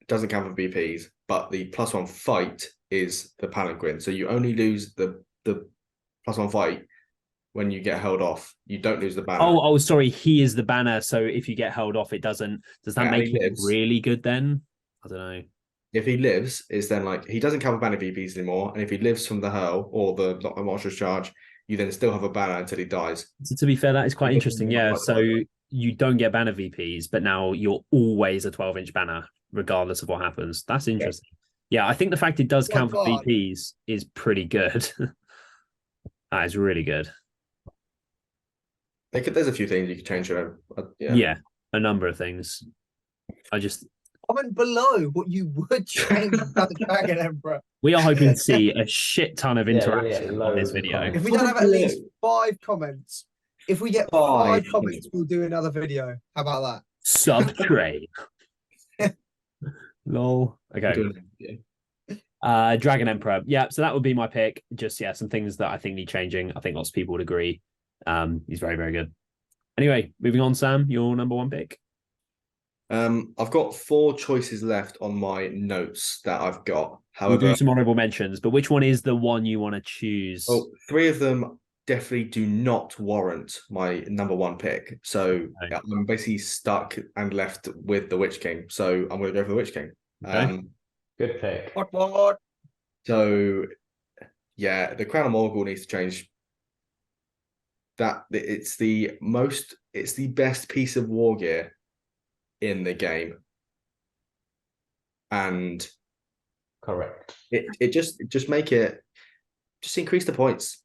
It doesn't count for VPs, but the +1 fight is the palanquin. So you only lose the +1 fight when you get held off. You don't lose the banner. Oh, sorry. He is the banner. So if you get held off, it doesn't. Does that make it really good then? I don't know. If he lives, it's then like he doesn't cover banner VPs anymore. And if he lives from the hurl or the monstrous charge, you then still have a banner until he dies. So to be fair, that is quite interesting. Yeah. So you don't get banner VPs, but now you're always a 12-inch banner, regardless of what happens. That's interesting. Yeah, I think the fact it does count for VPs is pretty good. That is really good. There's a few things you could change. Yeah, a number of things. Comment below what you would change about the Dragon Emperor. We are hoping to see a shit ton of interaction on this video. If we don't have at least 5 comments, if we get 5 comments, we'll do another video. How about that? Subscribe. Lol. Okay. Dragon Emperor. Yeah, so that would be my pick. Just some things that I think need changing. I think lots of people would agree. He's very, very good. Anyway, moving on, Sam, your number 1 pick. I've got 4 choices left on my notes that I've got. However, we'll do some honorable mentions, but which one is the one you want to choose? Well, 3 of them definitely do not warrant my number 1 pick. So I'm basically stuck and left with the Witch King. So I'm going to go for the Witch King. Okay. Good pick. What? So yeah, the Crown of Morgul needs to change. That it's the best piece of war gear in the game, and correct. It just increase the points.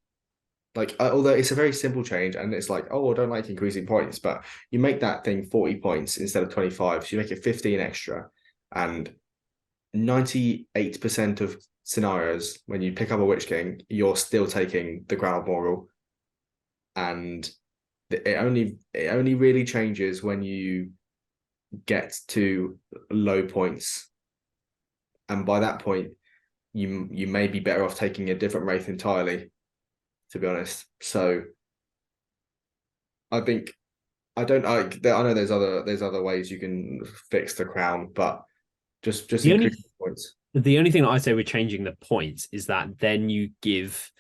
Like, although it's a very simple change, and it's like, oh, I don't like increasing points, but you make that thing 40 points instead of 25, so you make it 15 extra, and 98% of scenarios when you pick up a Witch King, you're still taking the Crown of Morgul. And it only really changes when you get to low points, and by that point, you may be better off taking a different wraith entirely, to be honest. So I think I know there's other ways you can fix the crown, but just increase the points. The only thing that I say with changing the points is that then you give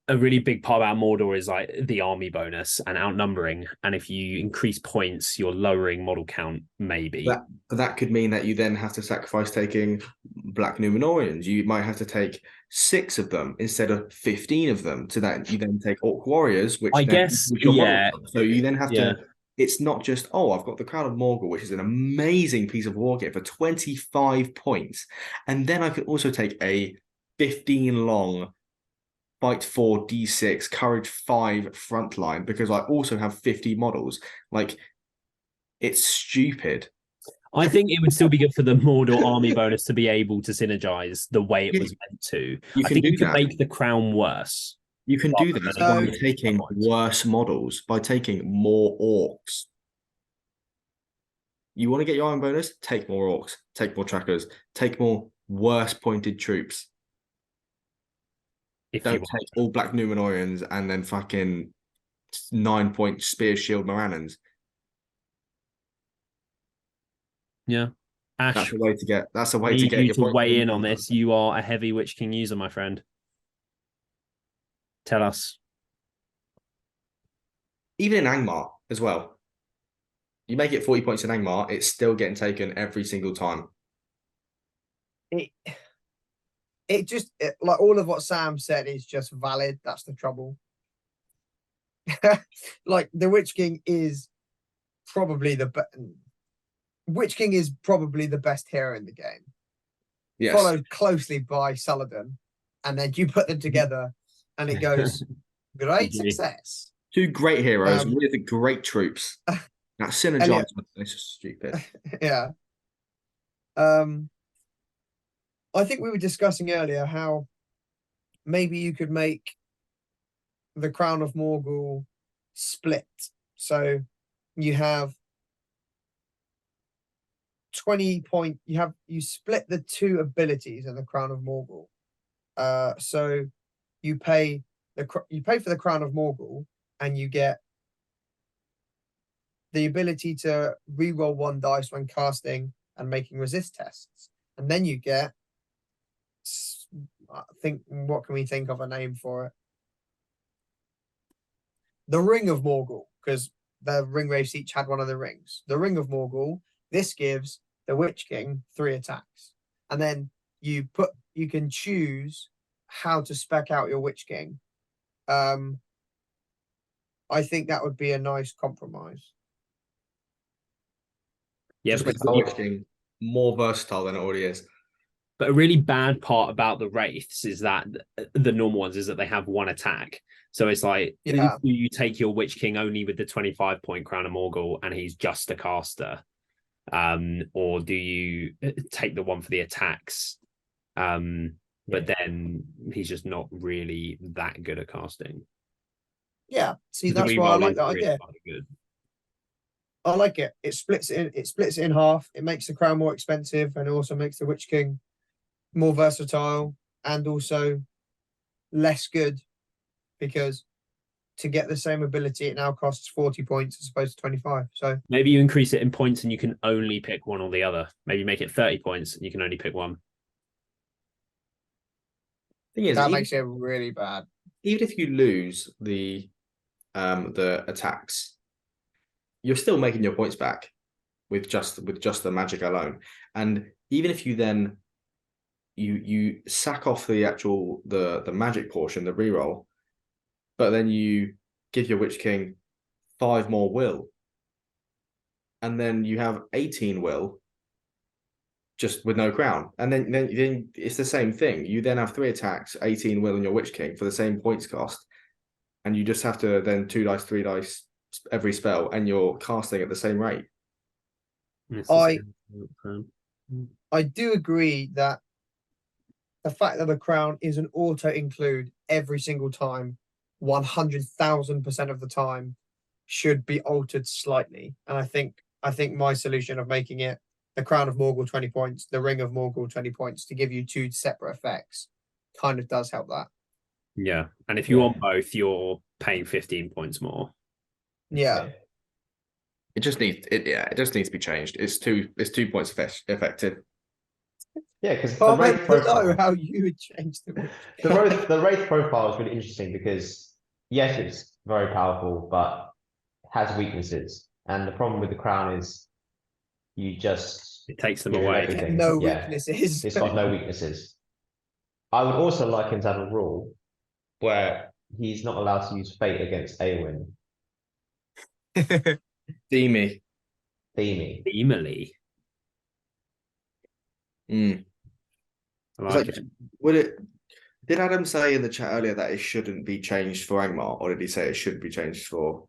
a really big part about Mordor is like the army bonus and outnumbering, and if you increase points, you're lowering model count. Maybe that could mean that you then have to sacrifice taking Black Numenorians. You might have to take 6 of them instead of 15 of them, so that you then take Orc Warriors, which I guess So you then have to. It's not just, I've got the Crown of Morgul, which is an amazing piece of war gear for 25 points, and then I could also take a 15 long fight 4, D6, courage 5 frontline because I also have 50 models. Like, it's stupid. I think it would still be good for the Mordor army bonus to be able to synergize the way it was meant to. You I can think do you could that. make the crown worse. You can do rather that than So- by increase taking points. worse models, by taking more orcs. You want to get your iron bonus? Take more orcs, take more trackers, take more worse pointed troops. If Don't you take all black Numenorians and then fucking 9-point spear shield Morannons. yeah. Ash, That's a way to get. That's a way to need get you your to points. weigh in on this. You are a heavy Witch King user, my friend. Tell us. Even in Angmar as well. You make it 40 points in Angmar, it's still getting taken every single time. It just like all of what Sam said is just valid. That's the trouble. Like the Witch King is probably the Witch King is probably the best hero in the game, Yes. followed closely by Saladin, and then you put them together, and it goes great Agree. success. Two great heroes Um, with great troops. That synergize. It's just stupid. Yeah. I think we were discussing earlier how maybe you could make the Crown of Morgul split. So you have 20 point, you split the two abilities in the Crown of Morgul. So you pay for the Crown of Morgul and you get the ability to re-roll 1 dice when casting and making resist tests. And then you get what can we think of a name for it? The Ring of Morgul, because the ring wraiths each had one of the rings. The Ring of Morgul, this gives the Witch King 3 attacks. And then you can choose how to spec out your Witch King. I think that would be a nice compromise. Yeah, Just make because the Witch King more versatile than it already is. but a really bad part about the wraiths is that the normal ones is that they have 1 attack. So it's like you take your Witch King only with the 25-point Crown of Morgul and he's just a caster. Or do you take the one for the attacks? But then he's just not really that good at casting. Yeah, see, that's why I like that idea. Good. I like it. It splits it in half. It makes the crown more expensive, and it also makes the Witch King more versatile and also less good, because to get the same ability, it now costs 40 points as opposed to 25. So maybe you increase it in points and you can only pick one or the other. Maybe make it 30 points and you can only pick one. Thing is, that makes it really bad. Even if you lose the attacks, you're still making your points back with just the magic alone. And even if you then you sack off the actual the magic portion, the reroll, but then you give your Witch King 5 more will, and then you have 18 will just with no crown. And then it's the same thing. You then have 3 attacks, 18 will on your Witch King for the same points cost. And you just have to then 2 dice, 3 dice every spell, and you're casting at the same rate. I do agree that the fact that the crown is an auto include every single time, 100,000% of the time, should be altered slightly. And I think my solution of making it the Crown of Morgul 20 points, the Ring of Morgul 20 points to give you 2 separate effects kind of does help that. Yeah. And if you want both, you're paying 15 points more. Yeah. It just needs to be changed. It's 2 points effective. Yeah, because But the I Wraith don't know profile, how you would change the Wraith profile is really interesting because yes, it's very powerful, but has weaknesses. And the problem with the crown is it takes them gives him away. everything. No Yeah. weaknesses. It's got no weaknesses. I would also like him to have a rule where he's not allowed to use fate against Awen. Steamy. Emily. Mm. I like it. Would it? Did Adam say in the chat earlier that it shouldn't be changed for Angmar, or did he say it should be changed for?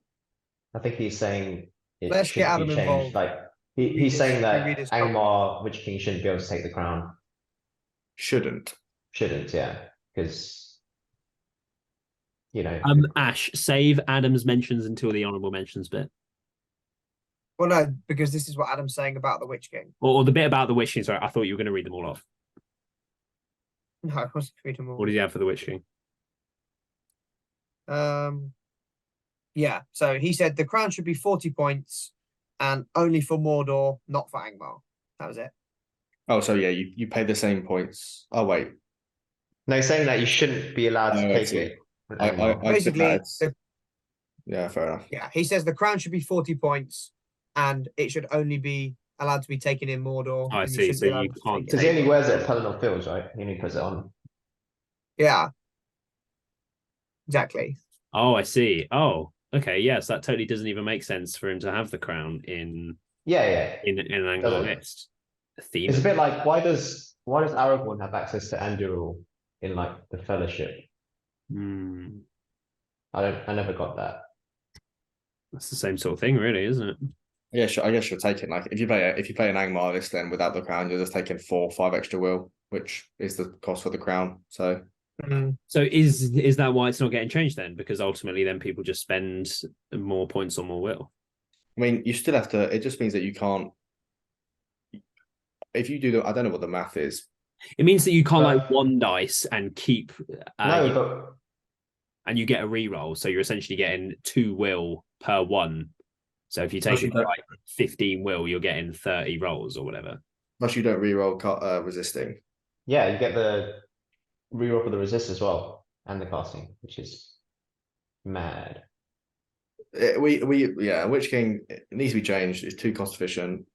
I think he's saying it Let's get shouldn't be Adam changed. involved. Like Read he's saying his that comment. Angmar, Witch King, shouldn't be able to take the crown. Shouldn't. Shouldn't, yeah, because you know. Ash, save Adam's mentions until the honourable mentions bit. Well, no, because this is what Adam's saying about the Witch King. Or the bit about the Witch King. Sorry, I thought you were going to read them all off. No, I wasn't reading more. What did you have for the Witch King? Yeah. So he said the crown should be 40 points, and only for Mordor, not for Angmar. That was it. Oh, so yeah, you pay the same points. Oh wait, No, he's saying that you shouldn't be allowed to I take see. it. with I Angmar. think Basically, that's yeah, fair enough. yeah, he says the crown should be 40 points, and it should only be allowed to be taken in Mordor. I and see, shouldn't so be allowed you to can't take Because it. he only wears it at Pelennor Fields, right? He only puts it on. Yeah. Exactly. Oh, I see. Oh, okay. Yes, that totally doesn't even make sense for him to have the crown in Yeah. an Angmar Doesn't. list. Theme. It's a bit like why does Aragorn have access to Anduril in like the Fellowship? Hmm. I never got that. That's the same sort of thing, really, isn't it? Yeah, sure, I guess you're taking like if you play an Angmar list, then without the crown, you're just taking 4 or 5 extra will, which is the cost for the crown. So So is that why it's not getting changed then? Because ultimately, then people just spend more points on more will. I mean, you still have to. It just means that you can't. If you do the, I don't know what the math is. It means that you can't like one dice and keep No, and you get a reroll. So you're essentially getting 2 will per one. So if you take it like 15 will, you're getting 30 rolls or whatever. Plus, you don't reroll resisting. yeah, you get the reroll for the resist as well and the casting, which is mad. Witch King it needs to be changed. It's too cost efficient.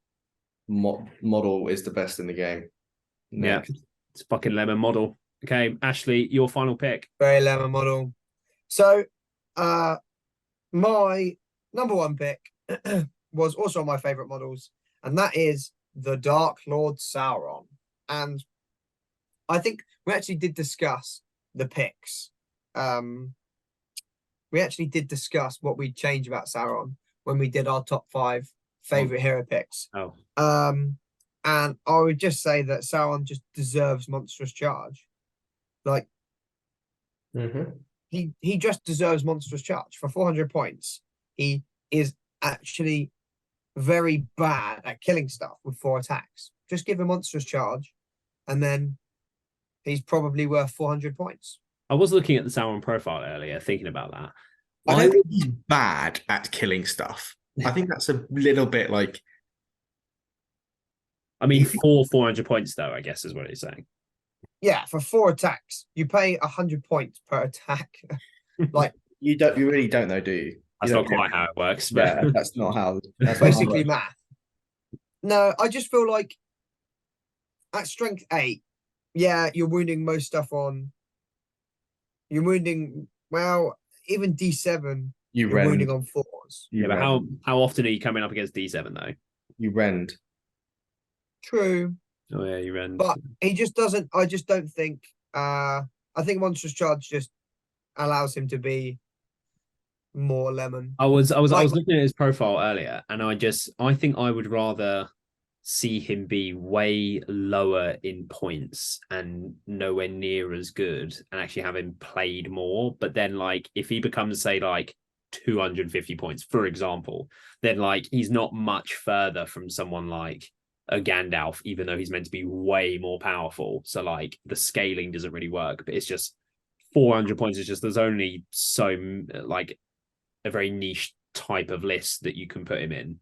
Model is the best in the game. Next. Yeah, it's fucking lemon model. Okay, Ashley, your final pick. Very lemon model. So, my number one pick was also my favorite models, and that is the Dark Lord Sauron. And I think we actually did discuss the picks. We actually did discuss what we'd change about Sauron when we did our top 5 favorite hero picks. Oh. And I would just say that Sauron just deserves Monstrous Charge. Like, he just deserves Monstrous Charge for 400 points. He is actually very bad at killing stuff with 4 attacks. Just give him Monstrous Charge, and then he's probably worth 400 points. I was looking at the Sauron profile earlier, thinking about that. I don't think he's bad at killing stuff. I think that's a little bit like. I mean, for 400 points, though, I guess is what he's saying. Yeah, for 4 attacks, you pay 100 points per attack. Like you really don't know, do you? That's not quite how it works. But yeah, that's not how. That's basically math. No, I just feel like at strength 8, yeah, you're wounding most stuff on. You're wounding even D7. You're wounding on 4s. Yeah, but how often are you coming up against D7 though? You rend. True. Oh yeah, you rend. But he just doesn't. I just don't think. I think Monstrous Charge just allows him to be more lemon. I was looking at his profile earlier, and I think I would rather see him be way lower in points and nowhere near as good, and actually have him played more. But then, like, if he becomes, say, like 250 points, for example, then like he's not much further from someone like a Gandalf, even though he's meant to be way more powerful. So like the scaling doesn't really work. But it's just 400 points is just there's only so like a very niche type of list that you can put him in.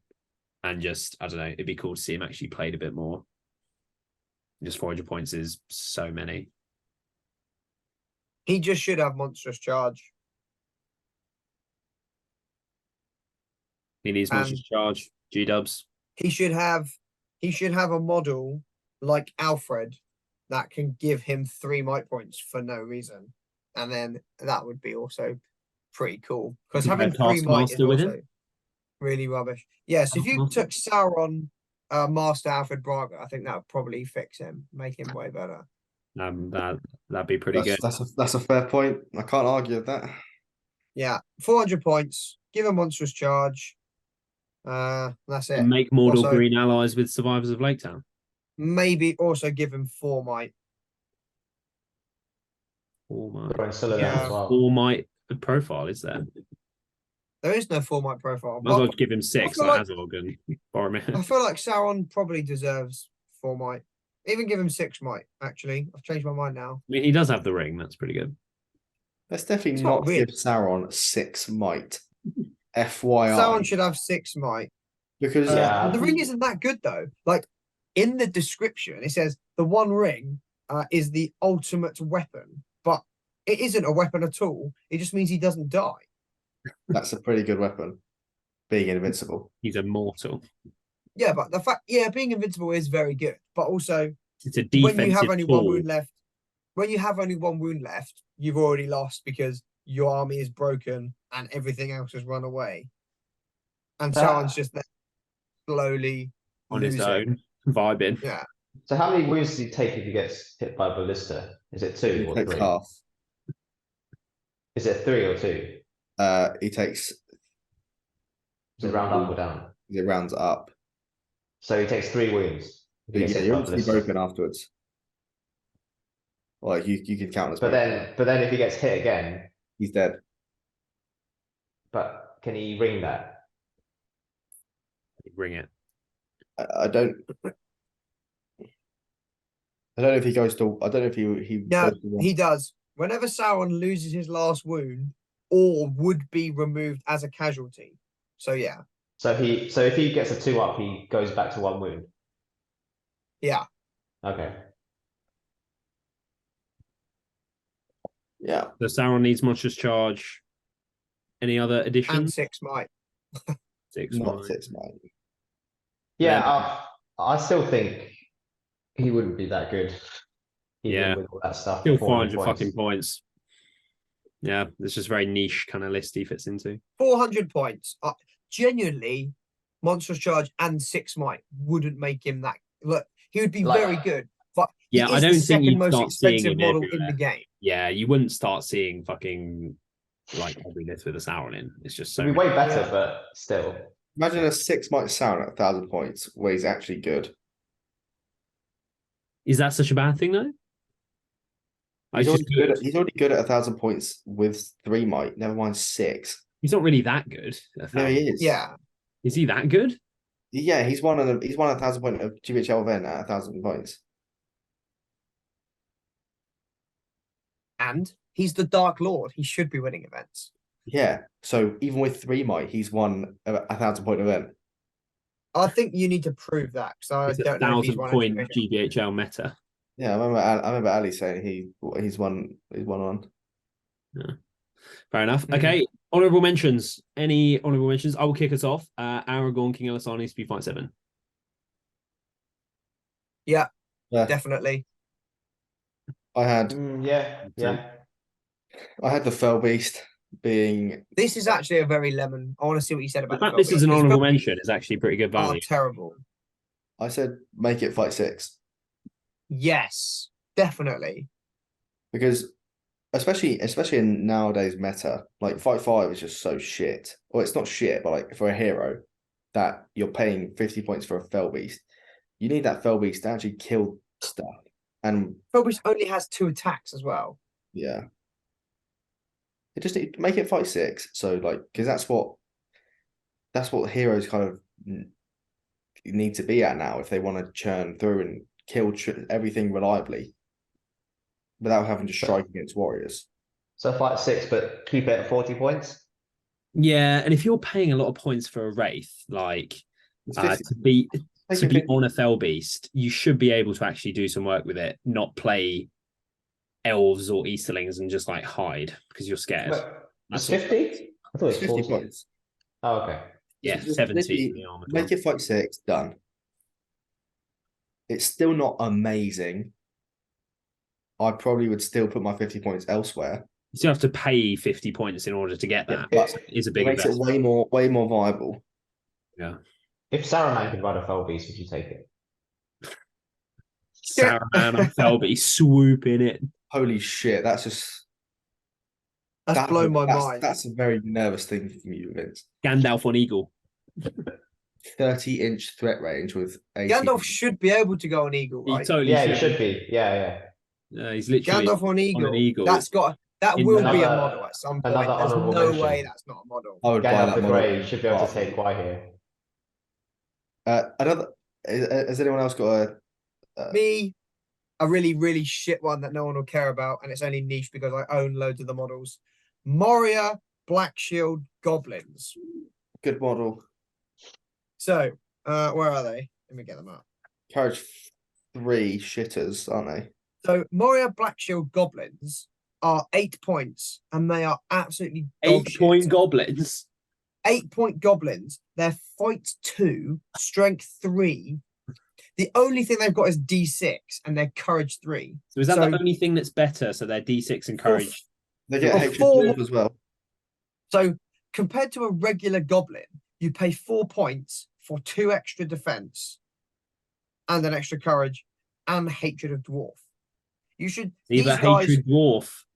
And just, I don't know, it'd be cool to see him actually played a bit more. Just 400 points is so many. He just should have Monstrous Charge. He needs Monstrous Charge. G-dubs. He should have a model like Alfred that can give him 3 might points for no reason. And then that would be also pretty cool. Because having 3 might is also really rubbish. Yes, if you took Sauron, Master Alfred Braga, I think that would probably fix him, make him way better. That'd be pretty good. That's a fair point. I can't argue with that. Yeah, 400 points. Give a monstrous charge. That's it. And make Mordor Also, Green allies with survivors of Lake Town. maybe also give him 4 might. 4 might. Throwing Scylla Yeah. as well. 4 might profile, is there? There is no 4 might profile. Might as well But give him 6 feel like like- Azog and Boromir. I feel like Sauron probably deserves 4 might. Even give him 6 might, actually. I've changed my mind now. I mean, he does have the ring. That's pretty good. Let's definitely It's not not weird. give Sauron 6 might. FYI. Sauron should have 6 might. Because Yeah. The ring isn't that good though. Like in the description, it says the one ring is the ultimate weapon, but it isn't a weapon at all. It just means he doesn't die. that's a pretty good weapon. Being invincible. He's immortal. Yeah, but being invincible is very good. But also, It's a when you have defensive only one tool. wound left, you've already lost because your army is broken and everything else has run away. And Sauron's just there slowly On his losing. own, vibing. Yeah. So how many wounds does he take if he gets hit by a ballista? Is it 2 He or takes 3? half. Is it 3 or 2? He takes Does it round up or down? it rounds up. So he takes 3 wounds. If he But gets yeah, hit you're by a obviously ballista. broken afterwards. Like you can count as But broken. then if he gets hit again, He's dead. but can he ring that? Ring it. I don't know if he goes to I don't know if he Yeah, goes to one. he does. Whenever Sauron loses his last wound, or would be removed as a casualty. So yeah, So if he gets a 2 up, he goes back to 1 wound. yeah. Okay. Yeah. So Sauron needs monstrous charge. Any other And additions? 6 might. 6 Not might. 6 might. Yeah, I still think he wouldn't be that good. Even Yeah. with all that stuff. Still 400 400 fucking points. Yeah, it's just very niche kind of list he fits into. 400 points. Genuinely, monstrous charge and 6 might wouldn't make him that. Look, he would be Like- very good, but he Yeah, I is don't the think second you'd most start seeing expensive him model in everywhere. the game. Yeah, you wouldn't start seeing fucking like every list with a Sauron in. It's just so It'd be way better, Yeah. but still. Imagine a 6 might Sauron at 1,000 points where he's actually good. Is that such a bad thing though? He's It's already just good good. at, he's already good at 1,000 points with 3 might, never mind 6. He's not really that good. at No, 1,000. he is. Yeah, Is he that good? Yeah, he's won a 1,000 point of GBHL event at 1,000 points. and he's the Dark Lord. He should be winning events. Yeah. So even with 3 might, he's won a 1,000 point event. I think you need to prove that because I It's a don't know if he's 1,000 won point any. GBHL meta. Yeah, I remember Ali saying he's won one. Fair enough. Mm. Okay. Honorable mentions. Any honorable mentions? I will kick us off. Aragorn, King Elisani, Speed Fight 7. Yeah, Yeah. definitely. I had Yeah. I had the Fell Beast being This is actually a very lemon. I want to see what you said The about fact the this is an Fell Beast, 'cause honorable Fell mention is actually pretty good Beasts are value. terrible. I said make it fight 6 Yes, definitely. because especially in nowadays meta, like fight 5 is just so shit. Well, it's not shit, but like for a hero that you're paying 50 points for a Fell Beast, you need that Fell Beast to actually kill stuff. And Fell Beast only has 2 attacks as well. yeah. It just make it fight 6. So like, because that's what heroes kind of need to be at now if they want to churn through and kill everything reliably without having to strike against warriors. So fight 6, but keep it at 40 points. Yeah, and if you're paying a lot of points for a Wraith, like It's 50 to be Take it on a Fell Beast, you should be able to actually do some work with it, not play elves or Easterlings and just like hide because you're scared. But That's it's all. 50? I thought it was 50 40. points. Oh, okay. Yeah, Just 70 literally for the armored make one. it fight 6, done. It's still not amazing. I probably would still put my 50 points elsewhere. You still have to pay 50 points in order to get that. Yeah, But it's a It big makes it investment. way more viable. Yeah. If Saruman could ride a Fell Beast, would you take it? Saruman and Felby swooping it. Holy shit, that's just That's blown my that's, mind. That's a very nervous thing for you, Vince. Gandalf on Eagle. 30-inch threat range with 80. Gandalf should be able to go on Eagle, He right? totally Yeah, should. he should be. Yeah. He's literally Gandalf on on an Eagle. That In will be a another- model at some point. another There's honourable no mention. way that's not a model. I would buy Gandalf that the model. Grey should be able to Oh. take Kwai here. Another. Has anyone else got a? Me, a really, really shit one that no one will care about, and it's only niche because I own loads of the models. Moria Black Shield Goblins. Good model. So, where are they? Let me get them up. Courage 3 shitters, aren't they? So, Moria Black Shield Goblins are 8 points, and they are absolutely dog shit. 8-point goblins. 8-point goblins. They're fight 2, strength 3. The only thing they've got is D6 and they're courage 3. So is that the only thing that's better? So they're D6 and courage. They get For hatred four- dwarf as well. So compared to a regular goblin, you pay 4 points for 2 extra defense and an extra courage and hatred of dwarf. You should Either these guys,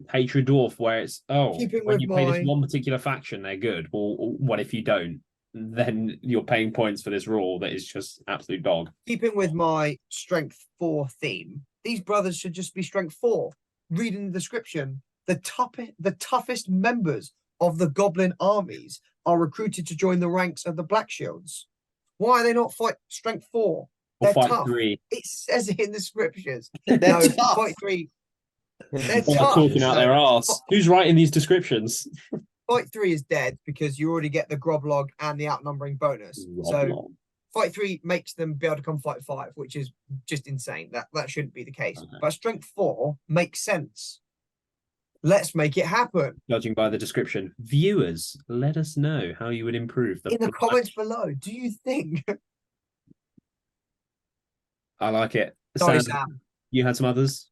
hatred dwarf, where it's Keeping when with you play this my- one particular faction, they're good. Well, what if you don't? Then you're paying points for this rule that is just absolute dog. keeping with my strength 4 theme, these brothers should just be strength 4. Reading the description, the toughest members of the goblin armies are recruited to join the ranks of the Black Shields. Why are they not fight strength 4? Or They're fight tough. 3. It says it in the scriptures. They're No, tough. fight 3. They're They're tough. talking out their So, arse. Who's writing these descriptions? Fight 3 is dead because you already get the groblog and the outnumbering bonus. So fight 3 makes them be able to come fight 5, which is just insane. That shouldn't be the case. Okay. But strength 4 makes sense. Let's make it happen. Judging by the description, viewers, let us know how you would improve In the comments below, do you think? I like it. Sorry, Sam, Sam. you had some others?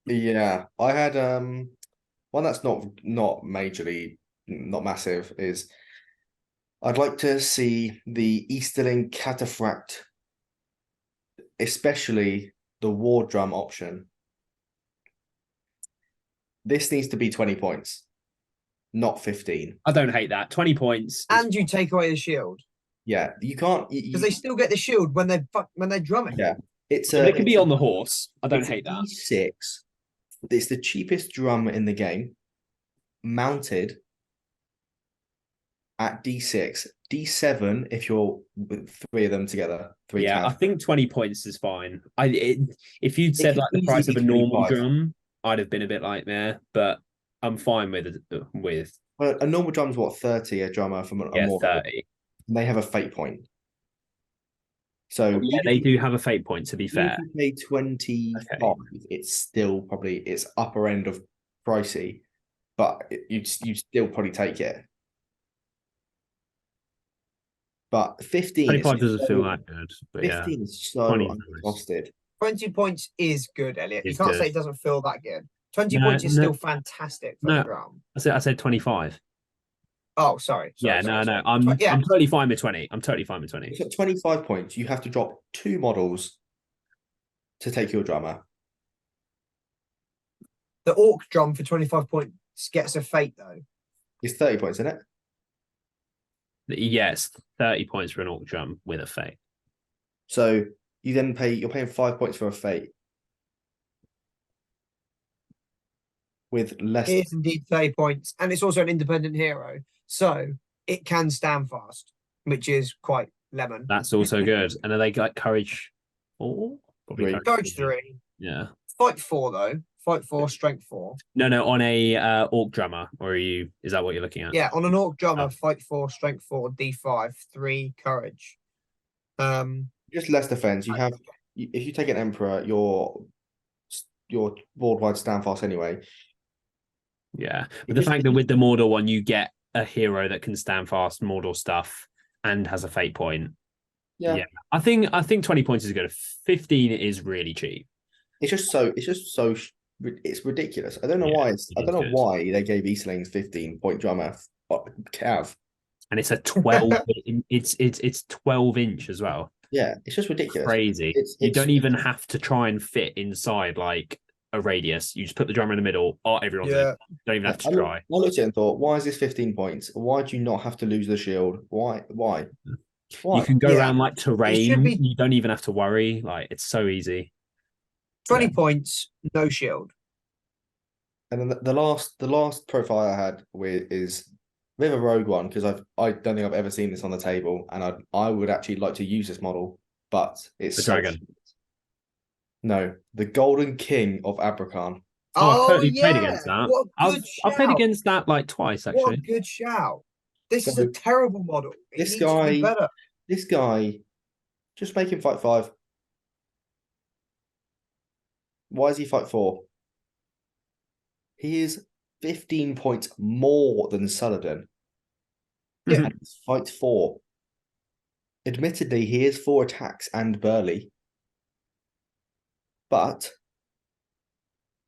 Yeah, I had one that's not majorly, not massive, is I'd like to see the Easterling Cataphract, especially the War Drum option. This needs to be 20 points, not 15. I don't hate that. 20 points. is And you take away the shield. Yeah, you can't Because they still get the shield when they're drumming. Yeah, it's But it can be it's on the horse. I don't it's a hate that. D6. It's the cheapest drum in the game, mounted at D6, D7 if you're with 3 of them together. 3 Yeah, I tab. think 20 points is fine. If you'd said could like the price of a easily be normal 25. drum, I'd have been a bit like, meh, but I'm fine with Well, a normal drum's what, 30 a drummer from a yeah, more. 30. And they have a fate point. So Yeah, they do have a fate point, to be even if fair. you pay 25, it's still probably it's upper end of pricey, but you'd still probably take it. But 15 25 is doesn't feel so- that good, but yeah. 15 is so 20 is nice. unexhausted. 20 points is good, Elliot. You It's can't good. say it doesn't feel that good. 20 No, points is no. still fantastic for No. the drum. I said 25. Oh, sorry. Yeah, sorry, no. sorry. I'm Yeah. I'm totally fine with 20. I'm totally fine with 20. So at 25 points, you have to drop 2 models to take your drummer. The orc drum for 25 points gets a fate, though. It's 30 points, isn't it? Yes, 30 points for an orc drum with a fate. So you're paying 5 points for a fate. With less. It is indeed 30 points, and it's also an independent hero. So it can stand fast, which is quite lemon. That's also good. And are they like courage 4? Probably 3. Courage 3. Yeah. Fight 4, though. Fight 4, strength 4. No, on a orc drummer, or is that what you're looking at? Yeah, on an orc drummer, Oh. fight 4, strength 4, D5, 3 courage. Just less defense. You have if you take an emperor, your worldwide stand fast anyway. Yeah. But It the just- fact that with the Mordor one, you get a hero that can stand fast Mordor stuff and has a fate point. Yeah. I think 20 points is good. 15 is really cheap. It's ridiculous. I don't know Yeah, why. it I don't is know good. why they gave Eastlings 15-point drummer. Cav. And it's a 12 it's 12 inch as well. Yeah, it's just ridiculous. Crazy. You don't even have to try and fit inside like a radius. You just put the drummer in the middle. Oh, everyone's in. Don't even have to try. I looked at it and thought, why is this 15 points? Why do you not have to lose the shield? Why? You can go around like terrain. Be... You don't even have to worry. Like, it's so easy. 20 points, no shield. And then the last profile I had is with a rogue one, because I don't think I've ever seen this on the table, and I would actually like to use this model, but it's the dragon. No, the Golden King of Abrakan. Oh, I've totally played against that. What a good I've played against that like twice, actually. What a good shout. This is a terrible model. This guy, just make him fight 5. Why is he fight 4? He is 15 points more than Saladin. Yeah. And he's fight 4. Admittedly, he is 4 attacks and burly. But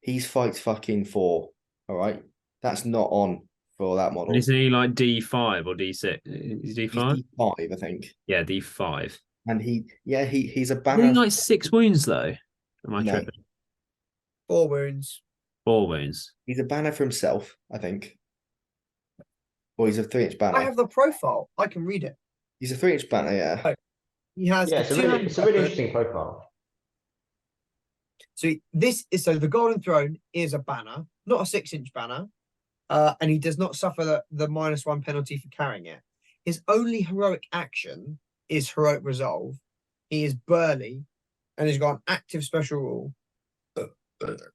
he's fight fucking 4. All right. That's not on for that model. Isn't he like D5 or D6? Is D5? He's D5, I think. Yeah, D5. And he's a banner. Isn't he like 6 wounds though? Am I tripping? 4 wounds. 4 wounds. He's a banner for himself, I think. Or he's a 3-inch banner. I have the profile. I can read it. He's a 3-inch banner, yeah. He has. Yeah, it's a really interesting profile. So the Golden Throne is a banner, not a 6-inch banner, and he does not suffer the -1 penalty for carrying it. His only heroic action is heroic resolve. He is burly, and he's got an active special rule.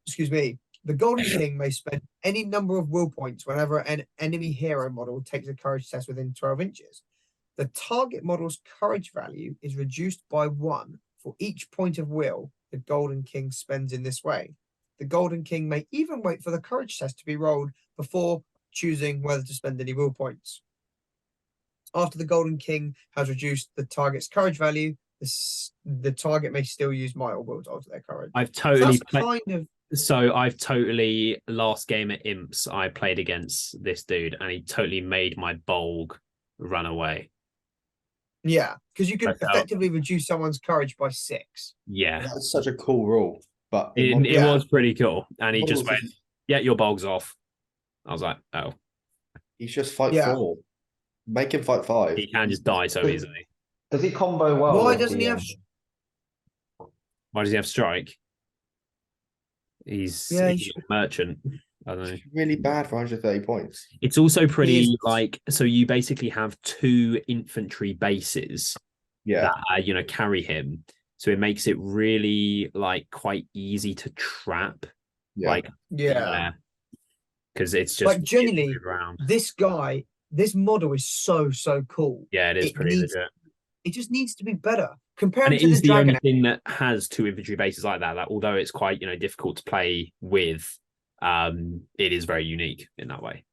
Excuse me. The Golden King may spend any number of will points whenever an enemy hero model takes a courage test within 12 inches. The target model's courage value is reduced by 1 for each point of will the Golden King spends in this way. The Golden King may even wait for the courage test to be rolled before choosing whether to spend any will points. After the Golden King has reduced the target's courage value, the target may still use might or will to alter their courage. I've totally I've totally last game at Imps I played against this dude and he totally made my Bolg run away. Yeah, because you can effectively reduce someone's courage by 6. Yeah, that's such a cool rule. But it was pretty cool, and he just went, "Yeah, your Bolg's off." I was like, "Oh, he's just fight 4. Make him fight 5. He can just die so easily." Does he combo well? Why doesn't he have? Why does he have strike? He's a merchant. I don't know. It's really bad for 130 points. It's also pretty so you basically have 2 infantry bases that carry him. So it makes it really quite easy to trap. Because it's just genuinely this model is so cool. Yeah, it is pretty legit. It just needs to be better. Compared to the only thing that has 2 infantry bases like that although it's quite difficult to play with, it is very unique in that way.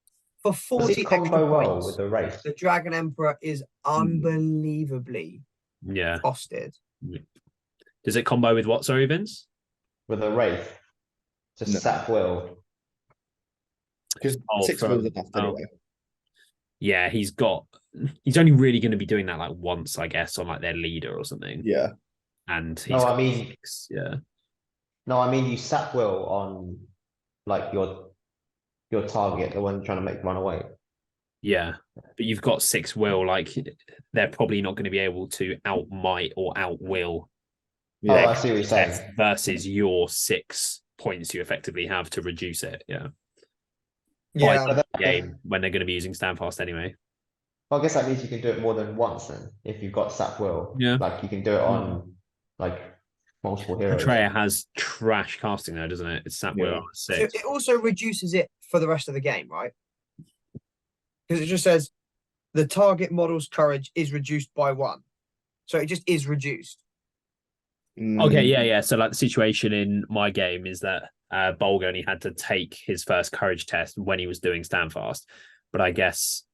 For 40 extra points, with the race. The Dragon Emperor is unbelievably costed. Yeah. Does it combo with what, sorry, Vince? With a Wraith. Just sap will. Because 6 wills enough anyway. Yeah, he's only really going to be doing that once, I guess, on their leader or something. Yeah. And you sap will on your target, the one trying to make run away. Yeah, but you've got 6 will, they're probably not going to be able to out might or out will. Yeah, I see what you're saying. Versus your 6 points you effectively have to reduce it. Yeah. Game when they're going to be using Standfast anyway. Well, I guess that means you can do it more than once then, if you've got sap will. Yeah. You can do it on multiple heroes. Atreya has trash casting though, doesn't it? It's sap will on 6. So it also reduces it for the rest of the game, right? Because it just says the target model's courage is reduced by 1. So it just is reduced. Okay, yeah. So the situation in my game is that Bolg only had to take his first courage test when he was doing Standfast. But I guess,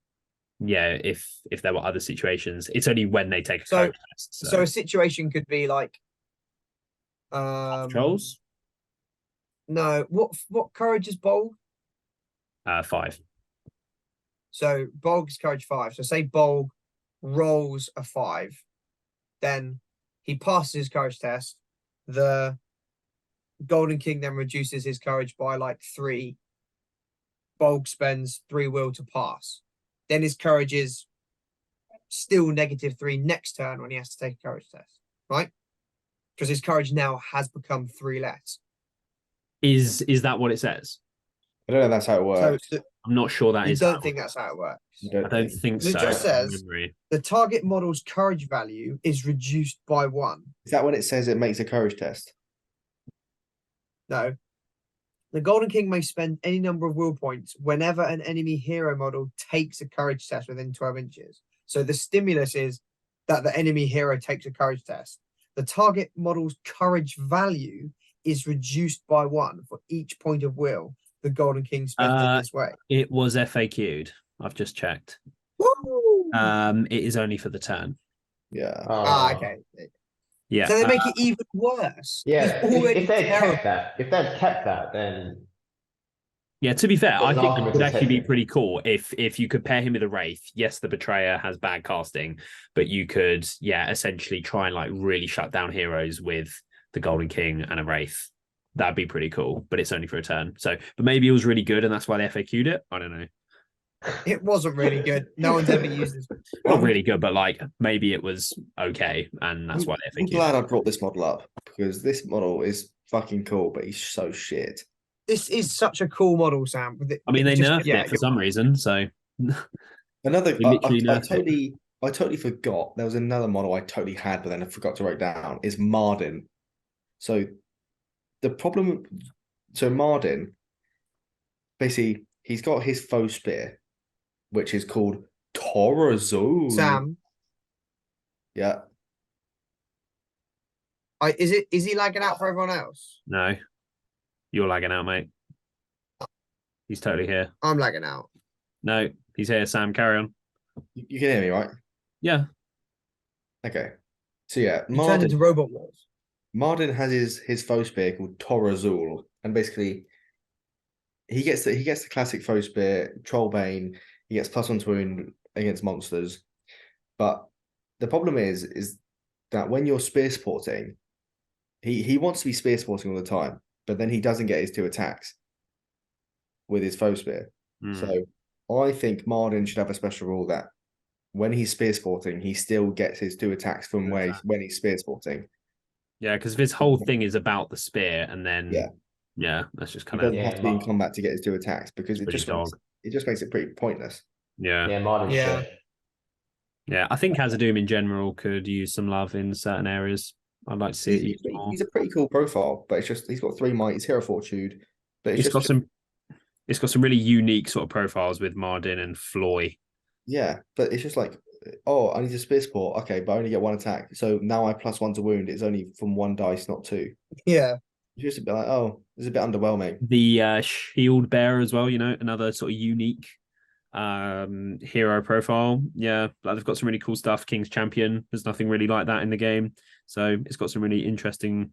if there were other situations, it's only when they take a courage test. So a situation could be Trolls? No. What courage is Bolg? 5. So Bolg's courage 5. So say Bolg rolls a 5, then he passes his courage test. The Golden King then reduces his courage by like 3. Bolg spends 3 will to pass. Then his courage is still -3 next turn when he has to take a courage test, right? Because his courage now has become 3 less. Is that what it says? I don't know if that's how it works. So I'm not sure that you is. how don't it think works. that's how it works. I don't think It so. just from says- memory. The target model's courage value is reduced by 1. Is that when it says it makes a courage test? No. The Golden King may spend any number of will points whenever an enemy hero model takes a courage test within 12 inches. So the stimulus is that the enemy hero takes a courage test. The target model's courage value is reduced by 1 for each point of will the Golden King spends in this way. It was FAQ'd. I've just checked. Woo! It is only for the turn. Yeah. Okay. Yeah. So they make it even worse. Yeah, It's already if they'd terrible. kept that, then Yeah, to be fair, I There's think it arguments would to actually be take. pretty cool if you could pair him with a Wraith. Yes, the Betrayer has bad casting, but you could, essentially try and like really shut down heroes with the Golden King and a Wraith. That'd be pretty cool, but it's only for a turn. So, but maybe it was really good and that's why they FAQ'd it. I don't know. It wasn't really good. No one's ever used this. Not really good, but like maybe it was okay, and that's why they I'm FAQ'd glad it. I brought this model up because this model is fucking cool, but he's so shit. This is such a cool model, Sam. I mean, they nerfed yeah, it for some reason, so Another, They literally nerfed it. I totally forgot. There was another model I totally had, but then I forgot to write down. Is Mardin. So the problem, Mardin, basically, he's got his faux spear, which is called Torazul. Sam, Yeah. is he lagging out for everyone else? no, you're lagging out, mate. He's totally here. I'm lagging out. No, he's here. Sam, carry on. You can hear me, right? Yeah. Okay. So yeah, He turned into Robot Wars. Mardin has his faux spear called Torazul, and basically he gets the classic faux spear, Trollbane. He gets +1 to wound against monsters, but the problem is that when you're spear sporting, he wants to be spear sporting all the time, but then he doesn't get his 2 attacks with his faux spear. So I think Mardin should have a special rule that when he's spear sporting, he still gets his 2 attacks from when he's spear sporting. Yeah, because if his whole thing is about the spear, and then that's just He kind doesn't of have to be in combat to get his 2 attacks because it pretty just makes it pretty pointless. yeah. Martin Yeah. shit. Yeah, I think Hazardum in general could use some love in certain areas. I'd like to see it used more. He's a pretty cool profile, but it's just he's got 3 might, he's Hero Fortitude, but It's got some really unique sort of profiles with Mardin and Floy. yeah, but it's just like, oh, I need a spear sport, okay, but I only get 1 attack, so now I +1 to wound. It's only from 1 dice, not 2. Yeah. It's just a bit like, oh, it's a bit underwhelming. The Shield Bearer as well, another sort of unique hero profile. Yeah, like they've got some really cool stuff. King's Champion, there's nothing really like that in the game, so it's got some really interesting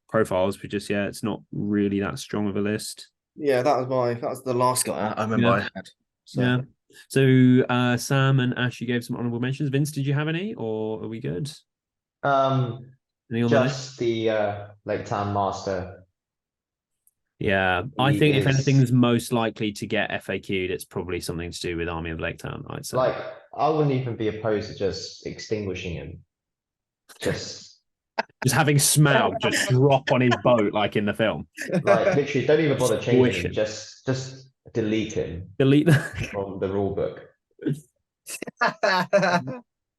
profiles, but just it's not really that strong of a list. Yeah, that was the last guy I remember I had. So. Yeah. So Sam and Ash, you gave some honorable mentions. Vince, did you have any, or are we good? Any on the list? Just the Lake Town Master. Yeah, I He think if is- anything's most likely to get FAQ'd, it's probably something to do with Army of Lake Town, I'd say. Like, I wouldn't even be opposed to just extinguishing him. Just having Smaug just drop on his boat like in the film. like literally, don't even bother Squish changing him. him. Just delete him Delete the from the rule book.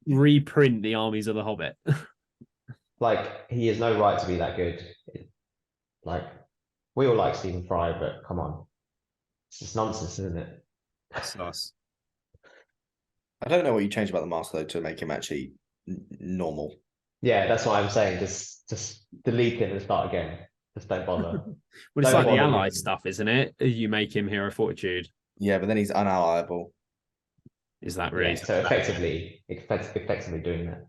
reprint the armies of the Hobbit. Like, he has no right to be that good. Like, we all like Stephen Fry, but come on, it's just nonsense, isn't it? Sus. I don't know what you changed about the master though to make him actually normal. Yeah, that's what I'm saying. Just delete him and start again. Just don't bother. Well, it's Don't like the bother allied using- stuff, isn't it? You make him Hero Fortitude. Yeah, but then he's unalliable. Is that really? Yeah, so effectively doing that.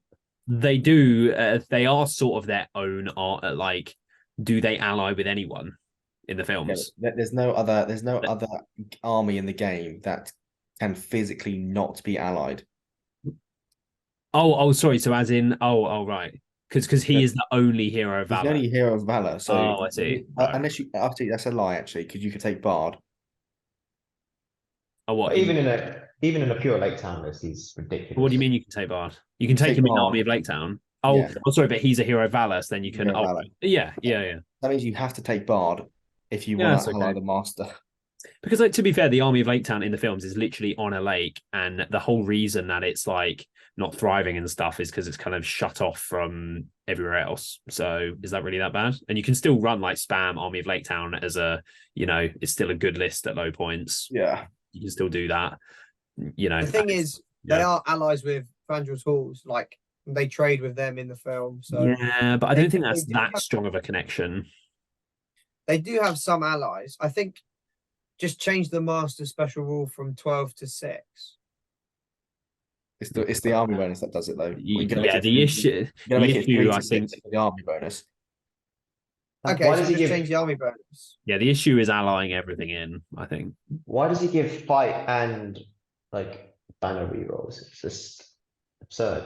They do. They are sort of their own art. Like, do they ally with anyone in the Yeah, films? there's no other army in the game that can physically not be allied. Oh, sorry. So as in, right. Because he is the only hero of He's the valor. only hero of valor. So Oh, I see. Right. unless you, actually, that's a lie actually, because you could take Bard. Oh, what? But even in a pure Lake Town list, he's ridiculous. What do you mean you can take Bard? You can take him in Bard. Army of Lake Town. Oh, Yeah. sorry, but he's a hero of valor, so then you can. Hero of Valor. Yeah. That means you have to take Bard if you Yeah, want that's to okay. highlight the master. Because, like, to be fair, the Army of Lake Town in the films is literally on a lake, and the whole reason that it's like not thriving and stuff is because it's kind of shut off from everywhere else. So, is that really that bad? And you can still run like spam Army of Lake Town as a, it's still a good list at low points. Yeah. You can still do that. The thing is, they are allies with Vandal's Halls. Like they trade with them in the film. So yeah, but I don't think that's do that have- strong of a connection. They do have some allies. I think just change the master special rule from 12 to 6. It's the army bonus that does it though. Yeah, the issue, You're gonna make it 3 issue, to I 6 think, for the army bonus. Okay, Why so does he just give- change the army bonus. yeah, the issue is allying everything in, I think. Why does he give fight and like banner rerolls? It's just absurd.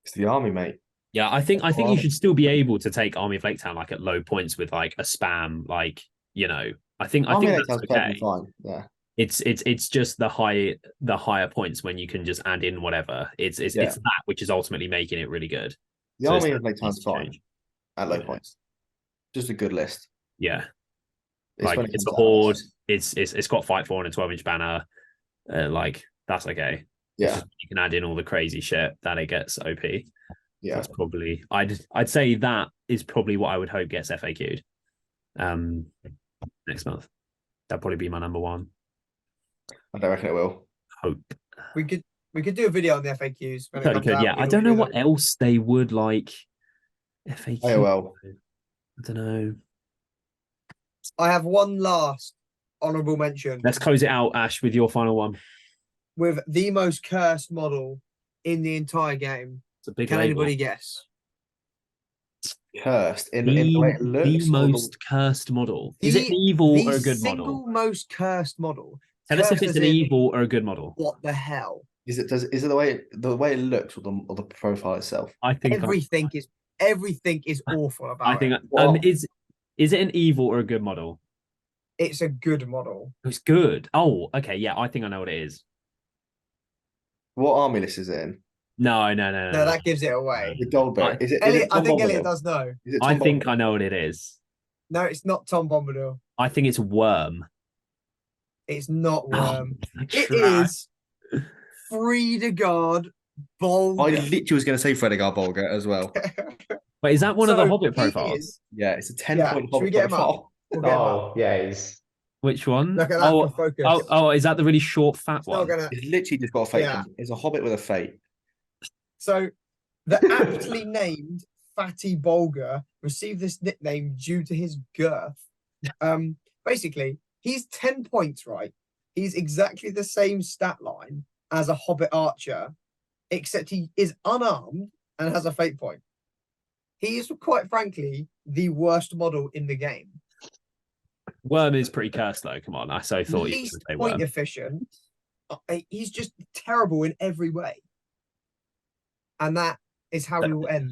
It's the army, mate. Yeah, I think you should still be able to take Army of Lake Town like at low points with like a spam, like, I think Army that's sounds okay. perfectly fine. Yeah. It's just the higher points when you can just add in whatever. It's that which is ultimately making it really good. The So army it's- of Lake Town's needs to fine change. at low Yeah. points. Just a good list. Yeah. It's Like when it it's comes a to horde. allies. It's got fight for and a 12-inch banner. Like that's okay. It's Yeah. just you can add in all the crazy shit that it gets OP. Yeah. That's probably I'd say that is probably what I would hope gets FAQ'd next month. That'd probably be my number one. I don't reckon it will. Hope. We could do a video on the FAQs when it Totally comes could, out. yeah. We I can don't know do what them. else they would like FAQ. AOL. I don't know. I have one last honorable mention Let's close it out, Ash, with your final one. with the most cursed model in the entire game. It's a big Can label. anybody guess? Cursed in the way it looks. The or most cursed model. Is it an evil the or a good single model? most cursed model. Tell us if Cursed it's as an in, evil or a good model. What the hell? Is it the way it looks or the profile itself? I think Everything is awful about I think it. is it an evil or a good model? It's a good model. It's good. Oh, okay, yeah, I think I know what it is. What army list is it in? No. No, that gives it away. The Goldberg. Is it Elliot, I Tom think Elliot Bombadil? does know. Is it I Tom think Bombadil? I know what it is. No, it's not Tom Bombadil. I think it's Worm. It's not Worm. It trash. is Fredegard I Bolger. literally was going to say Fredegard Bolger as well. Wait, is that one of the So Hobbit he profiles? is- Yeah, it's a 10 Yeah, point should we Hobbit get him up? profile. We'll get him up. Oh, yeah, he's Which one? Look at that for focus. Oh, is that the really short, fat It's not one? gonna. It's literally just got a fate. Yeah. It's a Hobbit with a fate. So the aptly named Fatty Bolger received this nickname due to his girth. Basically, he's 10 points, right? He's exactly the same stat line as a Hobbit archer, except he is unarmed and has a fate point. He is, quite frankly, the worst model in the game. Worm is pretty cursed, though. Come on, I so thought you Least would say point Worm. efficient. He's just terrible in every way. And that is how we will end.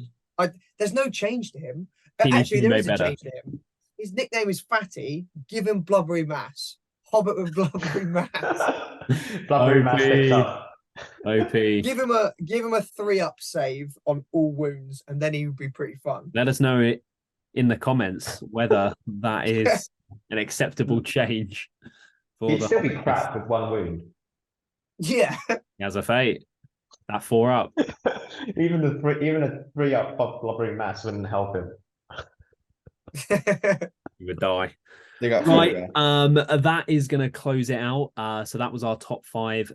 There's no change to him. He needs Actually, to be there made is a better. change to him. His nickname is Fatty. Give him Blubbery Mass. Hobbit with Blubbery Mass. Blubbery Mass OP. picks up. OP. Give him a 3-up save on all wounds, and then he would be pretty fun. Let us know in the comments whether that is an acceptable change. For He'd the still be Hobbit. crap with 1 wound. Yeah. He has a fate. That 4-up. Even a 3-up Blubbering Mass wouldn't help him. He would die. They got Right. Fredegard. That is going to close it out. So that was our top 5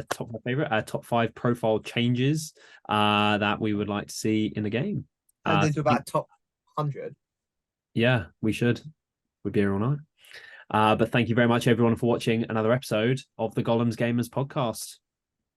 top 5 profile changes that we would like to see in the game. And into about top 100. Yeah, we should. We'd be here all night. But thank you very much, everyone, for watching another episode of the Gollum's Gamers podcast.